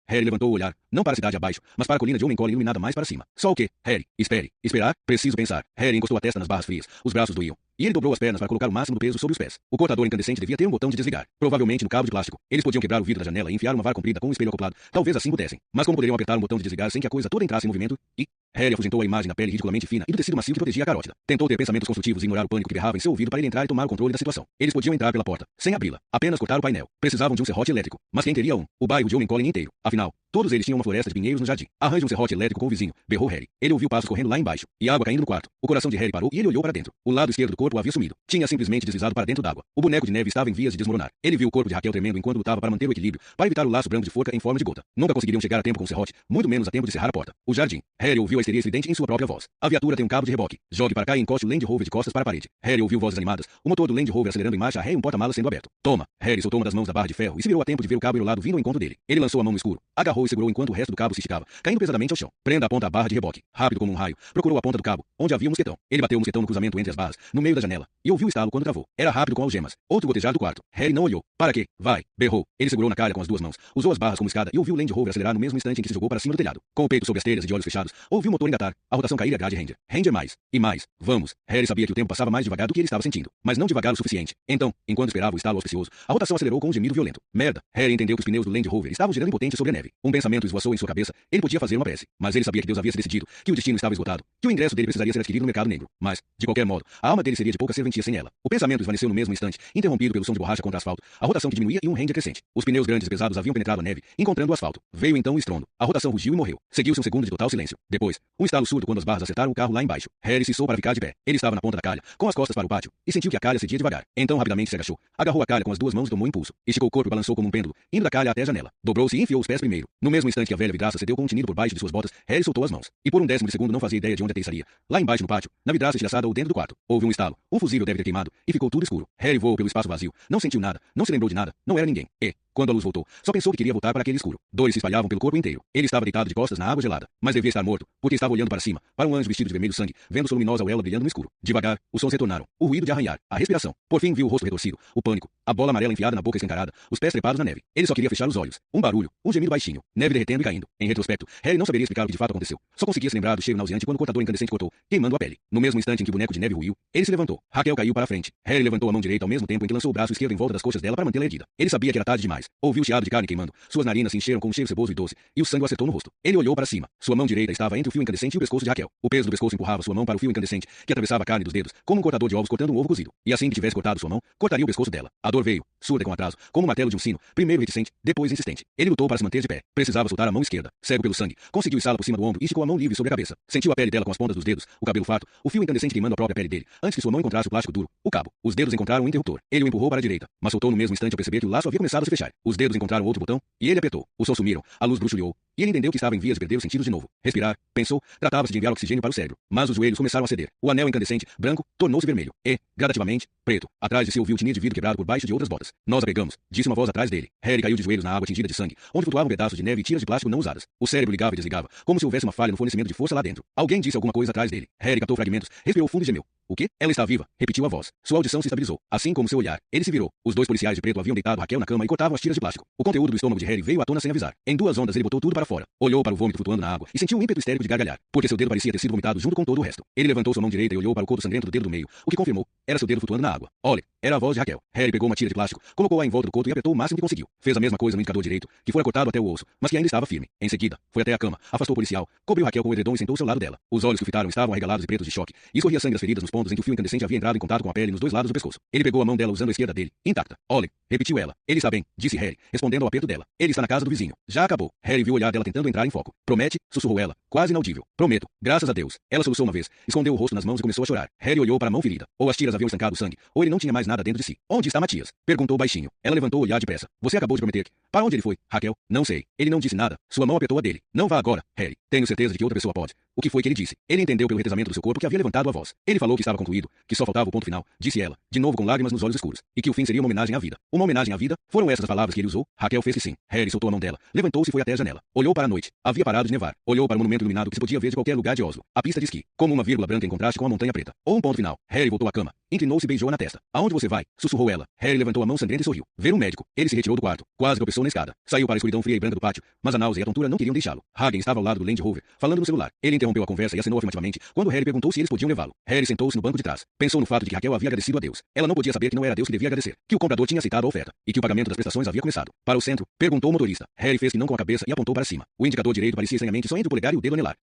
Harry levantou o olhar. Não para a cidade abaixo, mas para a colina de Homem-Cole iluminada mais para cima. Só o quê? Harry. Espere. Esperar? Preciso pensar. Harry encostou a testa nas barras frias. Os braços doíam. E ele dobrou as pernas para colocar o máximo do peso sobre os pés. O cortador incandescente devia ter um botão de desligar. Provavelmente no cabo de plástico. Eles podiam quebrar o vidro da janela e enfiar uma vara comprida com um espelho acoplado. Talvez assim pudessem. Mas como poderiam apertar um botão de desligar sem que a coisa toda entrasse em movimento? E Harry afugentou a imagem da pele ridiculamente fina e do tecido macio que protegia a carótida. Tentou ter pensamentos construtivos e ignorar o pânico que berrava em seu ouvido para ele entrar e tomar o controle da situação. Eles podiam entrar pela porta, sem abri-la. Apenas cortar o painel. Precisavam de um serrote elétrico. Mas quem teria um? O bairro de Homem-Cole inteiro. Afinal, todos eles tinham uma floresta de pinheiros no jardim. Arranje um serrote elétrico com o vizinho. Berrou Harry. Ele ouviu passos correndo lá embaixo. E água caindo no quarto. O coração de Harry parou e ele olhou para dentro. O lado esquerdo do corpo havia sumido. Tinha simplesmente deslizado para dentro d'água. O boneco de neve estava em vias de desmoronar. Ele viu o corpo de Raquel tremendo enquanto lutava para manter o equilíbrio, para evitar o laço branco de forca em forma de gota. Nunca conseguiriam chegar a tempo com o serrote, muito menos a tempo de cerrar a porta. O jardim. Harry ouviu a histeria estridente em sua própria voz. A viatura tem um cabo de reboque. Jogue para cá e encoste o Land Rover de costas para a parede. Harry ouviu vozes animadas. O motor do Land Rover acelerando em marcha ré e um porta-malas sendo aberto. Toma. Harry soltou uma das mãos da barra de ferro e se virou a tempo de ver o cabo enrolado vindo ao encontro dele. Ele lançou a mão no escuro, agarrou e segurou enquanto o resto do cabo se esticava, caindo pesadamente ao chão. Prenda a ponta à barra de reboque. Rápido como um raio. Procurou a ponta do cabo, onde havia um mosquetão. Ele bateu o mosquetão no cruzamento entre as barras, no meio da janela, e ouviu o estalo quando travou. Era rápido com algemas. Outro gotejar do quarto. Harry não olhou. Para quê? Vai. Berrou. Ele segurou na calha com as duas mãos, usou as barras como escada e ouviu o Land Rover acelerar no mesmo instante em que se jogou para cima do telhado. Com o peito sobre as telhas e de olhos fechados, ouviu o motor engatar, a rotação cair a grade Ranger. Ranger mais. E mais. Vamos. Harry sabia que o tempo passava mais devagar do que ele estava sentindo, mas não devagar o suficiente. Então, enquanto esperava o estalo auspicioso, a rotação acelerou com um gemido violento. Merda. Harry entendeu que os pneus do Land Rover estavam girando impotentes sobre a neve. Um pensamento esvoaçou em sua cabeça. Ele podia fazer uma prece, mas ele sabia que Deus havia se decidido, que o destino estava esgotado, que o ingresso dele precisaria ser adquirido no mercado negro. Mas, de qualquer modo, a alma dele seria de pouca serventia sem ela. O pensamento esvaneceu no mesmo instante, interrompido pelo som de borracha contra asfalto, a rotação que diminuía e um Ranger crescente. Os pneus grandes e pesados haviam penetrado a neve, encontrando o asfalto. Veio então o estrondo. A rotação rugiu e morreu. Seguiu-se um segundo de total silêncio. Depois, um estalo surdo quando as barras acertaram o carro lá embaixo. Harry se içou para ficar de pé. Ele estava na ponta da calha, com as costas para o pátio, e sentiu que a calha cedia devagar. Então rapidamente se agachou. Agarrou a calha com as duas mãos e tomou impulso. Esticou o corpo e balançou como um pêndulo, indo da calha até a janela. Dobrou-se e enfiou os pés primeiro. No mesmo instante que a velha vidraça cedeu com um tinido por baixo de suas botas, Harry soltou as mãos. E por um décimo de segundo não fazia ideia de onde aterrissaria. Lá embaixo no pátio, na vidraça estilhaçada ou dentro do quarto. Houve um estalo. Um fusível deve ter queimado, e ficou tudo escuro. Harry voou pelo espaço vazio. Não sentiu nada, não se lembrou de nada, não era ninguém. E Quando a luz voltou, só pensou que queria voltar para aquele escuro. Dores se espalhavam pelo corpo inteiro. Ele estava deitado de costas na água gelada, mas devia estar morto, porque estava olhando para cima, para um anjo vestido de vermelho sangue, vendo sua luminosa auréola brilhando no escuro. Devagar, os sons retornaram, o ruído de arranhar, a respiração. Por fim viu o rosto retorcido, o pânico, a bola amarela enfiada na boca escancarada, os pés trepados na neve. Ele só queria fechar os olhos. Um barulho, um gemido baixinho, neve derretendo e caindo. Em retrospecto, Harry não saberia explicar o que de fato aconteceu. Só conseguia se lembrar do cheiro nauseante quando o cortador incandescente cortou, queimando a pele. No mesmo instante em que o boneco de neve ruiu, ele se levantou. Raquel caiu para a frente. Harry levantou a mão direita ao mesmo tempo em que lançou o braço esquerdo em volta das coxas dela para mantê-la erguida. Ele sabia que era tarde demais. Ouviu o chiado de carne queimando, suas narinas se encheram com um cheiro ceboso e doce, e o sangue o acertou no rosto. Ele olhou para cima. Sua mão direita estava entre o fio incandescente e o pescoço de Raquel. O peso do pescoço empurrava sua mão para o fio incandescente, que atravessava a carne dos dedos, como um cortador de ovos cortando um ovo cozido. E assim que tivesse cortado sua mão, cortaria o pescoço dela. A dor veio, surda com atraso, como o martelo de um sino, primeiro reticente, depois insistente. Ele lutou para se manter de pé. Precisava soltar a mão esquerda, cego pelo sangue. Conseguiu içá-la por cima do ombro e esticou a mão livre sobre a cabeça. Sentiu a pele dela com as pontas dos dedos, o cabelo farto, o fio incandescente queimando a própria pele dele, antes que sua mão encontrasse o plástico duro, o cabo. Os dedos encontraram o interruptor. Ele o empurrou para a direita, mas soltou no mesmo instante ao perceber que o laço havia começado a se fechar. Os dedos encontraram outro botão, e ele apertou. Os sons sumiram, a luz bruxuleou, e ele entendeu que estava em vias de perder os sentidos de novo. Respirar, pensou, tratava-se de enviar oxigênio para o cérebro. Mas os joelhos começaram a ceder. O anel incandescente, branco, tornou-se vermelho. E, gradativamente, preto. Atrás de si ouviu o tinir de vidro quebrado por baixo de outras botas. Nós a pegamos, disse uma voz atrás dele. Harry caiu de joelhos na água tingida de sangue, onde flutuavam pedaços de neve e tiras de plástico não usadas. O cérebro ligava e desligava, como se houvesse uma falha no fornecimento de força lá dentro. Alguém disse alguma coisa atrás dele. Harry captou fragmentos, respirou fundo e gemeu. O quê? Ela está viva, repetiu a voz. Sua audição se estabilizou, assim como seu olhar. Ele se virou. Os dois policiais de preto haviam deitado Raquel na cama e cortavam as tiras de plástico. O conteúdo do estômago de Harry veio à tona sem avisar. Em duas ondas ele botou tudo para fora. Olhou para o vômito flutuando na água e sentiu um ímpeto histérico de gargalhar, porque seu dedo parecia ter sido vomitado junto com todo o resto. Ele levantou sua mão direita e olhou para o coto sangrento do dedo do meio, o que confirmou. Era seu dedo flutuando na água. Olhe, era a voz de Raquel. Harry pegou uma tira de plástico, colocou-a em volta do coto e apertou o máximo que conseguiu. Fez a mesma coisa no indicador direito, que fora cortado até o osso, mas que ainda estava firme. Em seguida, foi até a cama, afastou o policial, cobriu Raquel com o edredom e sentou-se ao lado dela. Os olhos que o fitaram estavam arregalados e pretos de choque, e escorria sangue das feridas nos pontos em que o fio incandescente havia entrado em contato com a pele nos dois lados do pescoço. Ele pegou a mão dela usando a esquerda dele, intacta. Olhe, repetiu ela. Ele está bem, disse Harry, respondendo ao aperto dela. Ele está na casa do vizinho. Já acabou. Harry viu o olhar dela tentando entrar em foco. Promete? Sussurrou ela, quase inaudível. Prometo. Graças a Deus. Ela soluçou uma vez, escondeu o rosto nas mãos e começou a chorar. Harry olhou para a mão ferida. Ou as tiras haviam estancado o sangue, ou ele não tinha mais nada dentro de si. Onde está Matias? Perguntou baixinho. Ela levantou o olhar depressa. Você acabou de prometer que... Para onde ele foi? Raquel? Não sei. Ele não disse nada. Sua mão apertou a dele. Não vá agora, Harry. Tenho certeza de que outra pessoa pode. O que foi que ele disse? Ele entendeu pelo retesamento do seu corpo que havia levantado a voz. Ele falou que estava concluído, que só faltava o ponto final, disse ela, de novo com lágrimas nos olhos escuros, e que o fim seria uma homenagem à vida. Uma homenagem à vida? Foram essas as palavras que ele usou? Raquel fez que sim. Harry soltou a mão dela, levantou-se e foi até a janela. Olhou para a noite. Havia parado de nevar. Olhou para o monumento iluminado que se podia ver de qualquer lugar de Oslo. A pista de esqui, como uma vírgula branca em contraste com a montanha preta. Ou um ponto final. Harry voltou à cama. Inclinou-se e beijou-a na testa. Aonde você vai? Sussurrou ela. Harry levantou a mão sangrenta e sorriu. Ver um médico. Ele se retirou do quarto. Quase tropeçou na escada. Saiu para a escuridão fria e branca do pátio, mas a náusea e a tontura não queriam deixá-lo. Hagen estava ao lado do Land Rover, falando no celular. Ele interrompeu a conversa e acenou afirmativamente quando Harry perguntou se eles podiam levá-lo. Harry sentou-se no banco de trás. Pensou no fato de que Raquel havia agradecido a Deus. Ela não podia saber que não era Deus que devia agradecer, que o comprador tinha aceitado a oferta e que o pagamento das prestações havia começado. Para o centro? Perguntou o motorista. Harry fez que não com a cabeça e apontou para cima. O indicador direito parecia estranhamente só entre o polegar e o dedo anelar.